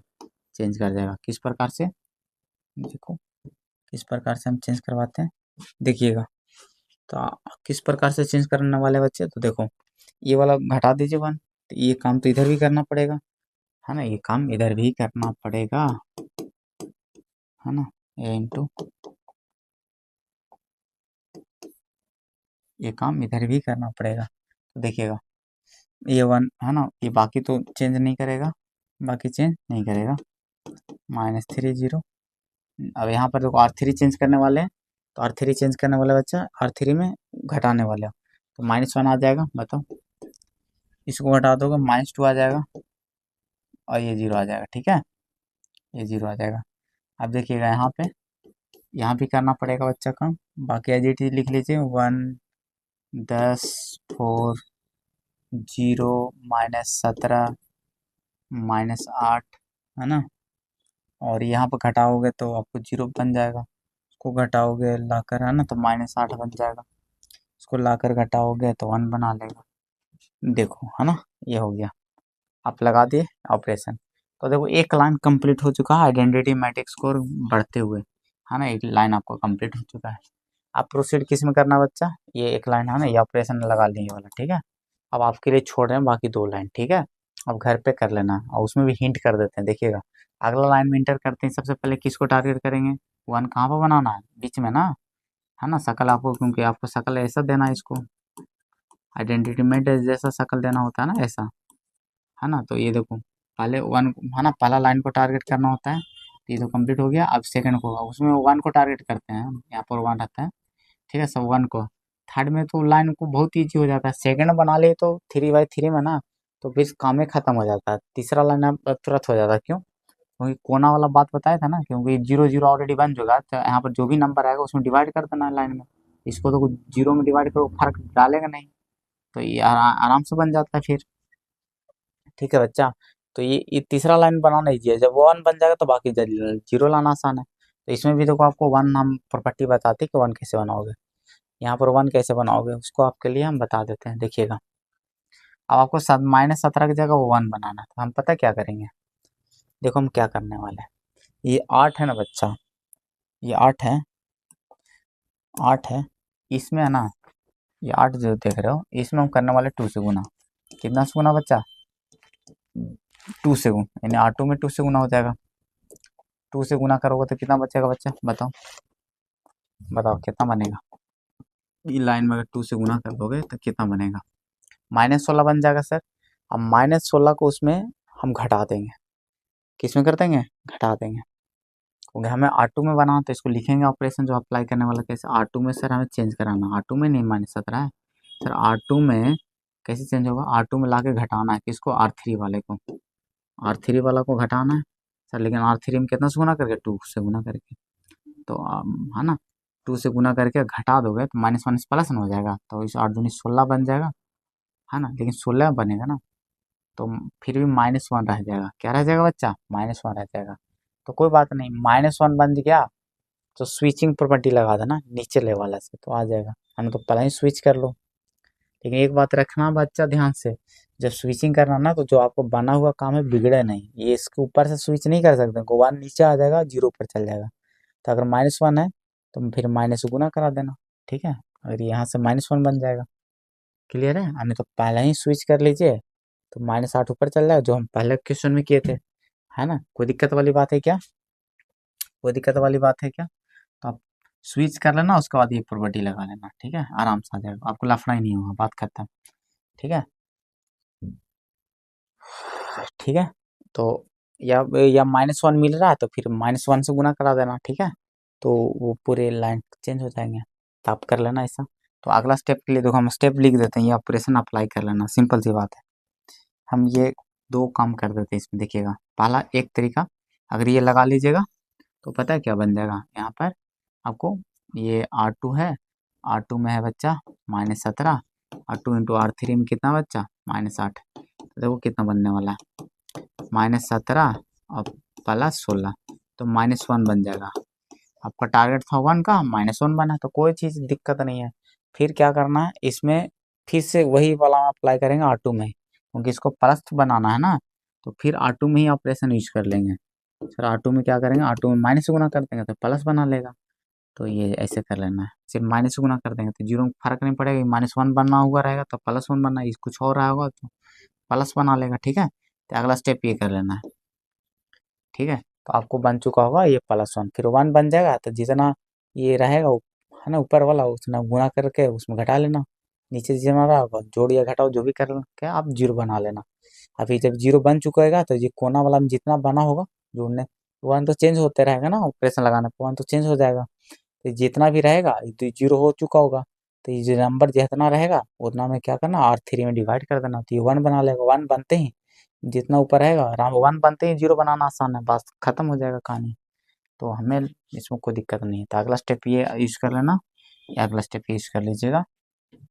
चेंज कर देगा। किस प्रकार से, देखो किस प्रकार से हम चेंज करवाते हैं, देखिएगा। तो किस प्रकार से चेंज करने वाले बच्चे, तो देखो ये वाला घटा दीजिए 1, तो ये काम तो इधर भी करना पड़ेगा है ना, ये काम इधर भी करना पड़ेगा है ना, ये इंटू ये काम इधर भी करना पड़ेगा। तो देखिएगा ये 1 है ना, ये बाकी तो चेंज नहीं करेगा, बाकी चेंज नहीं करेगा, -3 0। अब यहाँ पर देखो R3 चेंज करने वाले हैं, तो R3 चेंज करने वाला बच्चा R3 में घटाने वाले हो, तो -1 आ जाएगा, बताओ इसको घटा दोगे -2 आ जाएगा और ये 0 आ जाएगा, ठीक है, ये 0 आ जाएगा। अब देखिएगा यहाँ भी करना पड़ेगा बच्चा काम, बाकी एज इट इज लिख लीजिए 1 10 4 0 -17 -8 है ना, और यहाँ पर घटाओगे तो आपको 0 बन जाएगा, उसको घटाओगे लाकर है ना तो -8 बन जाएगा, उसको लाकर घटाओगे तो 1 बना लेगा, देखो है ना, ये हो गया। आप लगा दिए ऑपरेशन, तो देखो एक लाइन कंप्लीट हो चुका है, आइडेंटिटी मैट्रिक्स स्कोर बढ़ते हुए है ना, एक लाइन आपका कंप्लीट हो चुका है। आप प्रोसीड किस में करना बच्चा, ये एक लाइन है ना, ये ऑपरेशन लगा लेंगे वाला, ठीक है। अब आपके लिए छोड़ रहे हैं बाकी 2 लाइन, ठीक है। अब घर पे कर लेना, और उसमें भी हिंट कर देते हैं, देखिएगा। अगला लाइन में इंटर करते हैं, सबसे पहले किसको टारगेट करेंगे, 1 कहाँ पर बनाना है, बीच में ना, है ना। शकल आपको, क्योंकि आपको शकल ऐसा देना है, इसको आइडेंटिटी में जैसा शकल देना होता है ना, ऐसा, है ना। तो ये देखो, पहले 1 है ना, पहला लाइन को टारगेट करना होता है, तो ये तो कंप्लीट हो गया। अब सेकंड को, उसमें 1 को टारगेट करते हैं, यहाँ पर 1 रहता है, ठीक है, सब 1 को। थर्ड में तो लाइन को बहुत ईजी हो जाता है, सेकंड बना ले तो 3/3 में ना, तो फिर काम ही खत्म हो जाता है। तीसरा लाइन अब तुरंत हो जाता है, क्यों, क्योंकि कोना वाला बात बताया था ना, क्योंकि 0 0 ऑलरेडी बन चुका है, तो यहाँ पर जो भी नंबर आएगा उसमें डिवाइड कर देना है लाइन में। इसको तो कुछ 0 में डिवाइड करो, फर्क डालेगा नहीं, तो ये आराम से बन जाता है फिर, ठीक है बच्चा। तो ये तीसरा लाइन बनाना ईजी है, जब 1 बन जाएगा तो बाकी 0 लाना आसान है। तो इसमें भी देखो, आपको 1 हम प्रॉपर्टी बताते कि 1 कैसे बनाओगे, यहाँ पर 1 कैसे बनाओगे उसको आपके लिए हम बता देते हैं, देखिएगा। अब आपको -17 की जगह वो 1 बनाना है, तो हम पता क्या करेंगे, देखो हम क्या करने वाले हैं। ये 8 है ना बच्चा, ये 8 है, 8 है, इसमें है ना, ये 8 जो देख रहे हो, इसमें हम करने वाले 2 से गुना। कितना से गुना बच्चा, 2 से गुना, यानी 8 में 2 से गुना हो जाएगा। 2 से गुना करोगे तो कितना बचेगा बच्चा, बताओ बताओ कितना बनेगा। ये लाइन में अगर 2 से गुना कर दोगे तो कितना बनेगा, -16 बन जाएगा सर। अब -16 को उसमें हम घटा देंगे, किस में कर देंगे, घटा देंगे, क्योंकि हमें R2 में बनाना, तो इसको लिखेंगे ऑपरेशन जो अप्लाई करने वाला, कैसे R2 में सर हमें चेंज कराना, R2 में नहीं -17 है सर, R2 में कैसे चेंज होगा, R2 में लाके घटाना है, किसको, R3 वाले को, R3 वाला को घटाना है सर। लेकिन R3 में कितना से गुना करके, 2 से गुना करके, तो है ना, 2 से गुना करके घटा दोगे तो माइनस माइनस प्लस न हो जाएगा, तो इस 8 दूनी 16 बन जाएगा, है ना। लेकिन 16 बनेगा ना, तो फिर भी -1 रह जाएगा, क्या रह जाएगा बच्चा, -1 रह जाएगा। तो कोई बात नहीं, -1 बन गया तो स्विचिंग प्रॉपर्टी लगा देना नीचे ले वाला से, तो आ जाएगा, है ना। तो पहले ही स्विच कर लो, लेकिन एक बात रखना बच्चा ध्यान से, जब स्विचिंग करना ना, तो जो आपको बना हुआ काम है बिगड़े नहीं, ये इसके ऊपर से स्विच नहीं कर सकते, को 1 नीचे आ जाएगा, 0 पर चल जाएगा। तो अगर -1 है तो फिर माइनस से गुना करा देना, ठीक है। अगर यहाँ से -1 बन जाएगा, क्लियर है, नहीं तो पहले ही स्विच कर लीजिए, तो -8 ऊपर चल जाएगा, जो हम पहले क्वेश्चन में किए थे, है ना। कोई दिक्कत वाली बात है क्या, कोई दिक्कत वाली बात है क्या, तो आप स्विच कर लेना, उसके बाद ये प्रॉपर्टी लगा लेना, ठीक है, आराम से आ जाएगा, आपको लफड़ा ही नहीं होगा, बात खत्म, ठीक है, ठीक है। तो या -1 मिल रहा है तो फिर -1 से गुना करा देना, ठीक है, तो वो पूरे लाइन चेंज हो जाएंगे, तो आप कर लेना ऐसा। तो अगला स्टेप के लिए देखो, हम स्टेप लिख देते हैं, ये ऑपरेशन अप्लाई कर लेना, सिंपल सी बात है। हम ये 2 काम कर देते हैं इसमें, देखिएगा। पहला एक तरीका, अगर ये लगा लीजिएगा तो पता है क्या बन जाएगा, यहाँ पर आपको ये R2 है, R2 में है बच्चा -17, R2 इंटू R3 में कितना बच्चा, -8, तो देखो कितना बनने वाला है, -17 और +16, तो -1 बन जाएगा। आपका टारगेट था 1 का, -1 बना, तो कोई चीज़ दिक्कत नहीं है। फिर क्या करना है, इसमें फिर से वही वाला अप्लाई करेंगे R2 में, क्योंकि इसको प्लस बनाना है ना, तो फिर R2 में ही ऑपरेशन यूज कर लेंगे। सर R2 में क्या करेंगे, R2 में माइनस से गुना कर देंगे तो प्लस बना लेगा, तो ये ऐसे कर लेना है। सिर्फ माइनस से गुना कर देंगे तो 0 में फर्क नहीं पड़ेगा, -1 बनना हुआ रहेगा तो +1 बनना, कुछ और रहा होगा तो प्लस बना लेगा, ठीक है। तो अगला स्टेप ये कर लेना है, ठीक है। तो आपको बन चुका होगा ये +1, फिर 1 बन जाएगा, तो जितना ये रहेगा है ना ऊपर वाला, उतना गुना करके उसमें घटा लेना, नीचे जितना रहा होगा जोड़ या घटाओ जो भी कर के आप 0 बना लेना। अभी जब 0 बन चुका होगा तो ये कोना वाला में जितना बना होगा जोड़ने, 1 तो चेंज होते रहेगा ना, ऑपरेशन लगाने पर 1 तो चेंज हो जाएगा, तो जितना भी रहेगा तो 0 हो चुका होगा, तो ये जो नंबर जितना रहेगा उतना में क्या करना, R3 में डिवाइड कर देना, तो ये 1 बना लेगा। 1 बनते ही जितना ऊपर रहेगा आराम, 1 बनते ही 0 बनाना आसान है, बस खत्म हो जाएगा कहानी, तो हमें इसमें कोई दिक्कत नहीं है। तो अगला स्टेप ये यूज कर लेना, या अगला स्टेप यूज कर लीजिएगा,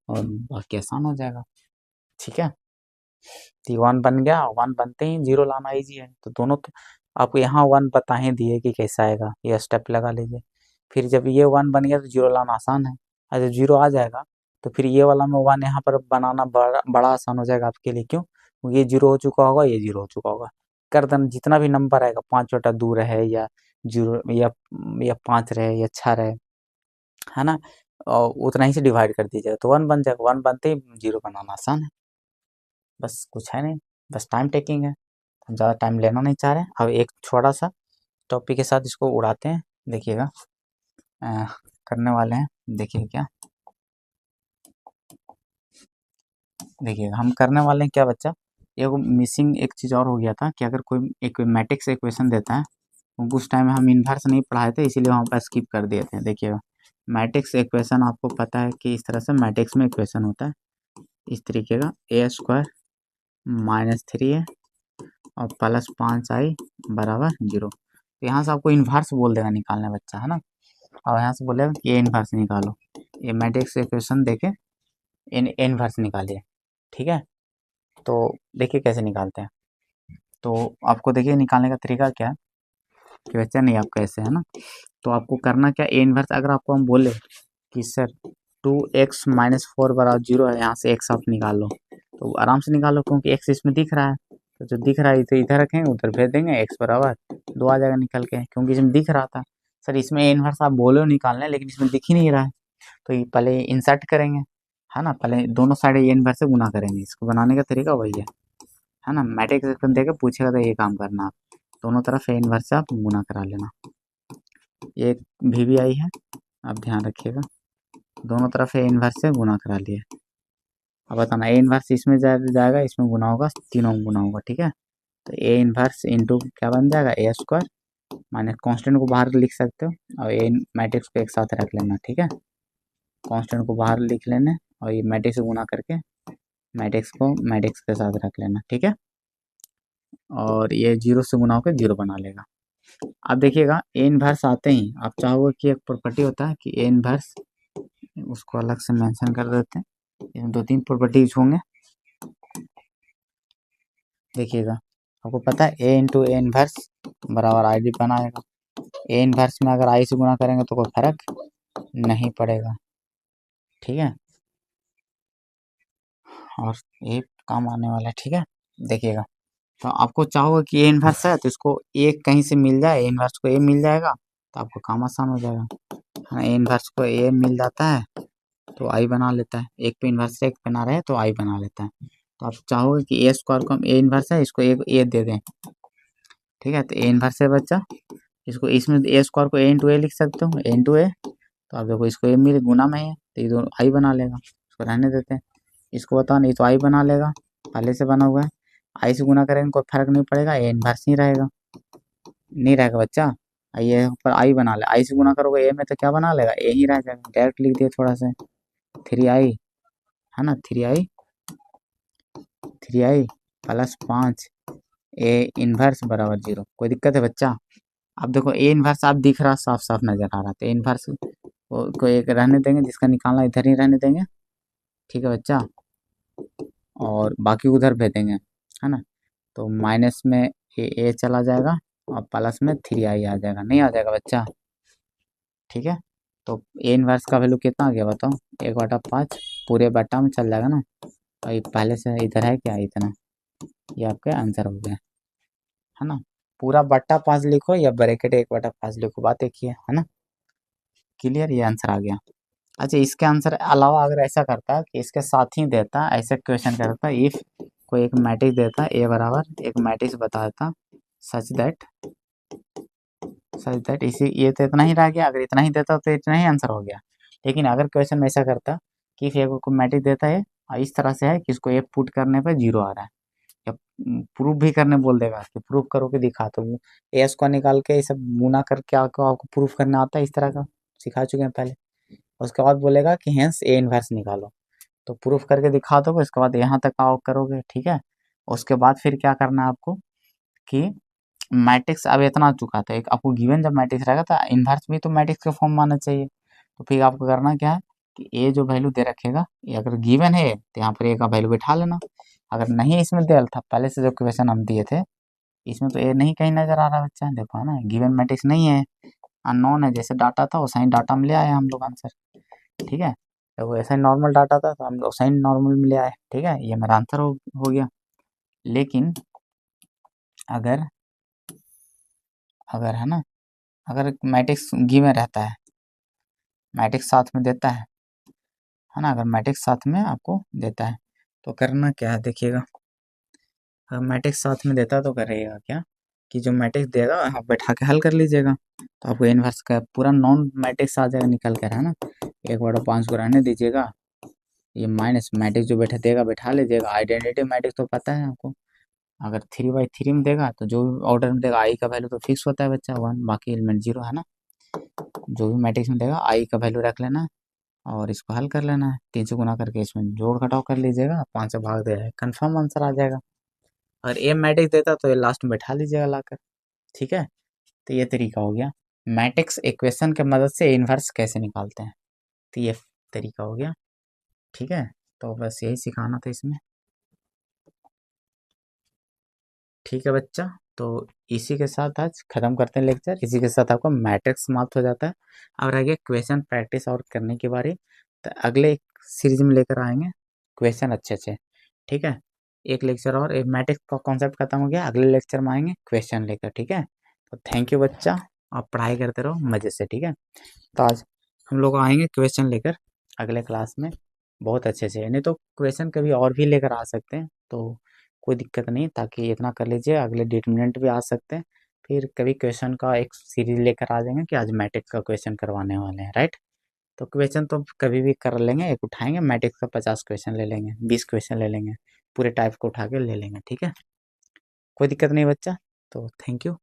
और बाकी आसान हो जाएगा, ठीक है। तो 1 बन गया, 1 बनते ही 0 लाना ईजी है, तो दोनों तो आपको यहाँ 1 बता ही दिए कि कैसा आएगा, ये स्टेप लगा लीजिए। फिर जब ये 1 बन गया तो 0 लाना आसान है, और जब 0 आ जाएगा तो फिर ये वाला में 1 यहाँ पर बनाना बड़ा आसान हो जाएगा आपके लिए, क्यों, ये 0 हो चुका होगा, ये 0 हो चुका होगा, कर देना। जितना भी नंबर आएगा 5 बटा 2 रहे, या 0 या 5 रहे या 6 रहे, है ना, और उतना ही से डिवाइड कर दीजिएगा तो 1 बन जाएगा। 1 बनते ही 0 बनाना आसान है, बस कुछ है नहीं, बस टाइम टेकिंग है। हम ज़्यादा टाइम लेना नहीं चाह रहे। अब एक छोटा सा टॉपिक के साथ इसको उड़ाते हैं, देखिएगा करने वाले हैं। देखिए क्या, देखिएगा हम करने वाले हैं क्या बच्चा, ये मिसिंग एक चीज़ और हो गया था कि अगर कोई एक मैट्रिक्स इक्वेशन देता है, उस टाइम में हम इन्वर्स नहीं पढ़ाए थे, इसीलिए वहाँ पर स्किप कर दिए थे। देखिएगा मैट्रिक्स इक्वेशन आपको पता है कि इस तरह से मैट्रिक्स में इक्वेशन होता है, इस तरीके का a² -3 है और +5i बराबर 0। तो यहाँ से आपको इन्वर्स बोल देगा निकालने बच्चा, है ना, और यहाँ से बोलेगा कि ए इन्वर्स निकालो। ये मैट्रिक्स इक्वेशन देके इन्वर्स निकालिए, ठीक है। तो देखिए कैसे निकालते हैं। तो आपको देखिए निकालने का तरीका क्या है कि बच्चा नहीं आप कैसे, है ना, तो आपको करना क्या, ए इन्वर्स अगर आपको हम बोले कि सर 2x - 4 बराबर 0 है, यहाँ से x आप निकाल लो, तो आराम से निकालो क्योंकि x इसमें दिख रहा है। तो जो दिख रहा है इसे इधर रखेंगे, उधर भेज देंगे, x बराबर 2 आ जाएगा निकल के, क्योंकि इसमें दिख रहा था। सर इसमें ए इन्वर्स आप बोले हो निकालना है, लेकिन इसमें दिख ही नहीं रहा है, तो ये पहले इंसर्ट करेंगे, है ना, पहले दोनों साइड ए इन्वर्स से गुना करेंगे। इसको बनाने का तरीका वही है ना, मैट्रिक्स इक्वेशन देके पूछेगा तो ये काम करना, आप दोनों तरफ ए इन्वर्स से आप गुना करा लेना। ये भी आई है, आप ध्यान रखिएगा, दोनों तरफ ए इन्वर्स से गुना करा लिए। अब बताना ए इन्वर्स इसमें जाएगा, इसमें गुना होगा, तीनों में गुना होगा, ठीक है। तो ए इन्वर्स इंटू क्या बन जाएगा, a² माइनस कांस्टेंट को बाहर लिख सकते हो और ए मैट्रिक्स को एक साथ रख लेना, ठीक है। कांस्टेंट को बाहर लिख लेने और ये मैट्रिक्स से गुना करके मैट्रिक्स को मैट्रिक्स के साथ रख लेना, ठीक है। और ये 0 से गुना होकर 0 बना लेगा। अब देखिएगा ए इन्वर्स आते ही आप चाहोगे कि एक प्रॉपर्टी होता है कि ए इन्वर्स, उसको अलग से मेंशन कर देते हैं, इसमें 2-3 प्रॉपर्टीज होंगे। देखिएगा आपको पता है ए इंटू ए इन्वर्स बराबर आई डी बनाएगा। ए इन्वर्स में अगर आई से गुना करेंगे तो कोई फर्क नहीं पड़ेगा, ठीक है, और ये काम आने वाला है, ठीक है। देखिएगा तो आपको चाहोगे कि ए इन्वर्स है तो इसको ए कहीं से मिल जाए, ए इन्वर्स को ए मिल जाएगा तो आपको काम आसान हो जाएगा। हाँ, ए इन्वर्स को ए मिल जाता है तो आई बना लेता है, एक पे इन्वर्स एक बना रहे तो आई बना लेता है। तो आप चाहोगे कि a² को हम ए इन्वर्स है इसको ए दे दें, ठीक है। तो ए इन्वर्स है बच्चा, इसको इसमें a² को ए इंटू ए लिख सकते हो, ए इंटू ए, तो आप देखो इसको ए मिले गुना में है तो ये दोनों आई बना लेगा, इसको रहने देते हैं। इसको बताओ नहीं तो आई बना लेगा, पहले से बना हुआ है, आई से गुना करेंगे कोई फर्क नहीं पड़ेगा, ए इन्वर्स नहीं रहेगा, नहीं रहेगा बच्चा। ये पर आई बना ले, आई से गुना करोगे ए में तो क्या बना लेगा, ए ही रह जाएगा, डायरेक्ट लिख दिया थोड़ा सा 3i, है ना, 3i +5 ए इन्वर्स बराबर 0। कोई दिक्कत है बच्चा। अब देखो ए इन्वर्स आप दिख रहा, साफ साफ नजर आ रहा था, ए इन्वर्स को एक रहने देंगे, जिसका निकालना इधर ही रहने देंगे, ठीक है बच्चा, और बाकी उधर भेजेंगे, है ना। तो माइनस में ए चला जाएगा और प्लस में 3i आ जाएगा, नहीं आ जाएगा बच्चा, ठीक है। तो ए इन्वर्स का वैल्यू कितना आ गया बताओ, 1/5 पूरे बट्टा में चल जाएगा ना, और ये पहले से इधर है क्या इतना, ये आपके आंसर हो गया, है ना। पूरा बट्टा 5 लिखो या ब्रैकेट 1/5 लिखो, बात एक ही है ना। क्लियर, ये आंसर आ गया। अच्छा इसके आंसर अलावा अगर ऐसा करता कि इसके साथ ही देता, ऐसे क्वेश्चन करता, इफ कोई एक मैट्रिक्स देता ए बराबर एक मैट्रिक्स बता देता सच दैट इसी, ये तो इतना ही रह गया, अगर इतना ही देता तो इतना ही आंसर हो गया। लेकिन अगर क्वेश्चन में ऐसा करता कि फिर कोई मैट्रिक्स देता है और इस तरह से है कि इसको ए पुट करने पे 0 आ रहा है, या प्रूफ भी करने बोल देगा कि प्रूफ करो कि दिखा, तो ए को निकाल के ये सब गुना करके आपको प्रूफ करना आता है, इस तरह का सिखा चुके हैं पहले। उसके बाद बोलेगा कि हेंस ए इन्वर्स निकालो, तो प्रूफ करके दिखा दोगे, उसके बाद यहाँ तक आओ करोगे, ठीक है। उसके बाद फिर क्या करना है आपको कि मैट्रिक्स अब इतना आ चुका था, एक आपको गिवन जब मैट्रिक्स रहेगा तो इन्वर्स भी तो मैट्रिक्स का फॉर्म मानना चाहिए। तो फिर आपको करना क्या है कि ए जो वैल्यू दे रखेगा, ये अगर गिवन है तो यहाँ पर ए का वैल्यू बैठा लेना। अगर नहीं इसमें दे था, पहले से जो क्वेश्चन हम दिए थे इसमें तो ए नहीं कहीं नजर आ रहा बच्चा, देखो है ना, गिवन मैट्रिक्स नहीं है, अननोन है, जैसे डाटा था वैसा ही डाटा में ले आए हम लोग आंसर, ठीक है। तो वो ऐसा ही नॉर्मल डाटा था तो हम लोग वैसा ही नॉर्मल में ले आए, ठीक है, ये मेरा आंसर हो गया। लेकिन अगर अगर है ना, अगर मैट्रिक्स गिवन रहता है, मैट्रिक्स साथ में देता है ना। अगर मैट्रिक्स साथ में आपको देता है तो करना क्या है, देखिएगा। अगर मैट्रिक्स साथ में देता है तो करिएगा क्या कि जो मैट्रिक्स देगा आप बैठा के हल कर लीजिएगा, तो आपको इनवर्स का पूरा नॉन मैट्रिक्स आ जाएगा निकल कर, है ना। 1/5 को रहने दीजिएगा, ये माइनस मैट्रिक्स जो बैठा देगा बैठा लीजिएगा। आइडेंटिटी मैट्रिक्स तो पता है आपको, अगर 3/3 में देगा तो जो भी ऑर्डर में देगा आई का वैल्यू तो फिक्स होता है बच्चा 1, बाकी एलिमेंट 0 है ना। जो भी मैट्रिक्स में देगा आई का वैल्यू रख लेना और इसको हल कर लेना है। 3 से गुना करके इसमें जोड़ घटाव कर लीजिएगा, 5 से भाग दे, कन्फर्म आंसर आ जाएगा। अगर ए मैट्रिक्स देता तो ये लास्ट में बैठा लीजिएगा लाकर, ठीक है। तो ये तरीका हो गया मैट्रिक्स इक्वेशन के मदद से इन्वर्स कैसे निकालते हैं, तो ये तरीका हो गया, ठीक है। तो बस यही सिखाना था इसमें, ठीक है बच्चा। तो इसी के साथ आज खत्म करते हैं लेक्चर, इसी के साथ आपका मैट्रिक्स समाप्त हो जाता है। अब रह गया क्वेश्चन प्रैक्टिस और करने की बारी, तो अगले सीरीज में लेकर आएंगे क्वेश्चन अच्छे अच्छे, ठीक है। एक लेक्चर और, एक मैट्रिक्स का कॉन्सेप्ट खत्म हो गया, अगले लेक्चर में आएंगे क्वेश्चन लेकर, ठीक है। तो थैंक यू बच्चा, आप पढ़ाई करते रहो मज़े से, ठीक है। तो आज हम लोग आएंगे क्वेश्चन लेकर अगले क्लास में, बहुत अच्छे से। नहीं तो क्वेश्चन कभी और भी लेकर आ सकते हैं, तो कोई दिक्कत नहीं, ताकि इतना कर लीजिए, अगले डिटर्मिनेंट भी आ सकते हैं। फिर कभी क्वेश्चन का एक सीरीज लेकर आ जाएंगे कि आज मैट्रिक्स का क्वेश्चन करवाने वाले हैं, राइट। तो क्वेश्चन तो कभी भी कर लेंगे, एक उठाएंगे मैट्रिक्स का 50 क्वेश्चन ले लेंगे, 20 क्वेश्चन ले लेंगे, पूरे टाइप को उठा के ले लेंगे, ठीक है। कोई दिक्कत नहीं बच्चा, तो थैंक यू।